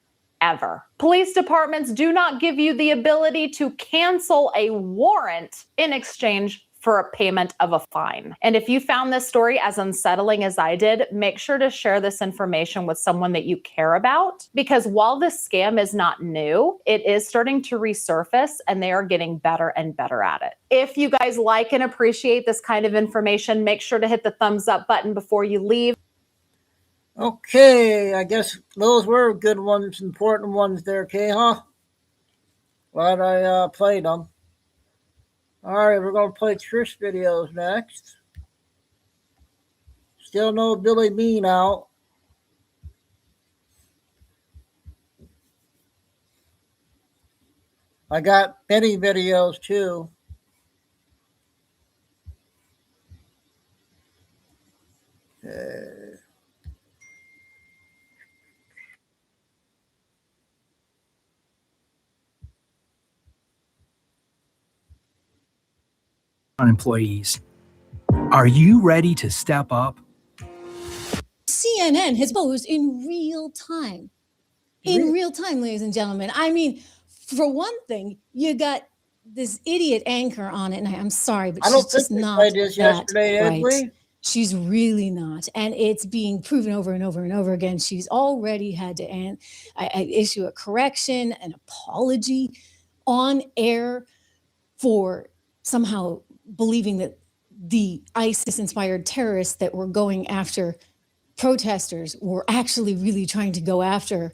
ever. Police departments do not give you the ability to cancel a warrant in exchange for a payment of a fine. And if you found this story as unsettling as I did, make sure to share this information with someone that you care about, because while this scam is not new, it is starting to resurface and they are getting better and better at it. If you guys like and appreciate this kind of information, make sure to hit the thumbs up button before you leave. Okay, I guess those were good ones, important ones there, Kay, huh? Glad I played them. All right, we're going to play Trish videos next. Still no Billy Bean out. I got Benny videos too. Employees. Are you ready to step up? CNN has posed in real time. In real time, ladies and gentlemen. I mean, for one thing, you got this idiot anchor on it, and I'm sorry, but she's just not that right. She's really not. And it's being proven over and over and over again. She's already had to issue a correction, an apology on air for somehow believing that the ISIS-inspired terrorists that were going after protesters were actually really trying to go after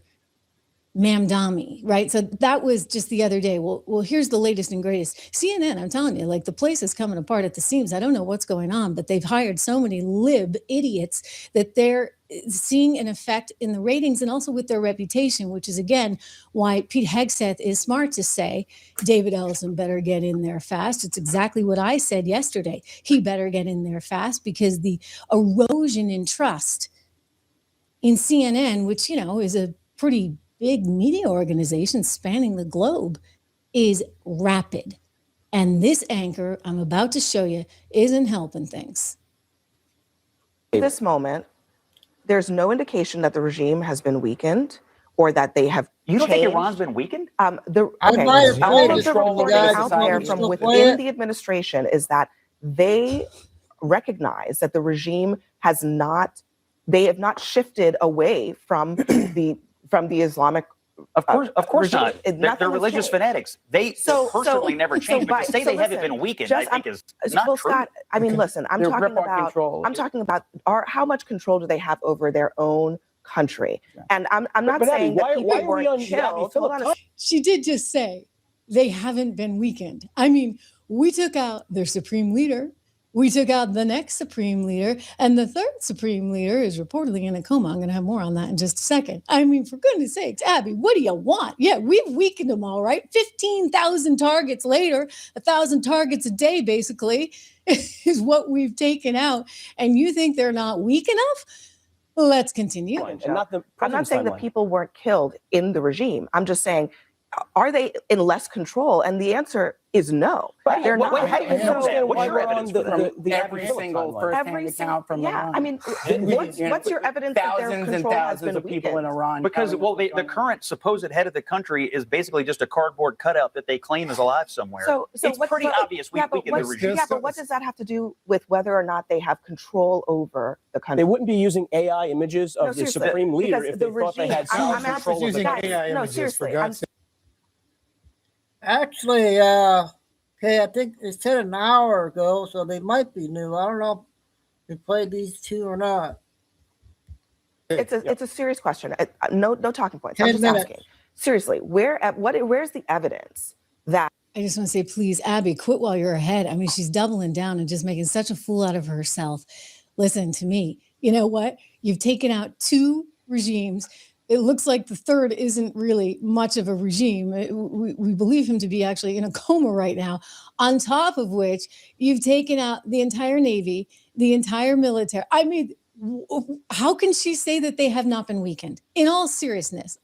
Mamdani, right? So that was just the other day. Well, here's the latest and greatest. CNN, I'm telling you, like the place is coming apart at the seams. I don't know what's going on, but they've hired so many lib idiots that they're seeing an effect in the ratings and also with their reputation, which is, again, why Pete Hegseth is smart to say David Ellison better get in there fast. It's exactly what I said yesterday. He better get in there fast because the erosion in trust in CNN, which, you know, is a pretty big media organization spanning the globe, is rapid. And this anchor I'm about to show you isn't helping things. At this moment, there's no indication that the regime has been weakened or that they have You don't think changed. Iran's been weakened? All of the reporting out there from within the administration is that they recognize that the regime has not, they have not shifted away from the Islamic. Of course not. They're religious changed. fanatics. They personally never changed. But to say they haven't been weakened, I think is not true. Scott, I mean, listen, I'm talking about how much control do they have over their own country? And I'm not saying that people weren't killed. She did just say they haven't been weakened. I mean, we took out their supreme leader. We took out the next supreme leader, and the third supreme leader is reportedly in a coma. I'm going to have more on that in just a second. I mean, for goodness sakes, Abby, what do you want? Yeah, we've weakened them all, right? 15,000 targets later, 1,000 targets a day, basically, is what we've taken out. And you think they're not weak enough? Let's continue. I'm not saying that people weren't killed in the regime. I'm just saying, are they in less control? And the answer is no. But they're not. how do you know that? What's your evidence the every single first-hand account from Iran? I mean, what's your evidence that their thousands and control has thousands been of people in weakened? Iran? Because the current supposed head of the country is basically just a cardboard cutout that they claim is alive somewhere. So it's pretty obvious we weakened the regime. Yeah, but what does that have to do with whether or not they have control over the country? They wouldn't be using AI images of the supreme leader if they thought they had some control of the country. No, seriously. Actually, okay, I think it said an hour ago, so they might be new. I don't know if they played these two or not. It's a serious question. No talking points. 10 I'm just minutes. asking. Seriously, where's the evidence that? I just want to say, please, Abby, quit while you're ahead. I mean, she's doubling down and just making such a fool out of herself. Listen to me. You know what? You've taken out two regimes. It looks like the third isn't really much of a regime. We believe him to be actually in a coma right now. On top of which, you've taken out the entire Navy, the entire military. I mean, how can she say that they have not been weakened? In all seriousness.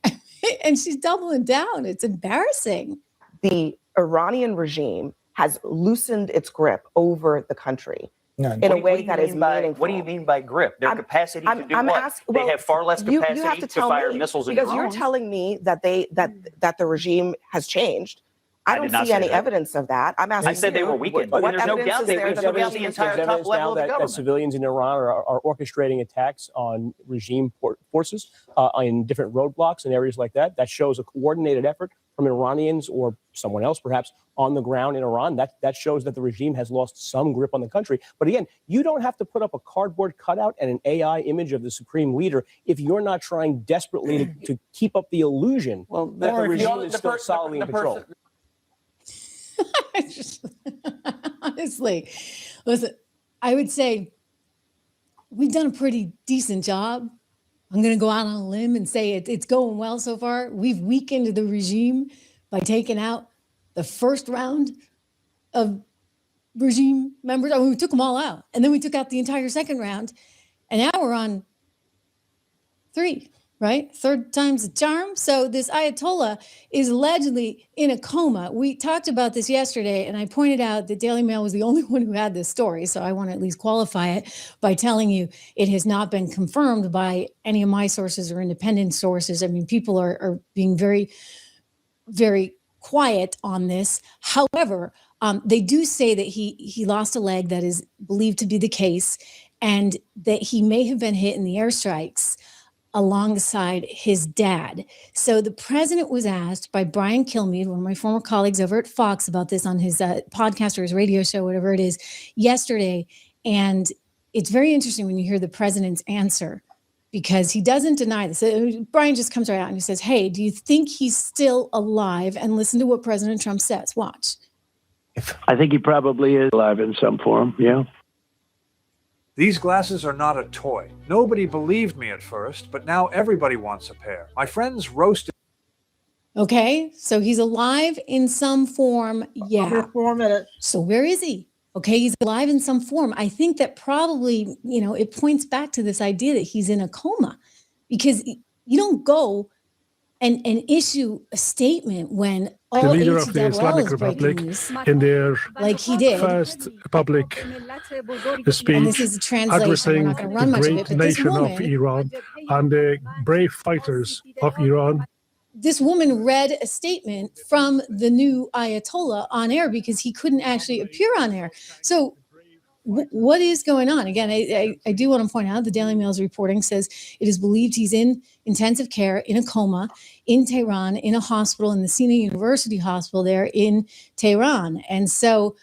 And she's doubling down. It's embarrassing. The Iranian regime has loosened its grip over the country. In a way that is meaningful. What do you mean by grip? Their capacity to do what? They have far less capacity to fire missiles and drones. Because you're telling me that the regime has changed. I don't see any evidence of that. I'm asking. I said they were weakened. But there's no doubt they weakened the entire top level of the government. That civilians in Iran are orchestrating attacks on regime forces in different roadblocks and areas like that. That shows a coordinated effort from Iranians or someone else, perhaps, on the ground in Iran. That shows that the regime has lost some grip on the country. But again, you don't have to put up a cardboard cutout and an AI image of the supreme leader if you're not trying desperately to keep up the illusion that the regime is still solidly in control. Honestly, listen, I would say we've done a pretty decent job. I'm going to go out on a limb and say it's going well so far. We've weakened the regime by taking out the first round of regime members. I mean, we took them all out, and then we took out the entire second round, and now we're on 3. Right? Third time's a charm. So this Ayatollah is allegedly in a coma. We talked about this yesterday, and I pointed out that Daily Mail was the only one who had this story. So I want to at least qualify it by telling you it has not been confirmed by any of my sources or independent sources. I mean, people are being very, very quiet on this. However, they do say that he lost a leg. That is believed to be the case, and that he may have been hit in the airstrikes alongside his dad. So the president was asked by Brian Kilmeade, one of my former colleagues over at Fox, about this on his podcast or his radio show, whatever it is, yesterday. And it's very interesting when you hear the president's answer, because he doesn't deny this. Brian just comes right out and he says, hey, do you think he's still alive? And listen to what President Trump says. Watch. I think he probably is alive in some form, yeah. These glasses are not a toy. Nobody believed me at first, but now everybody wants a pair. My friends roasted. Okay, so he's alive in some form. Yeah. 4 minutes. So where is he? Okay, he's alive in some form. I think that probably, it points back to this idea that he's in a coma, because you don't go and issue a statement when all the leader of the ATLL Islamic is Republic news, in their like he did. first public And speech this is a translation. We're addressing not going to run the much of great it, but this nation of woman, Iran and the brave fighters of Iran. this woman read a statement from the new Ayatollah on air because he couldn't actually appear on air. So what is going on? Again, I do want to point out the Daily Mail's reporting says it is believed he's in intensive care in a coma in Tehran, in a hospital, in the Sina University Hospital there in Tehran. And so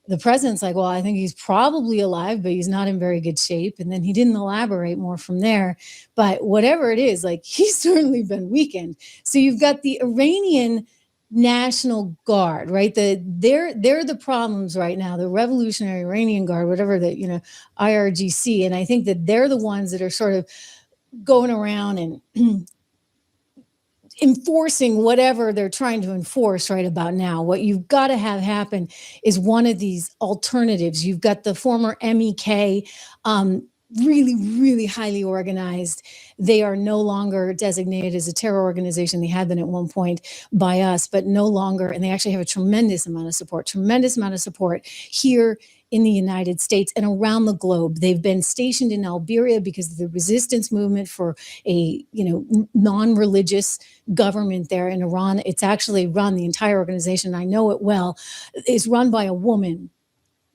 the president's like, well, I think he's probably alive, but he's not in very good shape. And then he didn't elaborate more from there. But whatever it is, like, he's certainly been weakened. So you've got the Iranian National Guard, right? They're the problems right now, the Revolutionary Iranian Guard, whatever the, IRGC. And I think that they're the ones that are sort of going around and enforcing whatever they're trying to enforce right about now. What you've got to have happen is one of these alternatives. You've got the former MEK, really, really highly organized. They are no longer designated as a terror organization. They had been at one point by us, but no longer. And they actually have a tremendous amount of support here in the United States and around the globe. They've been stationed in Algeria because of the resistance movement for a, non-religious government there in Iran. It's actually run, the entire organization, I know it well, is run by a woman.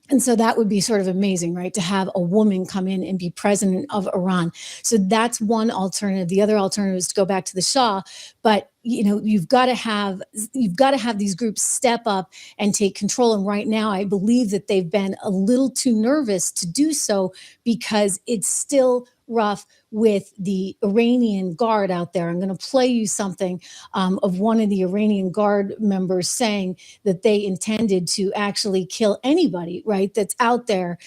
And so that would be sort of amazing, right? To have a woman come in and be president of Iran. So that's one alternative. The other alternative is to go back to the Shah. But, you've got to have these groups step up and take control. And right now, I believe that they've been a little too nervous to do so because it's still rough with the Iranian Guard out there. I'm going to play you something of one of the Iranian Guard members saying that they intended to actually kill anybody, right, that's out there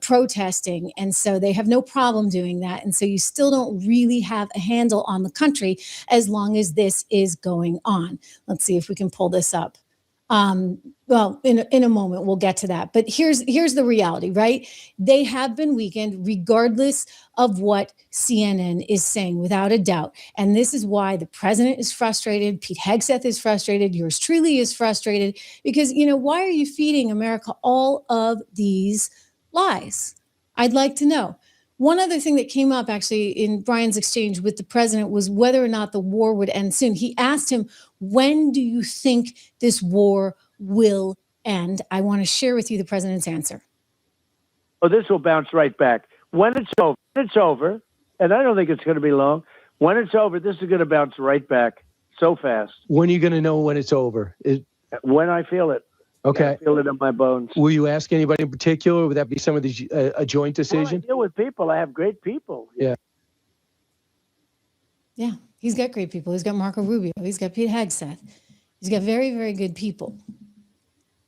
protesting. And so they have no problem doing that. And so you still don't really have a handle on the country as long as this is going on. Let's see if we can pull this up. Well, in a moment, we'll get to that. But here's the reality, right? They have been weakened regardless of what CNN is saying, without a doubt. And this is why the president is frustrated. Pete Hegseth is frustrated. Yours truly is frustrated because, why are you feeding America all of these lies? I'd like to know. One other thing that came up actually in Brian's exchange with the president was whether or not the war would end soon. He asked him, when do you think this war will end? I want to share with you the president's answer. Oh, this will bounce right back. When it's over, and I don't think it's going to be long. When it's over, this is going to bounce right back so fast. When are you going to know when it's over? When I feel it. Okay. I feel it in my bones. Will you ask anybody in particular? Would that be some of these a joint decision? Well, I deal with people. I have great people. Yeah. Yeah, he's got great people. He's got Marco Rubio. He's got Pete Hegseth. He's got very, very good people.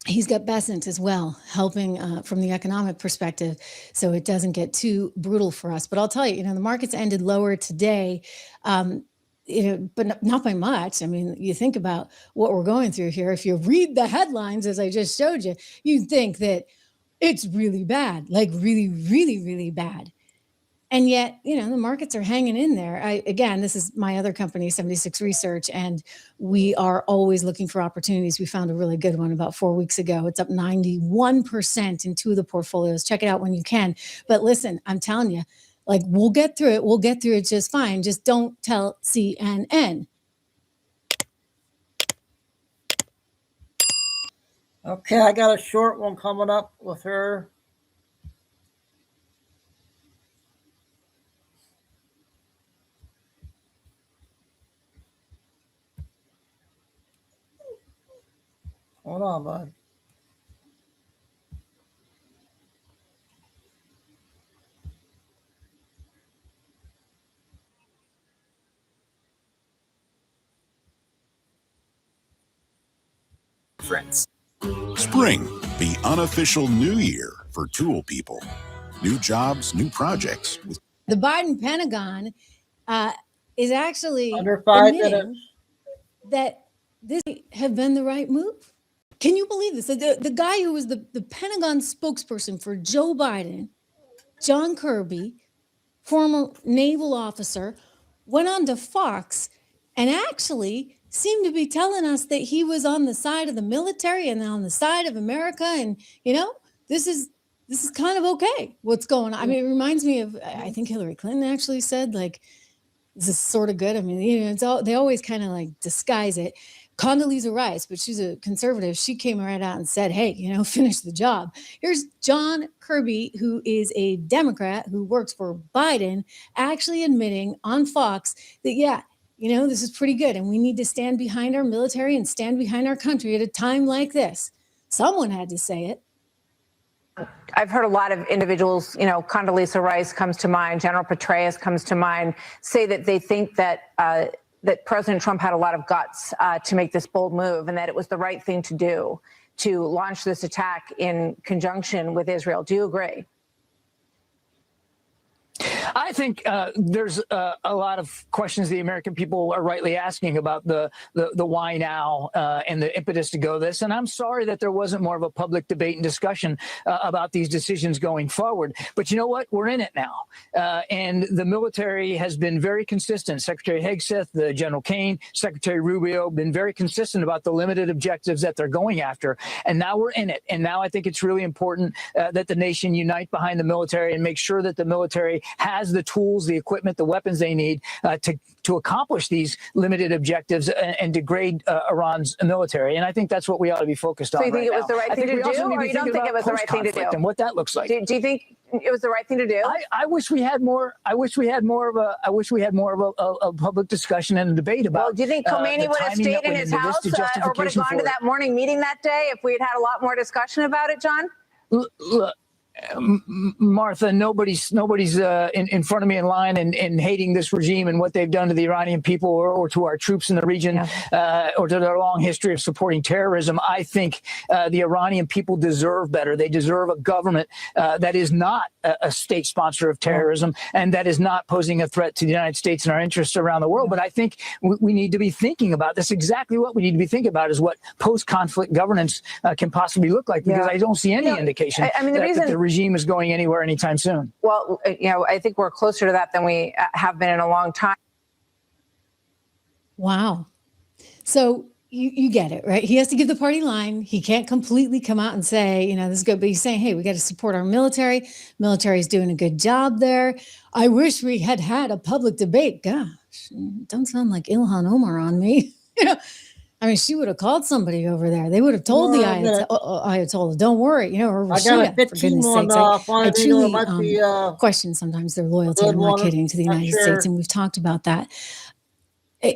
He's got Besant as well, helping from the economic perspective, so it doesn't get too brutal for us. But I'll tell you, the markets ended lower today, but not by much. I mean, you think about what we're going through here. If you read the headlines, as I just showed you, you think that it's really bad, like really, really, really bad. And yet, the markets are hanging in there. Again, this is my other company, 76 Research, and we are always looking for opportunities. We found a really good one about 4 weeks ago. It's up 91% in two of the portfolios. Check it out when you can. But listen, I'm telling you, we'll get through it. We'll get through it just fine. Just don't tell CNN. Okay, I got a short one coming up with her. Hold on, bud. Friends. Spring, the unofficial new year for tool people. New jobs, new projects. The Biden Pentagon is actually under 5 admitting minutes that this have been the right move. Can you believe this? The guy who was the Pentagon spokesperson for Joe Biden, John Kirby, former naval officer, went on to Fox and actually seemed to be telling us that he was on the side of the military and on the side of America. And, this is kind of okay, what's going on. I mean, it reminds me of, I think Hillary Clinton actually said, this is sort of good. I mean, they always kind of disguise it. Condoleezza Rice, but she's a conservative. She came right out and said, hey, finish the job. Here's John Kirby, who is a Democrat who works for Biden, actually admitting on Fox that, this is pretty good. And we need to stand behind our military and stand behind our country at a time like this. Someone had to say it. I've heard a lot of individuals, Condoleezza Rice comes to mind, General Petraeus comes to mind, say that they think that that President Trump had a lot of guts to make this bold move, and that it was the right thing to do to launch this attack in conjunction with Israel. Do you agree? I think there's a lot of questions the American people are rightly asking about the why now and the impetus to go this. And I'm sorry that there wasn't more of a public debate and discussion about these decisions going forward. But you know what? We're in it now. And the military has been very consistent. Secretary Hegseth, the General Kane, Secretary Rubio, been very consistent about the limited objectives that they're going after. And now we're in it. And now I think it's really important that the nation unite behind the military and make sure that the military has the tools, the equipment, the weapons they need to accomplish these limited objectives and degrade Iran's military. And I think that's what we ought to be focused on. So you think right it was now. the right thing to do, or you don't think it was the right thing to do? And what that looks like. Do you think it was the right thing to do? I wish we had more. I wish we had more of a public discussion and a debate about. Well, do you think Khomeini would have stayed in his house or would have gone to that morning meeting that day if we had had a lot more discussion about it, John? Look, Martha, nobody's in front of me in line and hating this regime and what they've done to the Iranian people or to our troops in the region or to their long history of supporting terrorism. I think the Iranian people deserve better. They deserve a government that is not a state sponsor of terrorism and that is not posing a threat to the United States and our interests around the world. But I think we need to be thinking about this. Exactly what we need to be thinking about is what post-conflict governance can possibly look like, because I don't see any indication I mean, the reason that the regime is going anywhere anytime soon. Well, I think we're closer to that than we have been in a long time. Wow. So you get it, right? He has to give the party line. He can't completely come out and say, this is good, but he's saying, hey, we got to support our military. Military is doing a good job there. I wish we had had a public debate. Gosh, don't sound like Ilhan Omar on me. I mean, she would have called somebody over there. They would have told the Ayatollah, don't worry, or Rashida, I got a 15 I truly question sometimes their loyalty, I'm not kidding, to the United States, and we've talked about that.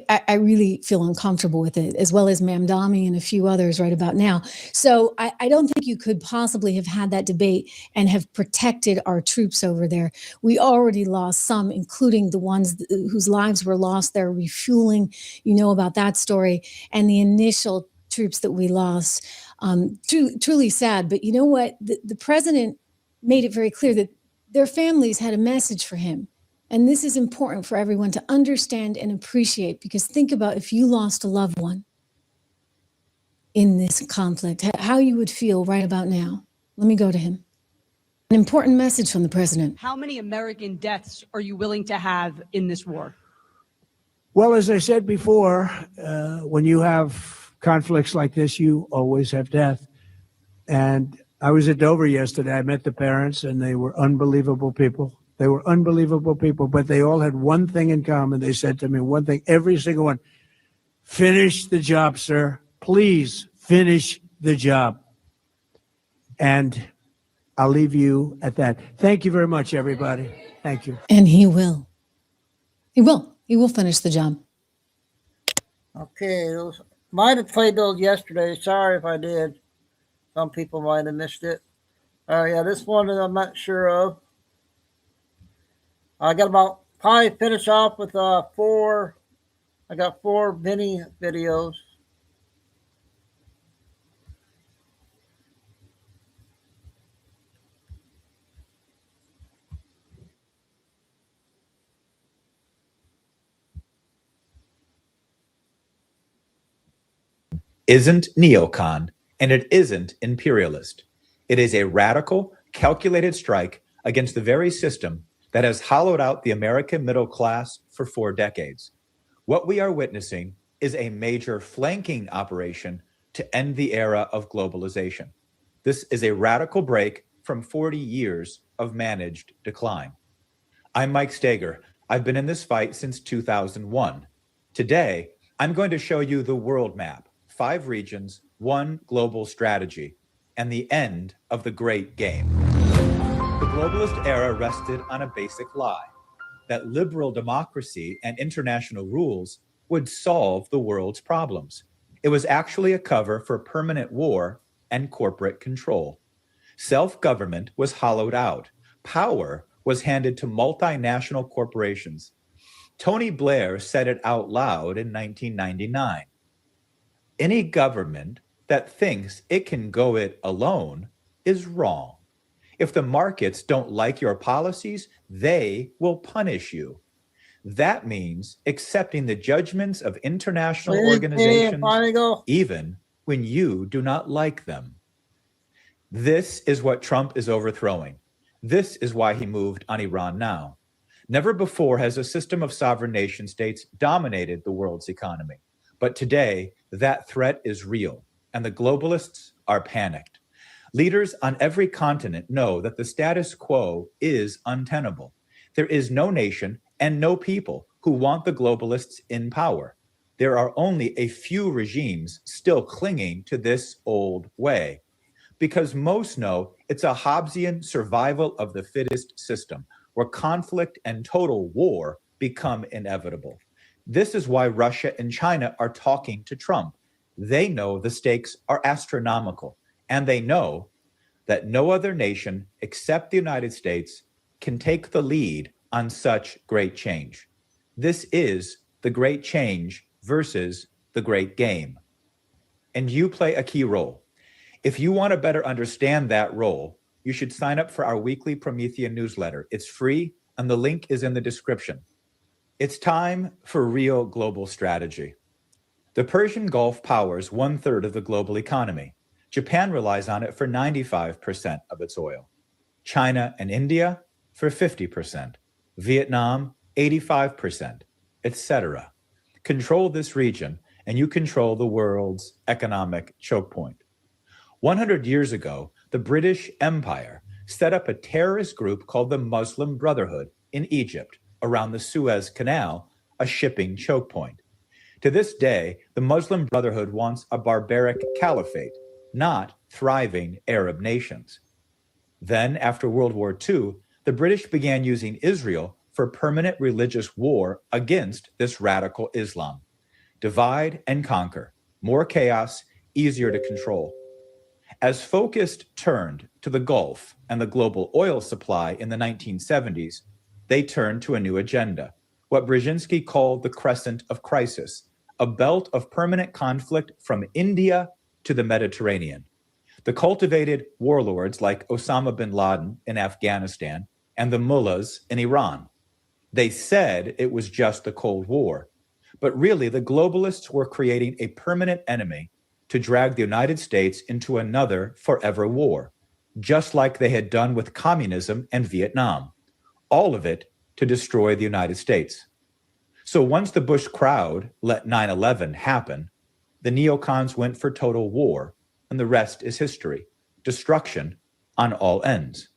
I really feel uncomfortable with it, as well as Mamdani and a few others right about now. So I don't think you could possibly have had that debate and have protected our troops over there. We already lost some, including the ones whose lives were lost. They're refueling, about that story, and the initial troops that we lost. Truly sad. But you know what? The president made it very clear that their families had a message for him. And this is important for everyone to understand and appreciate, because think about if you lost a loved one in this conflict, how you would feel right about now. Let me go to him. An important message from the president. How many American deaths are you willing to have in this war? Well, as I said before, when you have conflicts like this, you always have death. And I was at Dover yesterday. I met the parents, and they were unbelievable people. They were unbelievable people, but they all had one thing in common. They said to me one thing, every single one: finish the job, sir. Please finish the job. And I'll leave you at that. Thank you very much, everybody. Thank you. And he will. He will. He will finish the job. Okay. Might have played those yesterday. Sorry if I did. Some people might have missed it. Yeah, this one I'm not sure of. I got probably finish off with 4. I got 4 mini videos. Isn't neocon, and it isn't imperialist. It is a radical, calculated strike against the very system that has hollowed out the American middle class for 4 decades. What we are witnessing is a major flanking operation to end the era of globalization. This is a radical break from 40 years of managed decline. I'm Mike Steger. I've been in this fight since 2001. Today, I'm going to show you the world map, 5 regions, 1 global strategy, and the end of the great game. The globalist era rested on a basic lie, that liberal democracy and international rules would solve the world's problems. It was actually a cover for permanent war and corporate control. Self-government was hollowed out. Power was handed to multinational corporations. Tony Blair said it out loud in 1999. Any government that thinks it can go it alone is wrong. If the markets don't like your policies, they will punish you. That means accepting the judgments of international organizations, even when you do not like them. This is what Trump is overthrowing. This is why he moved on Iran now. Never before has a system of sovereign nation states dominated the world's economy. But today, that threat is real, and the globalists are panicked. Leaders on every continent know that the status quo is untenable. There is no nation and no people who want the globalists in power. There are only a few regimes still clinging to this old way, because most know it's a Hobbesian survival of the fittest system, where conflict and total war become inevitable. This is why Russia and China are talking to Trump. They know the stakes are astronomical, and they know that no other nation except the United States can take the lead on such great change. This is the great change versus the great game. And you play a key role. If you want to better understand that role, you should sign up for our weekly Promethean newsletter. It's free, and the link is in the description. It's time for real global strategy. The Persian Gulf powers 1/3 of the global economy. Japan relies on it for 95% of its oil. China and India for 50%. Vietnam, 85%, etc. Control this region, and you control the world's economic choke point. 100 years ago, the British Empire set up a terrorist group called the Muslim Brotherhood in Egypt around the Suez Canal, a shipping choke point. To this day, the Muslim Brotherhood wants a barbaric caliphate, not thriving Arab nations. Then, after World War II, the British began using Israel for permanent religious war against this radical Islam. Divide and conquer. More chaos, easier to control. As focus turned to the Gulf and the global oil supply in the 1970s, they turned to a new agenda, what Brzezinski called the crescent of crisis, a belt of permanent conflict from India to the Mediterranean. The cultivated warlords like Osama bin Laden in Afghanistan and the mullahs in Iran. They said it was just the Cold War, but really the globalists were creating a permanent enemy to drag the United States into another forever war, just like they had done with communism and Vietnam, all of it to destroy the United States. So once the Bush crowd let 9/11 happen, the neocons went for total war, and the rest is history, destruction on all ends.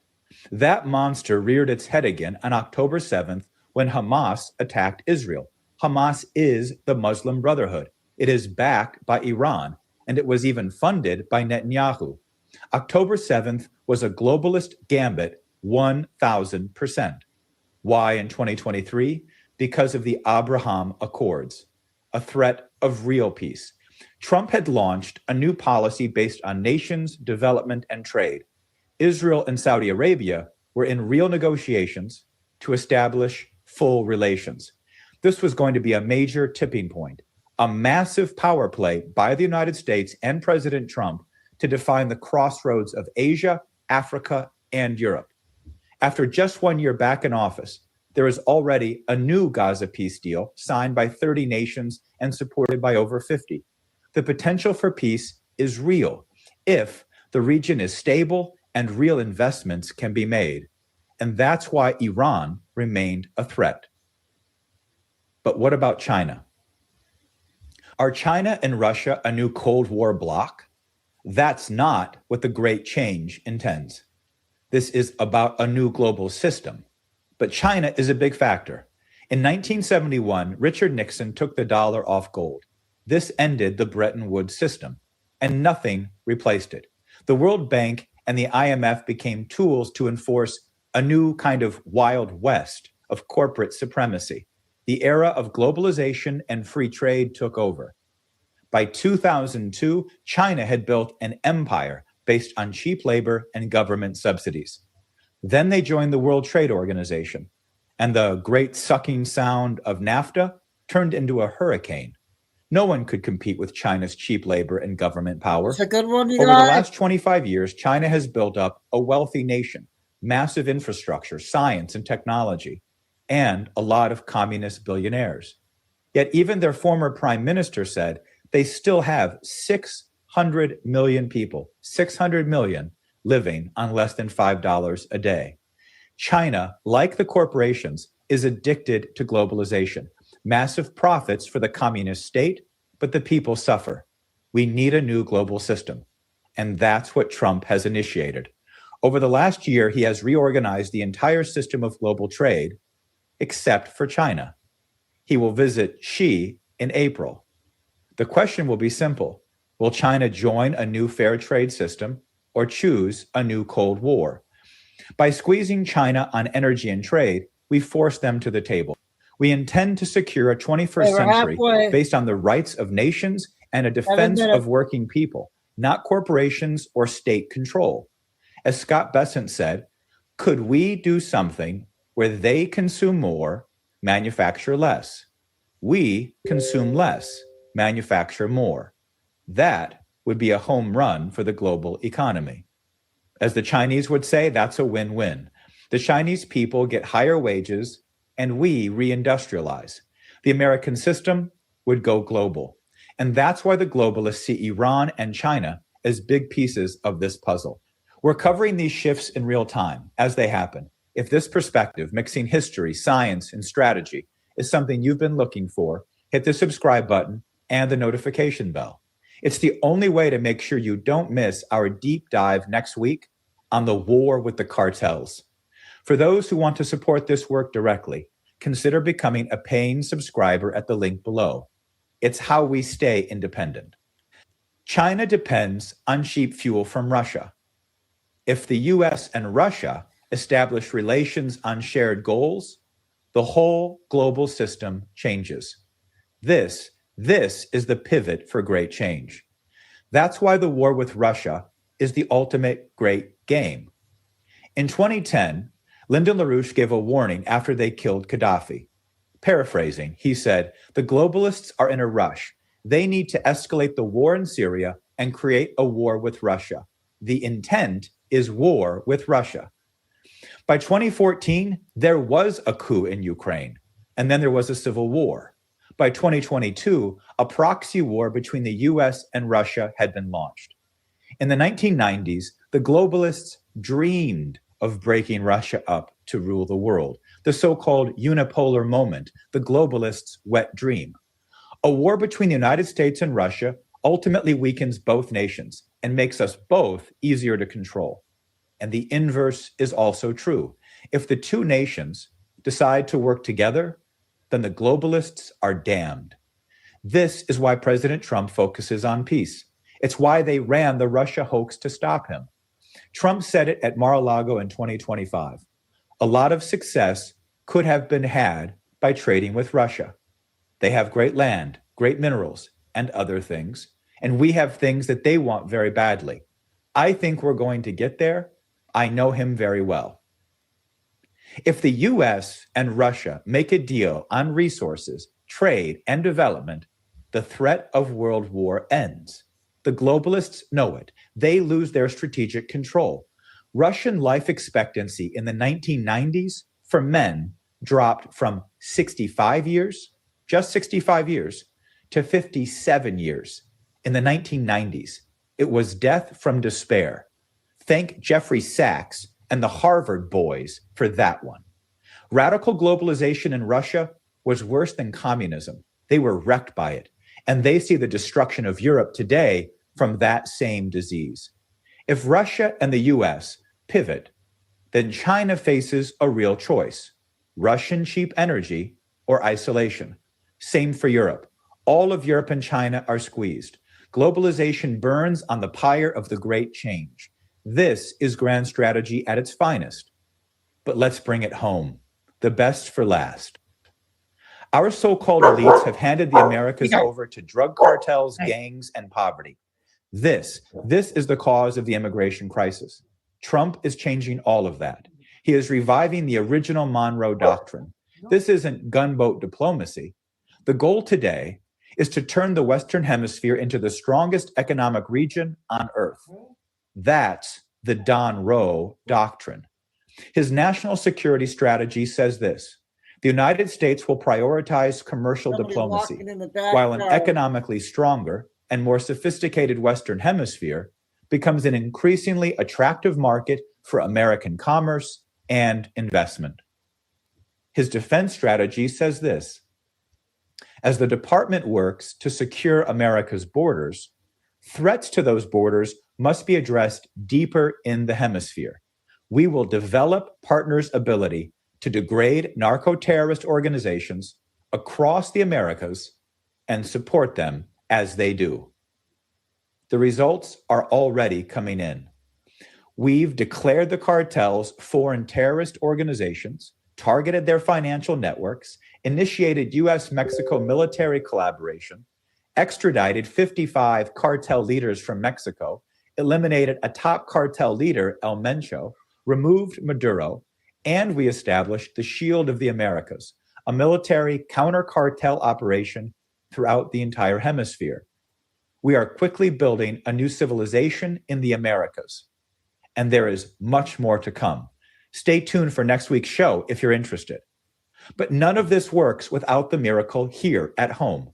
That monster reared its head again on October 7th when Hamas attacked Israel. Hamas is the Muslim Brotherhood. It is backed by Iran, and it was even funded by Netanyahu. October 7th was a globalist gambit 1,000%. Why in 2023? Because of the Abraham Accords, a threat of real peace. Trump had launched a new policy based on nations, development, and trade. Israel and Saudi Arabia were in real negotiations to establish full relations. This was going to be a major tipping point, a massive power play by the United States and President Trump to define the crossroads of Asia, Africa, and Europe. After just 1 year back in office, there is already a new Gaza peace deal signed by 30 nations and supported by over 50. The potential for peace is real if the region is stable and real investments can be made. And that's why Iran remained a threat. But what about China? Are China and Russia a new Cold War bloc? That's not what the Great Change intends. This is about a new global system. But China is a big factor. In 1971, Richard Nixon took the dollar off gold. This ended the Bretton Woods system, and nothing replaced it. The World Bank and the IMF became tools to enforce a new kind of Wild West of corporate supremacy. The era of globalization and free trade took over. By 2002, China had built an empire based on cheap labor and government subsidies. Then they joined the World Trade Organization, and the great sucking sound of NAFTA turned into a hurricane. No one could compete with China's cheap labor and government power. It's a good one, you Over the guys. last 25 years, China has built up a wealthy nation, massive infrastructure, science and technology, and a lot of communist billionaires. Yet even their former prime minister said they still have 600 million people, 600 million living on less than $5 a day. China, like the corporations, is addicted to globalization. Massive profits for the communist state, but the people suffer. We need a new global system. And that's what Trump has initiated. Over the last year, he has reorganized the entire system of global trade, except for China. He will visit Xi in April. The question will be simple. Will China join a new fair trade system or choose a new Cold War? By squeezing China on energy and trade, we force them to the table. We intend to secure a 21st century based on the rights of nations and a defense of working people, not corporations or state control. As Scott Bessent said, could we do something where they consume more, manufacture less? We consume less, manufacture more. That would be a home run for the global economy. As the Chinese would say, that's a win-win. The Chinese people get higher wages and we reindustrialize. The American system would go global. And that's why the globalists see Iran and China as big pieces of this puzzle. We're covering these shifts in real time as they happen. If this perspective, mixing history, science, and strategy, is something you've been looking for, hit the subscribe button and the notification bell. It's the only way to make sure you don't miss our deep dive next week on the war with the cartels. For those who want to support this work directly, consider becoming a paying subscriber at the link below. It's how we stay independent. China depends on cheap fuel from Russia. If the US and Russia establish relations on shared goals, the whole global system changes. This is the pivot for great change. That's why the war with Russia is the ultimate great game. In 2010, Lyndon LaRouche gave a warning after they killed Gaddafi. Paraphrasing, he said, the globalists are in a rush. They need to escalate the war in Syria and create a war with Russia. The intent is war with Russia. By 2014, there was a coup in Ukraine, and then there was a civil war. By 2022, a proxy war between the US and Russia had been launched. In the 1990s, the globalists dreamed of breaking Russia up to rule the world, the so-called unipolar moment, the globalists' wet dream. A war between the United States and Russia ultimately weakens both nations and makes us both easier to control. And the inverse is also true. If the two nations decide to work together, then the globalists are damned. This is why President Trump focuses on peace. It's why they ran the Russia hoax to stop him. Trump said it at Mar-a-Lago in 2025. A lot of success could have been had by trading with Russia. They have great land, great minerals, and other things. And we have things that they want very badly. I think we're going to get there. I know him very well. If the US and Russia make a deal on resources, trade, and development, the threat of world war ends. The globalists know it. They lose their strategic control. Russian life expectancy in the 1990s for men dropped from 65 years, just 65 years, to 57 years. In the 1990s, it was death from despair. Thank Jeffrey Sachs and the Harvard boys for that one. Radical globalization in Russia was worse than communism. They were wrecked by it. And they see the destruction of Europe today from that same disease. If Russia and the US pivot, then China faces a real choice: Russian cheap energy or isolation. Same for Europe. All of Europe and China are squeezed. Globalization burns on the pyre of the great change. This is grand strategy at its finest. But let's bring it home. The best for last. Our so-called elites have handed the Americas over to drug cartels, gangs, and poverty. This is the cause of the immigration crisis. Trump is changing all of that. He is reviving the original Monroe Doctrine. This isn't gunboat diplomacy. The goal today is to turn the Western Hemisphere into the strongest economic region on Earth. That's the Don Rowe Doctrine. His national security strategy says this: the United States will prioritize commercial diplomacy, while an economically stronger and more sophisticated Western Hemisphere becomes an increasingly attractive market for American commerce and investment. His defense strategy says this: as the department works to secure America's borders, threats to those borders must be addressed deeper in the hemisphere. We will develop partners' ability to degrade narco-terrorist organizations across the Americas and support them as they do. The results are already coming in. We've declared the cartels foreign terrorist organizations, targeted their financial networks, initiated U.S.-Mexico military collaboration, extradited 55 cartel leaders from Mexico, eliminated a top cartel leader, El Mencho, removed Maduro, and we established the Shield of the Americas, a military counter-cartel operation throughout the entire hemisphere. We are quickly building a new civilization in the Americas, and there is much more to come. Stay tuned for next week's show if you're interested. But none of this works without the miracle here at home.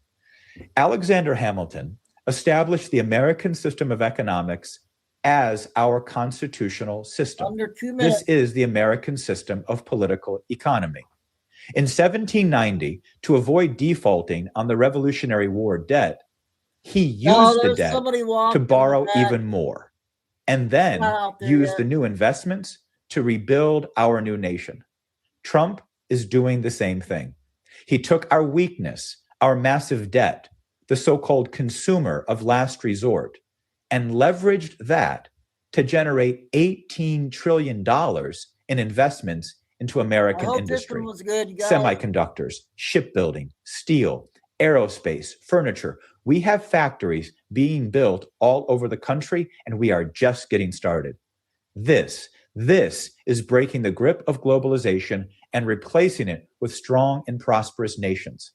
Alexander Hamilton established the American system of economics as our constitutional system. This is the American system of political economy. In 1790, to avoid defaulting on the Revolutionary War debt, he used the debt to borrow even more, and then used the new investments to rebuild our new nation. Trump is doing the same thing. He took our weakness, our massive debt, the so-called consumer of last resort, and leveraged that to generate $18 trillion in investments into American industry. Semiconductors, shipbuilding, steel, aerospace, furniture. We have factories being built all over the country, and we are just getting started. This is breaking the grip of globalization and replacing it with strong and prosperous nations.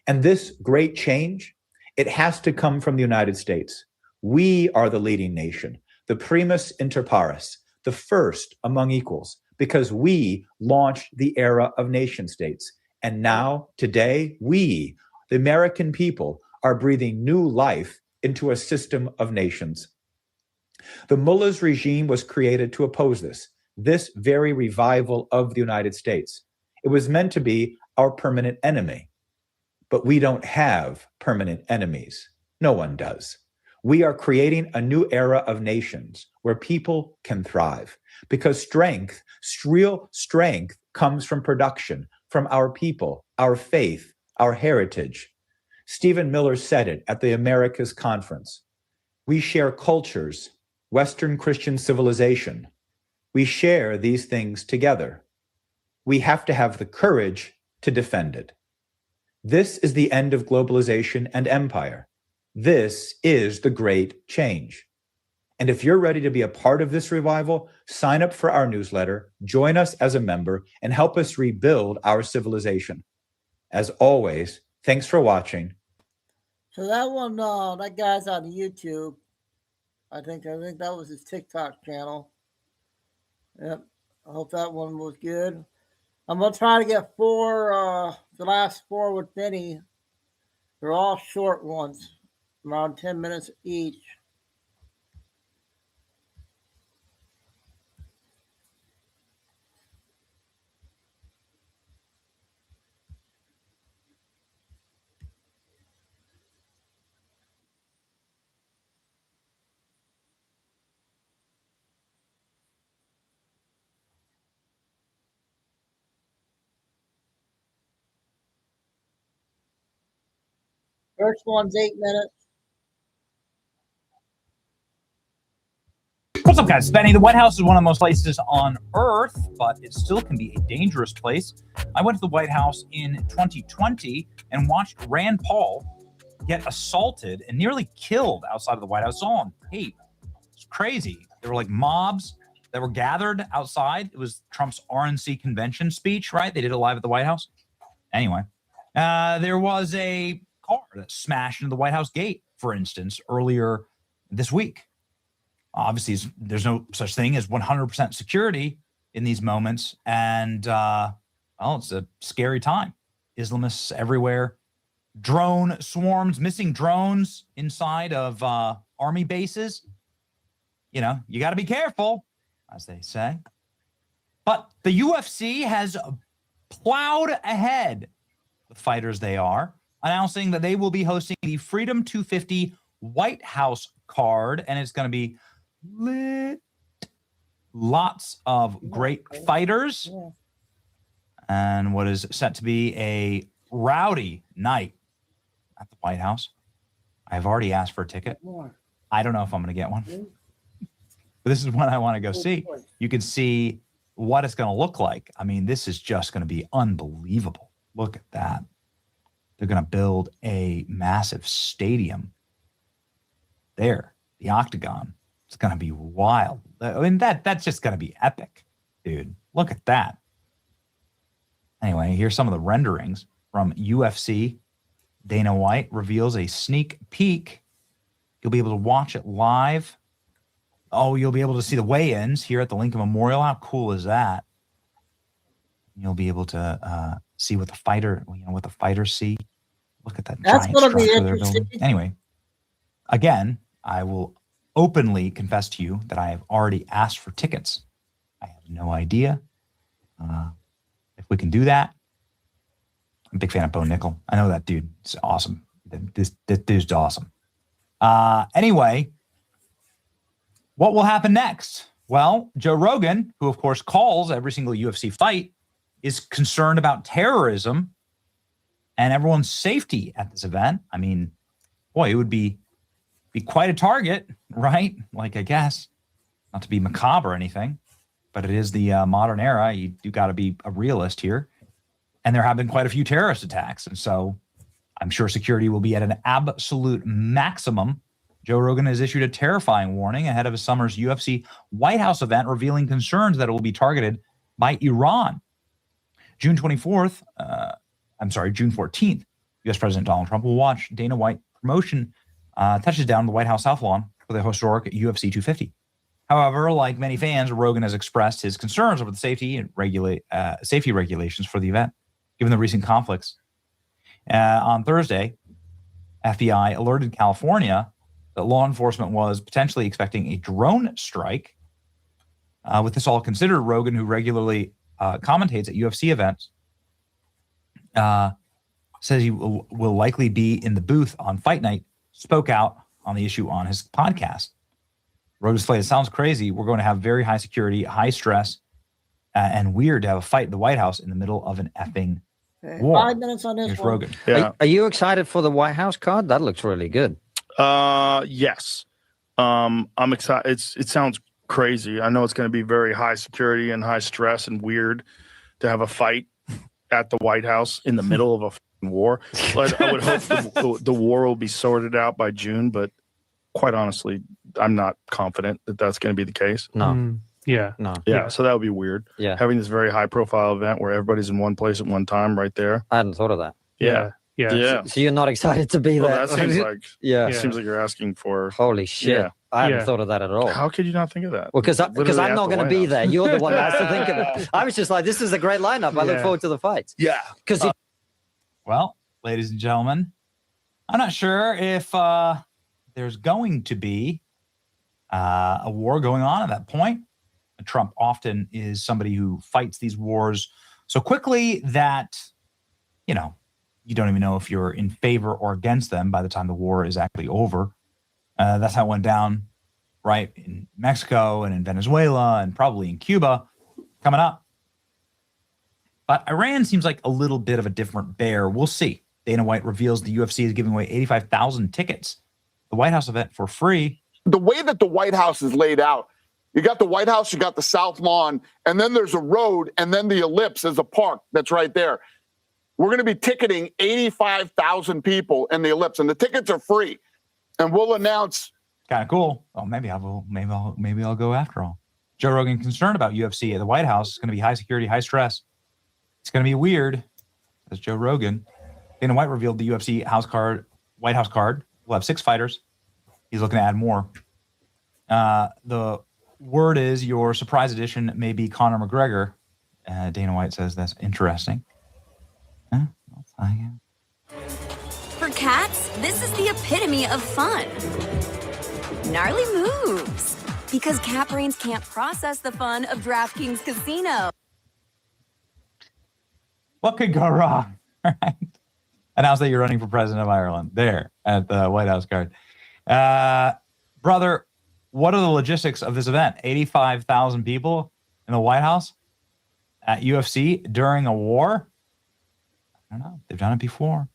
And this great change, it has to come from the United States. We are the leading nation, the primus inter pares, the first among equals, because we launched the era of nation states. And now, today, we, the American people, are breathing new life into a system of nations. The mullahs regime was created to oppose this very revival of the United States. It was meant to be our permanent enemy. But we don't have permanent enemies. No one does. We are creating a new era of nations where people can thrive, because strength, real strength, comes from production, from our people, our faith, our heritage. Stephen Miller said it at the Americas Conference. We share cultures, Western Christian civilization. We share these things together. We have to have the courage to defend it. This is the end of globalization and empire. This is the great change. And if you're ready to be a part of this revival, sign up for our newsletter, join us as a member, and help us rebuild our civilization. As always, thanks for watching. So that one, that guy's on YouTube. I think that was his TikTok channel. Yep. I hope that one was good. I'm gonna try to get the last four with Benny. They're all short ones, around 10 minutes each. First one's 8 minutes. What's up, guys? Benny. The White House is one of the most places on Earth, but it still can be a dangerous place. I went to the White House in 2020 and watched Rand Paul get assaulted and nearly killed outside of the White House. It's all on tape. It's crazy. There were like mobs that were gathered outside. It was Trump's RNC convention speech, right? They did it live at the White House. Anyway, there was a car that smashed into the White House gate, for instance, earlier this week. Obviously, there's no such thing as 100% security in these moments. And, it's a scary time. Islamists everywhere. Drone swarms, missing drones inside of army bases. You know, you got to be careful, as they say. But the UFC has plowed ahead, the fighters they are, announcing that they will be hosting the Freedom 250 White House card, and it's going to be lit. Lots of great fighters, and what is set to be a rowdy night at the White House. I've already asked for a ticket. I don't know if I'm going to get one, but this is one I want to go see. You can see what it's going to look like. I mean, this is just going to be unbelievable. Look at that. They're going to build a massive stadium there, the Octagon. It's going to be wild. I mean, that's just going to be epic, dude. Look at that. Anyway, here's some of the renderings from UFC. Dana White reveals a sneak peek. You'll be able to watch it live. Oh, you'll be able to see the weigh-ins here at the Lincoln Memorial. How cool is that? You'll be able to see what the fighters see. Look at that giant structure they're building. Anyway, again, I will openly confess to you that I have already asked for tickets. I have no idea if we can do that. I'm a big fan of Bo Nickel. I know that dude. It's awesome. This dude's awesome. Anyway, what will happen next? Well, Joe Rogan, who of course calls every single UFC fight, is concerned about terrorism and everyone's safety at this event. I mean, boy, it would be quite a target, right? Like, I guess, not to be macabre or anything, but it is the modern era. You got to be a realist here. And there have been quite a few terrorist attacks. And so I'm sure security will be at an absolute maximum. Joe Rogan has issued a terrifying warning ahead of his summer's UFC White House event, revealing concerns that it will be targeted by Iran. June 14th, U.S. President Donald Trump will watch Dana White promotion touches down the White House South Lawn for the historic UFC 250. However, like many fans, Rogan has expressed his concerns over the safety regulations for the event, given the recent conflicts. On Thursday, FBI alerted California that law enforcement was potentially expecting a drone strike. With this all considered, Rogan, who regularly commentates at UFC events, says he will likely be in the booth on fight night, spoke out on the issue on his podcast. Rogan said, it sounds crazy. We're going to have very high security, high stress, and weird to have a fight in the White House in the middle of an effing war. 5 minutes on this Here's one. Rogan. Yeah. Are you excited for the White House card? That looks really good. Yes. I'm excited. It sounds crazy. I know it's going to be very high security and high stress and weird to have a fight at the White House in the middle of a war. But I would hope the war will be sorted out by June. But quite honestly, I'm not confident that that's going to be the case. No. Yeah. No. Yeah. So that would be weird. Yeah. Having this very high profile event where everybody's in one place at one time right there. I hadn't thought of that. Yeah. Yeah. So you're not excited to be Well, there? that seems like yeah. Seems like you're asking for. Holy shit. Yeah. I hadn't thought of that at all. How could you not think of that? Well, because Literally I'm at not the going to White be House. there. You're the one that has to think of it. I was just like, this is a great lineup. I look forward to the fights. Yeah. Because Well, ladies and gentlemen, I'm not sure if there's going to be a war going on at that point. Trump often is somebody who fights these wars so quickly that, you don't even know if you're in favor or against them by the time the war is actually over. That's how it went down, right, in Mexico and in Venezuela and probably in Cuba coming up. But Iran seems like a little bit of a different bear. We'll see. Dana White reveals the UFC is giving away 85,000 tickets, the White House event, for free. The way that the White House is laid out, you got the White House, you got the South Lawn, and then there's a road, and then the ellipse is a park that's right there. We're going to be ticketing 85,000 people in the ellipse, and the tickets are free. And we'll announce. Kind of cool. Oh, maybe I'll go after all. Joe Rogan concerned about UFC at the White House. It's going to be high security, high stress. It's going to be weird, says Joe Rogan. Dana White revealed the UFC White House card will have 6 fighters. He's looking to add more. The word is your surprise edition may be Conor McGregor. Dana White says that's interesting. For cats, this is the epitome of fun. Gnarly moves. Because cat brains can't process the fun of DraftKings Casino. What could go wrong? All right. Announce that you're running for president of Ireland there at the White House card. Brother, what are the logistics of this event? 85,000 people in the White House at UFC during a war? I don't know. They've done it before.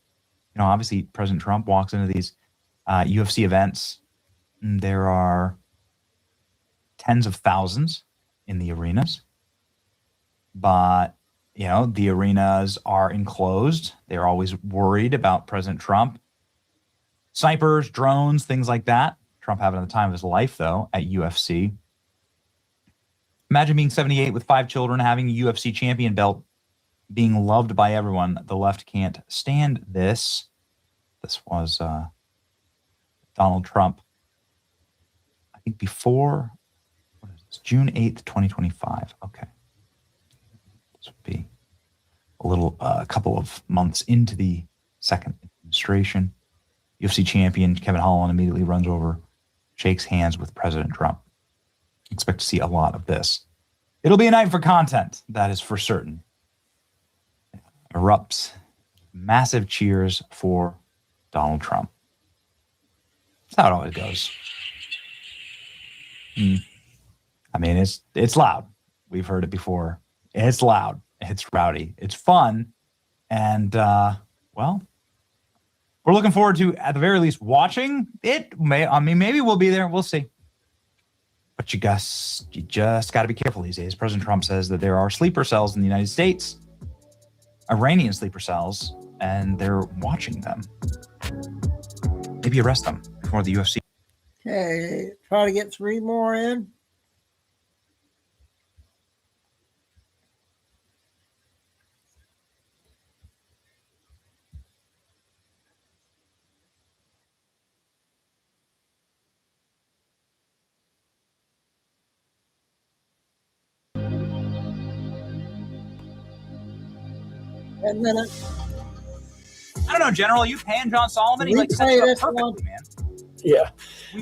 You know, obviously, President Trump walks into these UFC events. There are tens of thousands in the arenas. But, you know, the arenas are enclosed. They're always worried about President Trump. Snipers, drones, things like that. Trump having the time of his life, though, at UFC. Imagine being 78 with 5 children, having a UFC champion belt, being loved by everyone. The left can't stand this. This was Donald Trump, I think before, what is this, June 8th, 2025. Okay. This would be a couple of months into the second administration. UFC champion Kevin Holland immediately runs over, shakes hands with President Trump. Expect to see a lot of this. It'll be a night for content, that is for certain. Erupts. Massive cheers for Donald Trump. That's how it always goes. I mean, it's loud. We've heard it before. It's loud. It's rowdy. It's fun. And, well, we're looking forward to, at the very least, watching it. Maybe we'll be there. We'll see. But you just got to be careful these days. President Trump says that there are sleeper cells in the United States, Iranian sleeper cells, and they're watching them. Maybe arrest them before the UFC. Okay, try to get 3 more in. And then I don't know, General. You pan John Solomon? He sets it up perfectly, man. Yeah,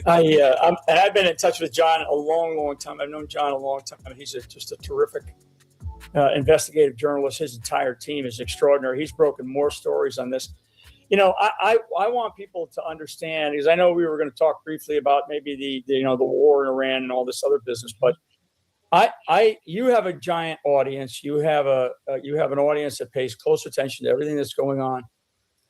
I've been in touch with John a long time. I've known John a long time. He's just a terrific investigative journalist. His entire team is extraordinary. He's broken more stories on this. You know, I want people to understand, because I know we were going to talk briefly about maybe the war in Iran and all this other business, but you have a giant audience. You have an audience that pays close attention to everything that's going on,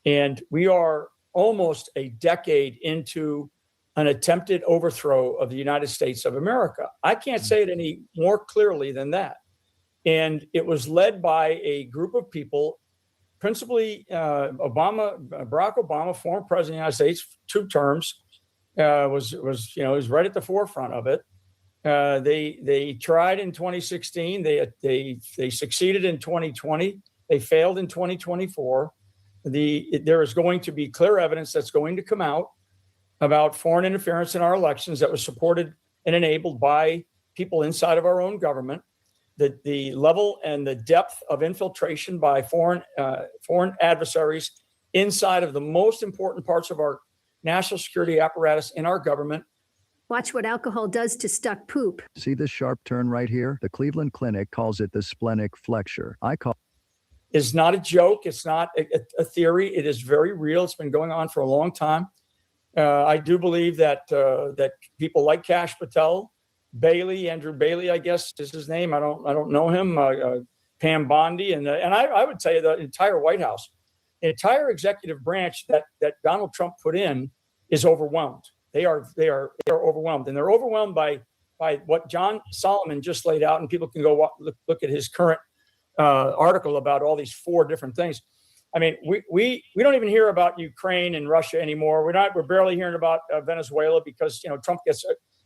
and we are almost a decade into an attempted overthrow of the United States of America. I can't say it any more clearly than that. And it was led by a group of people, principally Barack Obama, former president of the United States, 2 terms, was right at the forefront of it. They tried in 2016. They succeeded in 2020. They failed in 2024. There is going to be clear evidence that's going to come out about foreign interference in our elections that was supported and enabled by people inside of our own government. The level and the depth of infiltration by foreign adversaries inside of the most important parts of our national security apparatus in our government. Watch what alcohol does to stuck poop. See this sharp turn right here? The Cleveland Clinic calls it the splenic flexure. Is not a joke. It's not a theory. It is very real. It's been going on for a long time. I do believe that people like Kash Patel, Andrew Bailey, I guess is his name. I don't know him. Pam Bondi, and I would tell you the entire White House, the entire executive branch that Donald Trump put in is overwhelmed. They are overwhelmed, and they're overwhelmed by what John Solomon just laid out. And people can go look at his current article about all these 4 different things. I mean, we don't even hear about Ukraine and Russia anymore. We're barely hearing about Venezuela because Trump gets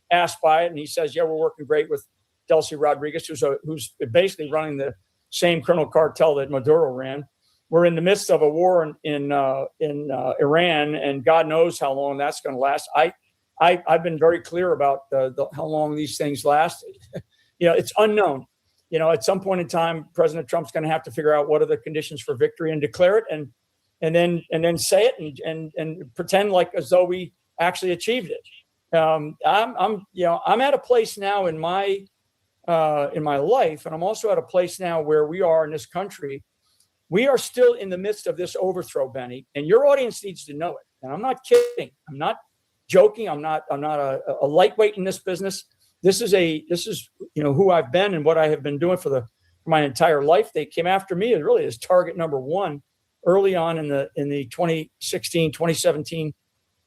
asked by it and he says, yeah, we're working great with Delcy Rodriguez, who's basically running the same criminal cartel that Maduro ran. We're in the midst of a war in Iran, and God knows how long that's going to last. I've been very clear about how long these things last. It's unknown. At some point in time, President Trump's going to have to figure out what are the conditions for victory and declare it, and then say it and pretend like as though we actually achieved it. I'm at a place now in my life, and I'm also at a place now where we are in this country. We are still in the midst of this overthrow, Benny, and your audience needs to know it. And I'm not kidding. I'm not joking. I'm not a lightweight in this business. This is who I've been and what I have been doing for my entire life. They came after me really as target number one early on in the 2016, 2017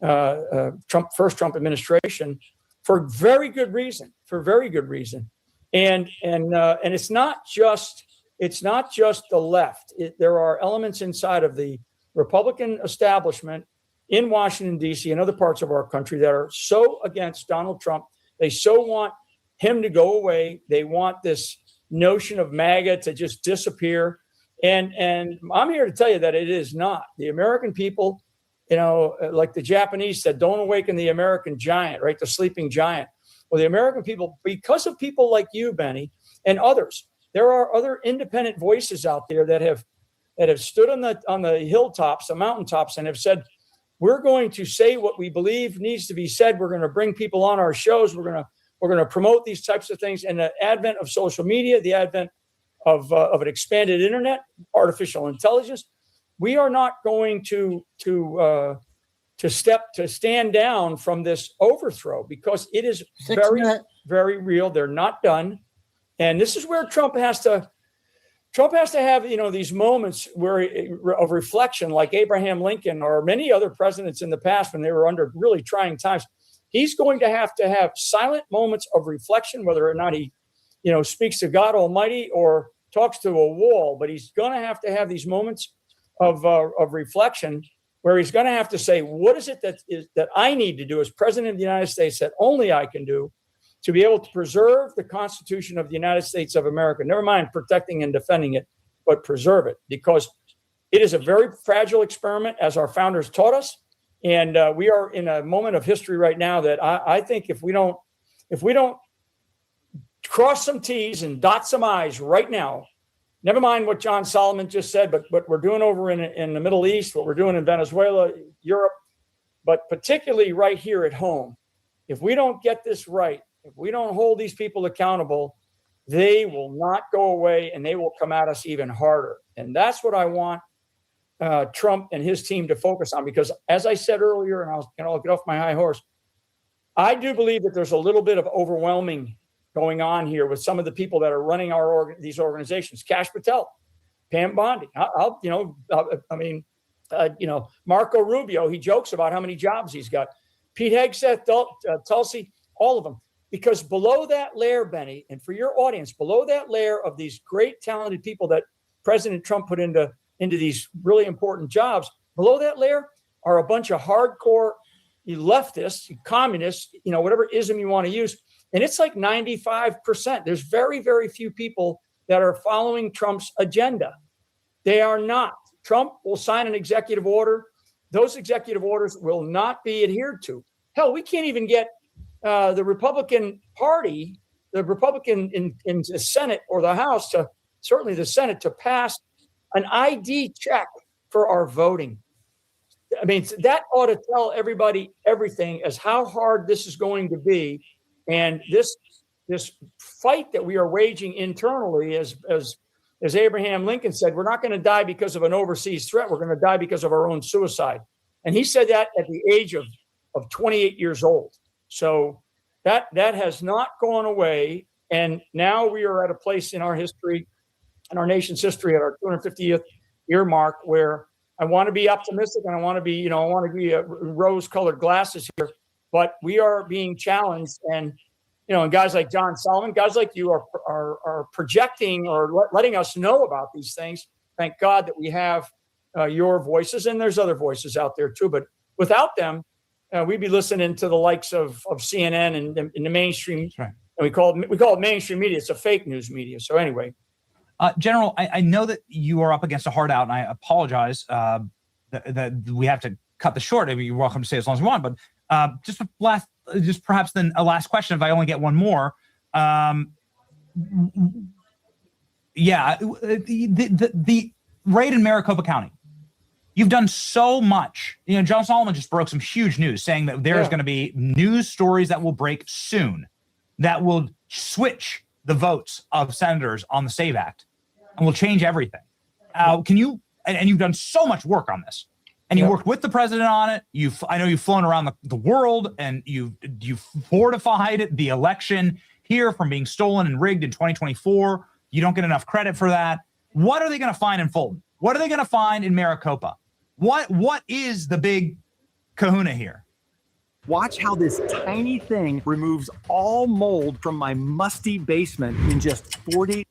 Trump administration for very good reason. And it's not just the left. There are elements inside of the Republican establishment in Washington, D.C. and other parts of our country that are so against Donald Trump. They so want him to go away. They want this notion of MAGA to just disappear. And I'm here to tell you that it is not. The American people, like the Japanese said, don't awaken the American giant, right? The sleeping giant. Well, the American people, because of people like you, Benny, and others, there are other independent voices out there that have stood on the hilltops, the mountaintops, and have said, we're going to say what we believe needs to be said. We're going to bring people on our shows. We're going to promote these types of things. And the advent of social media, the advent of an expanded internet, artificial intelligence, we are not going to stand down from this overthrow because it is very, very real. They're not done. And this is where Trump has to have, these moments of reflection like Abraham Lincoln or many other presidents in the past when they were under really trying times. He's going to have silent moments of reflection, whether or not he, speaks to God Almighty or talks to a wall. But he's going to have these moments of reflection where he's going to have to say, what is it that I need to do as president of the United States that only I can do to be able to preserve the Constitution of the United States of America? Never mind protecting and defending it, but preserve it, because it is a very fragile experiment, as our founders taught us. And we are in a moment of history right now that I think if we don't cross some T's and dot some I's right now, never mind what John Solomon just said, but what we're doing over in the Middle East, what we're doing in Venezuela, Europe, but particularly right here at home, if we don't get this right, if we don't hold these people accountable, they will not go away and they will come at us even harder. And that's what I want Trump and his team to focus on, because as I said earlier, and I'll get off my high horse, I do believe that there's a little bit of overwhelming going on here with some of the people that are running these organizations. Kash Patel, Pam Bondi, Marco Rubio, he jokes about how many jobs he's got. Pete Hegseth, Tulsi, all of them. Because below that layer, Benny, and for your audience, below that layer of these great talented people that President Trump put into these really important jobs, below that layer are a bunch of hardcore leftists, communists, whatever ism you want to use. And it's like 95%. There's very, very few people that are following Trump's agenda. They are not. Trump will sign an executive order. Those executive orders will not be adhered to. Hell, we can't even get the Republican Party, the Republican in the Senate or the House, certainly the Senate, to pass an ID check for our voting. I mean, that ought to tell everybody everything as how hard this is going to be. And this fight that we are waging internally, as Abraham Lincoln said, we're not going to die because of an overseas threat. We're going to die because of our own suicide. And he said that at the age of 28 years old. So that has not gone away. And now we are at a place in our history, in our nation's history, at our 250th year mark, where I want to be optimistic and I want to be rose-colored glasses here, but we are being challenged. And, and guys like John Solomon, guys like you are projecting or letting us know about these things. Thank God that we have your voices, and there's other voices out there too. But without them, we'd be listening to the likes of CNN and the mainstream and we call it mainstream media. It's a fake news media. So anyway, General, I know that you are up against a hard out, and I apologize that we have to cut this short. I mean, you're welcome to stay as long as you want, but just perhaps then a last question, if I only get one more. The raid in Maricopa County. You've done so much. You know, John Solomon just broke some huge news saying that there's going to be news stories that will break soon that will switch the votes of senators on the SAVE Act and will change everything. Can you, and you've done so much work on this, and you worked with the president on it. I know you've flown around the world, and you've fortified the election here from being stolen and rigged in 2024. You don't get enough credit for that. What are they going to find in Fulton? What are they going to find in Maricopa? What is the big kahuna here? Watch how this tiny thing removes all mold from my musty basement in just 40.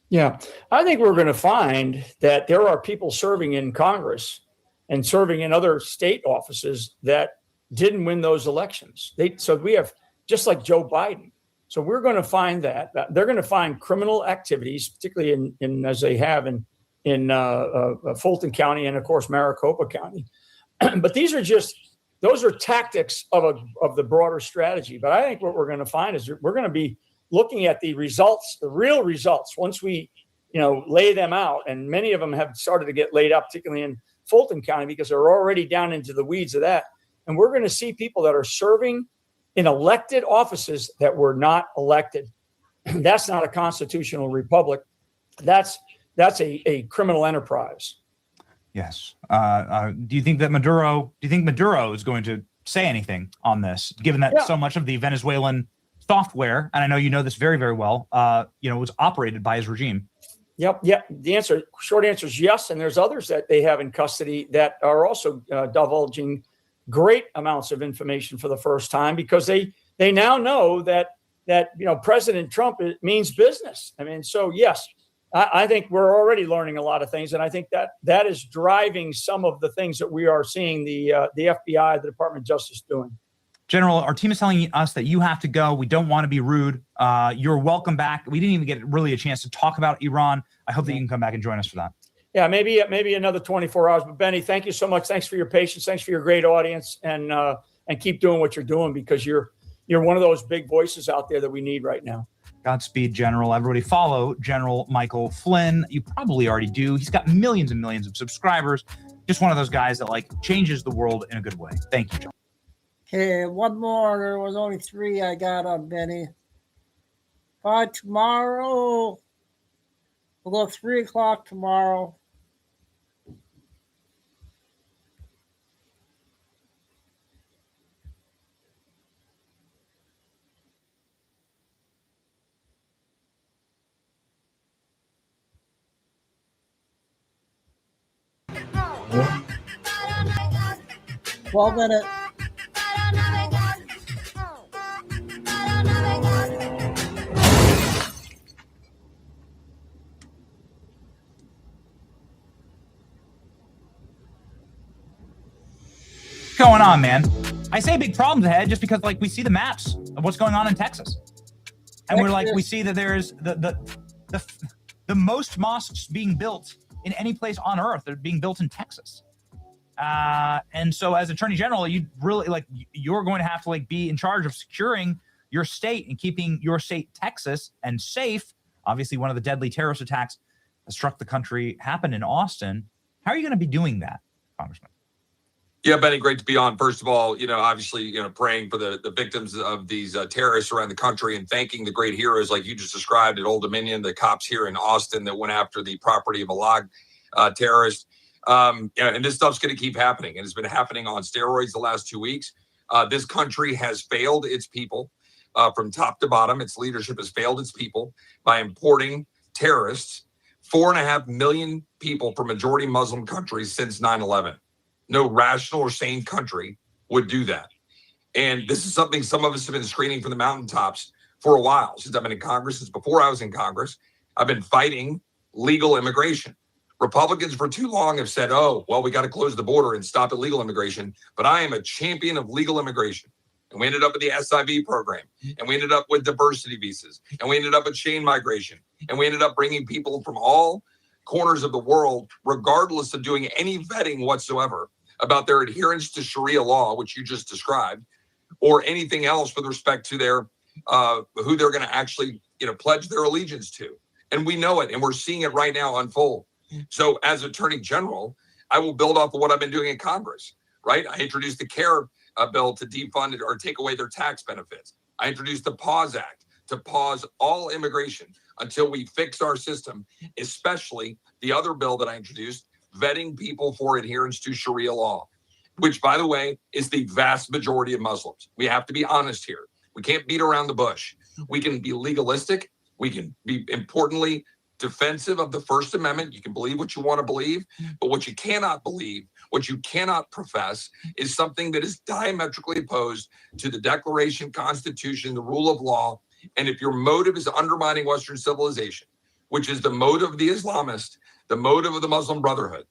Yeah, I think we're going to find that there are people serving in Congress and serving in other state offices that didn't win those elections. So we have, just like Joe Biden. So we're going to find that they're going to find criminal activities, particularly in as they have in Fulton County and of course Maricopa County. But those are tactics of the broader strategy. But I think what we're going to find is we're going to be looking at the results, the real results, once we, lay them out. And many of them have started to get laid out, particularly in Fulton County, because they're already down into the weeds of that. And we're going to see people that are serving in elected offices that were not elected. That's not a constitutional republic. That's a criminal enterprise. Yes. Do you think Maduro is going to say anything on this, given that so much of the Venezuelan software, and I know you know this very, very well, was operated by his regime? Yep. The short answer is yes. And there's others that they have in custody that are also divulging great amounts of information for the first time, because they now know that President Trump means business. I mean, so yes, I think we're already learning a lot of things, and I think that is driving some of the things that we are seeing the FBI, the Department of Justice, doing. General, our team is telling us that you have to go. We don't want to be rude. You're welcome back. We didn't even get really a chance to talk about Iran. I hope that you can come back and join us for that. Yeah, maybe another 24 hours. But Benny, thank you so much. Thanks for your patience. Thanks for your great audience, and keep doing what you're doing, because you're one of those big voices out there that we need right now. Godspeed, General. Everybody follow General Michael Flynn. You probably already do. He's got millions and millions of subscribers. Just one of those guys that changes the world in a good way. Thank you, John. Okay, one more. There was only 3 I got on Benny. By tomorrow, we'll go 3 o'clock tomorrow. Yeah. 12 minutes. Going on, man? I say big problems ahead just because we see the maps of what's going on in Texas, and we see that there's the most mosques being built in any place on earth. They're being built in Texas, and so as Attorney General, you really you're going to have to be in charge of securing your state and keeping your state, Texas, and safe. Obviously, one of the deadly terrorist attacks that struck the country happened in Austin. How are you going to be doing that, Congressman? Yeah, Benny, great to be on. First of all, obviously, praying for the victims of these terrorists around the country, and thanking the great heroes like you just described at Old Dominion, the cops here in Austin that went after the property of a log terrorist. And this stuff's going to keep happening, and it's been happening on steroids the last 2 weeks. This country has failed its people from top to bottom. Its leadership has failed its people by importing terrorists, 4.5 million people from majority Muslim countries since 9/11. No rational or sane country would do that. And this is something some of us have been screaming from the mountaintops for a while. Since I've been in Congress, since before I was in Congress, I've been fighting legal immigration. Republicans for too long have said, oh, well, we got to close the border and stop illegal immigration. But I am a champion of legal immigration. And we ended up with the SIV program. And we ended up with diversity visas. And we ended up with chain migration. And we ended up bringing people from all corners of the world, regardless of doing any vetting whatsoever about their adherence to Sharia law, which you just described, or anything else with respect to their who they're going to actually pledge their allegiance to. And we know it, and we're seeing it right now unfold. So as Attorney General, I will build off of what I've been doing in Congress, right? I introduced the CARE bill to defund or take away their tax benefits. I introduced the PAUSE Act to pause all immigration until we fix our system, especially the other bill that I introduced, vetting people for adherence to Sharia law, which, by the way, is the vast majority of Muslims. We have to be honest here. We can't beat around the bush. We can be legalistic. We can be, importantly, defensive of the First Amendment. You can believe what you want to believe, but what you cannot believe, what you cannot profess, is something that is diametrically opposed to the Declaration, Constitution, the rule of law. And if your motive is undermining Western civilization, which is the motive of the Islamist, the motive of the Muslim Brotherhood,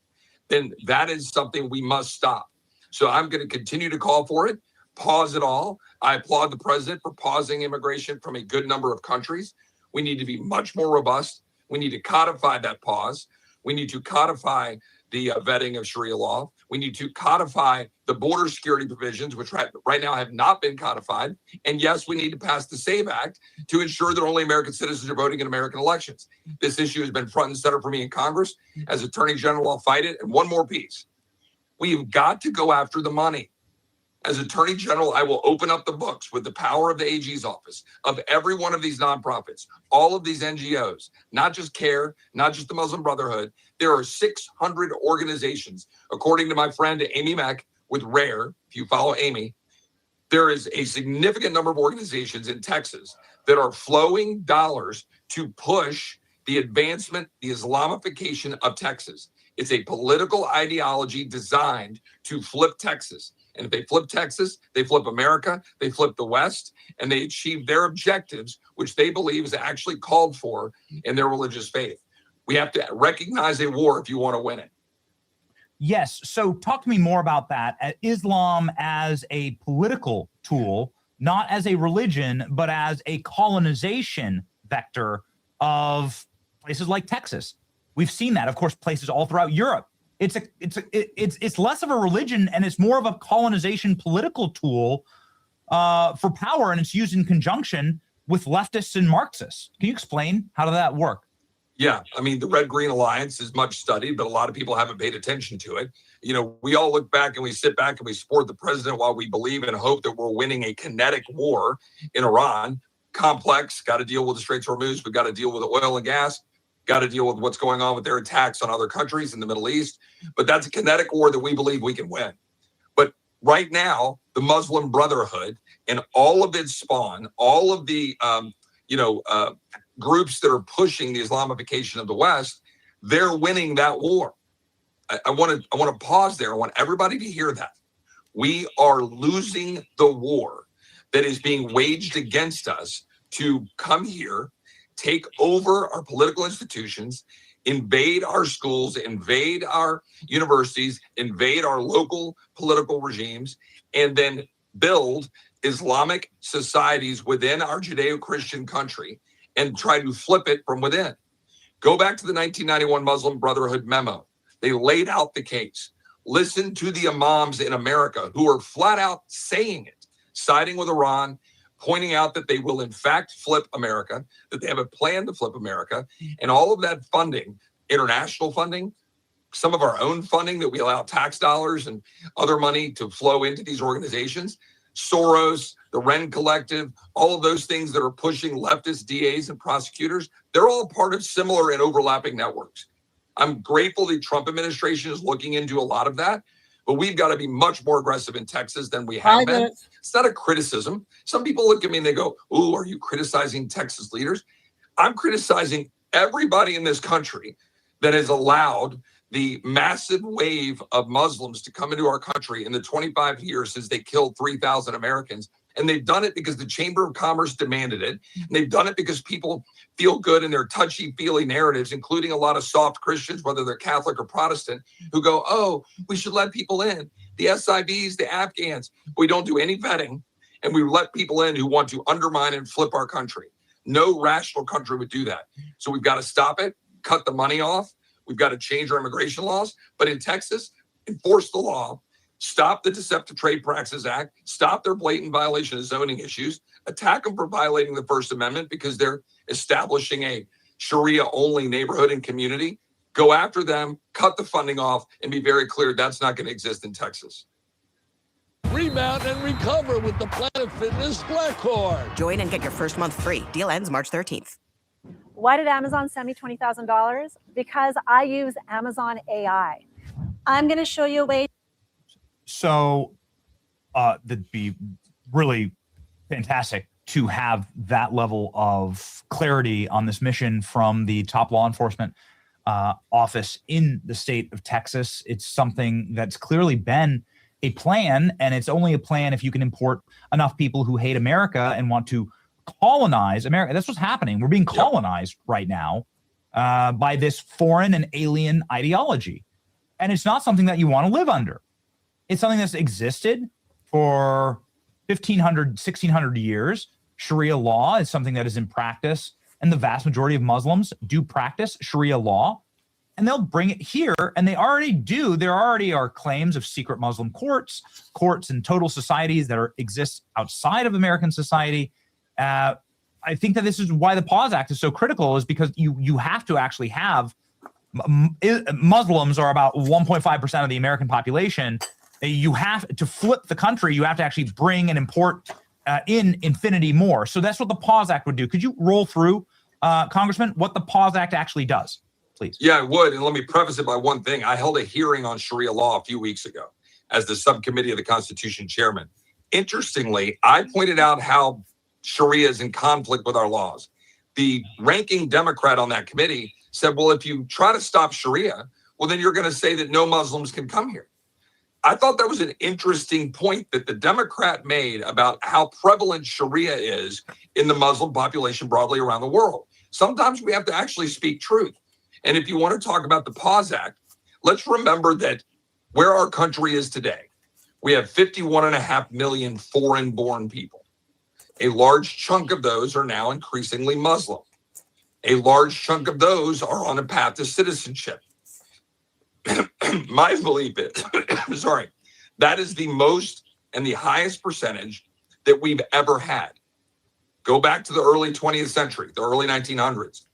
then that is something we must stop. So I'm going to continue to call for it. Pause it all. I applaud the president for pausing immigration from a good number of countries. We need to be much more robust. We need to codify that pause. We need to codify the vetting of Sharia law. We need to codify the border security provisions, which right now have not been codified. And yes, we need to pass the SAVE Act to ensure that only American citizens are voting in American elections. This issue has been front and center for me in Congress. As Attorney General, I'll fight it. And one more piece. We've got to go after the money. As Attorney General, I will open up the books with the power of the AG's office of every one of these nonprofits, all of these NGOs, not just CARE, not just the Muslim Brotherhood. There are 600 organizations, according to my friend Amy Mack with RARE, if you follow Amy. There is a significant number of organizations in Texas that are flowing dollars to push the advancement, the Islamification of Texas. It's a political ideology designed to flip Texas. And if they flip Texas, they flip America, they flip the West, and they achieve their objectives, which they believe is actually called for in their religious faith. We have to recognize a war if you want to win it. Yes. So talk to me more about that. Islam as a political tool, not as a religion, but as a colonization vector of places like Texas. We've seen that, of course, places all throughout Europe. It's less of a religion and it's more of a colonization political tool for power, and it's used in conjunction with leftists and Marxists. Can you explain how does that work? Yeah, I mean, the Red-Green Alliance is much studied, but a lot of people haven't paid attention to it. You know, we all look back and we sit back and we support the president while we believe and hope that we're winning a kinetic war in Iran. Complex, got to deal with the Straits of Hormuz. We've got to deal with the oil and gas. Got to deal with what's going on with their attacks on other countries in the Middle East. But that's a kinetic war that we believe we can win. But right now, the Muslim Brotherhood and all of its spawn, all of the, groups that are pushing the Islamification of the West, they're winning that war. I want to pause there. I want everybody to hear that. We are losing the war that is being waged against us to come here, take over our political institutions, invade our schools, invade our universities, invade our local political regimes, and then build Islamic societies within our Judeo-Christian country and try to flip it from within. Go back to the 1991 Muslim Brotherhood memo. They laid out the case. Listen to the imams in America who are flat out saying it, siding with Iran, pointing out that they will in fact flip America, that they have a plan to flip America, and all of that funding, international funding, some of our own funding that we allow tax dollars and other money to flow into these organizations, Soros, the Wren Collective, all of those things that are pushing leftist DAs and prosecutors, they're all part of similar and overlapping networks. I'm grateful the Trump administration is looking into a lot of that, but we've got to be much more aggressive in Texas than we have been. It's not a criticism. Some people look at me and they go, "Ooh, are you criticizing Texas leaders?" I'm criticizing everybody in this country that has allowed the massive wave of Muslims to come into our country in the 25 years since they killed 3,000 Americans. And they've done it because the Chamber of Commerce demanded it. And they've done it because people feel good in their touchy-feely narratives, including a lot of soft Christians, whether they're Catholic or Protestant, who go, "Oh, we should let people in. The SIVs, the Afghans." We don't do any vetting. and we let people in who want to undermine and flip our country. No rational country would do that. So we've got to stop it, cut the money off. We've got to change our immigration laws. But in Texas, enforce the law, stop the Deceptive Trade Practices Act, stop their blatant violation of zoning issues, attack them for violating the First Amendment because they're establishing a Sharia-only neighborhood and community. Go after them, cut the funding off, and be very clear that's not going to exist in Texas. Rebound and recover with the Planet Fitness Black Cord. Join and get your first month free. Deal ends March 13th. Why did Amazon send me $20,000? Because I use Amazon AI. I'm going to show you a way. So that'd be really fantastic to have that level of clarity on this mission from the top law enforcement office in the state of Texas. It's something that's clearly been a plan, and it's only a plan if you can import enough people who hate America and want to colonize America. That's what's happening. We're being colonized right now by this foreign and alien ideology. And it's not something that you want to live under. It's something that's existed for 1,500, 1,600 years. Sharia law is something that is in practice, and the vast majority of Muslims do practice Sharia law, and they'll bring it here, and they already do. There already are claims of secret Muslim courts and total societies that exist outside of American society. I think that this is why the Pause Act is so critical, is because you have to actually have Muslims are about 1.5% of the American population. You have to flip the country. You have to actually bring and import in infinity more. So that's what the Pause Act would do. Could you roll through, Congressman, what the Pause Act actually does, please? Yeah, I would. And let me preface it by one thing. I held a hearing on Sharia law a few weeks ago as the subcommittee of the Constitution chairman. Interestingly, I pointed out how Sharia is in conflict with our laws. The ranking Democrat on that committee said, well, if you try to stop Sharia, well, then you're going to say that no Muslims can come here. I thought that was an interesting point that the Democrat made about how prevalent Sharia is in the Muslim population broadly around the world. Sometimes we have to actually speak truth. And if you want to talk about the Pause Act, let's remember that where our country is today, we have 51.5 million foreign-born people. A large chunk of those are now increasingly Muslim. A large chunk of those are on a path to citizenship. My belief is, that is the most and the highest percentage that we've ever had. Go back to the early 20th century, the early 1900s.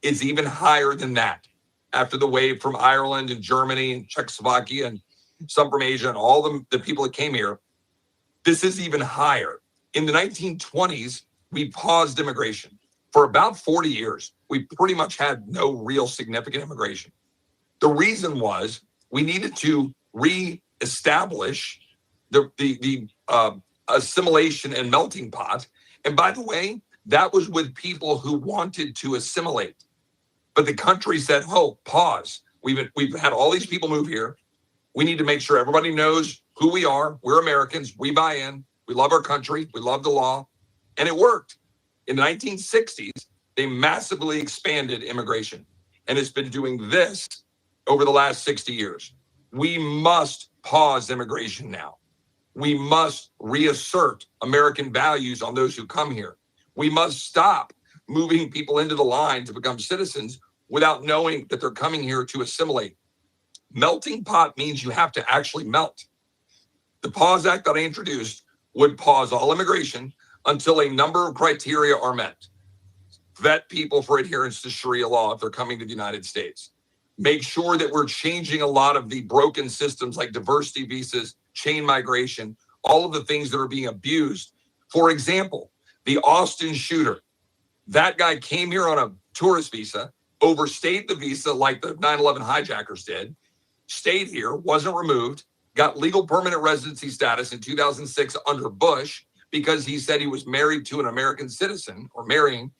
It's even higher than that after the wave from Ireland and Germany and Czechoslovakia and some from Asia and all the people that came here. This is even higher. In the 1920s, we paused immigration. For about 40 years, we pretty much had no real significant immigration. The reason was we needed to reestablish the assimilation and melting pot. And by the way, that was with people who wanted to assimilate. But the country said, oh, pause. We've had all these people move here. We need to make sure everybody knows who we are. We're Americans. We buy in. We love our country. We love the law. And it worked. In the 1960s, they massively expanded immigration. And it's been doing this over the last 60 years. We must pause immigration now. We must reassert American values on those who come here. We must stop moving people into the line to become citizens without knowing that they're coming here to assimilate. Melting pot means you have to actually melt. The Pause Act that I introduced would pause all immigration until a number of criteria are met. Vet people for adherence to Sharia law if they're coming to the United States. Make sure that we're changing a lot of the broken systems like diversity visas, chain migration, all of the things that are being abused. For example, the Austin shooter. That guy came here on a tourist visa, overstayed the visa like the 9/11 hijackers did, stayed here, wasn't removed, got legal permanent residency status in 2006 under Bush because he said he was married to an American citizen or marrying.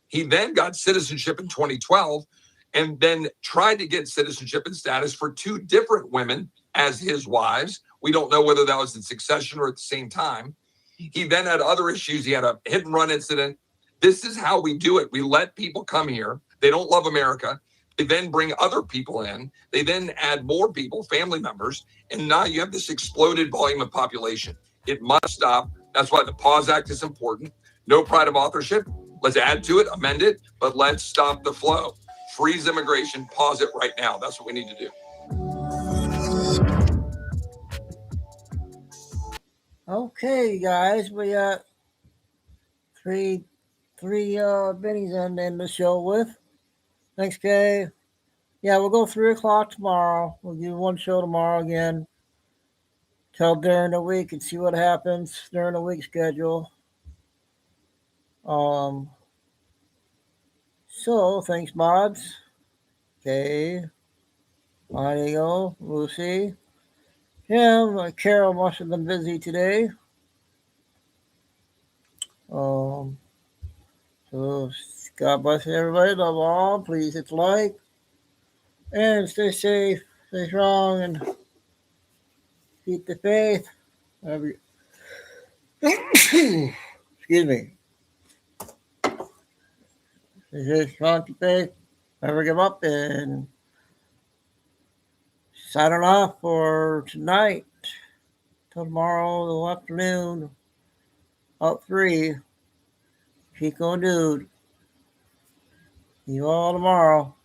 He then got citizenship in 2012 and then tried to get citizenship and status for two different women as his wives. We don't know whether that was in succession or at the same time. He then had other issues. He had a hit and run incident. This is how we do it. We let people come here. They don't love America. They then bring other people in. They then add more people, family members. And now you have this exploded volume of population. It must stop. That's why the Pause Act is important. No pride of authorship. Let's add to it, amend it, but let's stop the flow. Freeze immigration, pause it right now. That's what we need to do. Okay, guys, we got three Bennies to end the show with. Thanks, Kay. Yeah, we'll go 3 o'clock tomorrow. We'll do one show tomorrow again. Till during the week and see what happens during the week schedule. So thanks, mods. Okay. Mario, Lucy. Yeah, Carol must have been busy today. So God bless everybody. Love all. Please hit like. And stay safe, stay strong, and keep the faith. Excuse me. Stay strong, keep faith. Never give up, and signing off for tonight. Till tomorrow afternoon. Up 3. Chico and Dude. See you all tomorrow.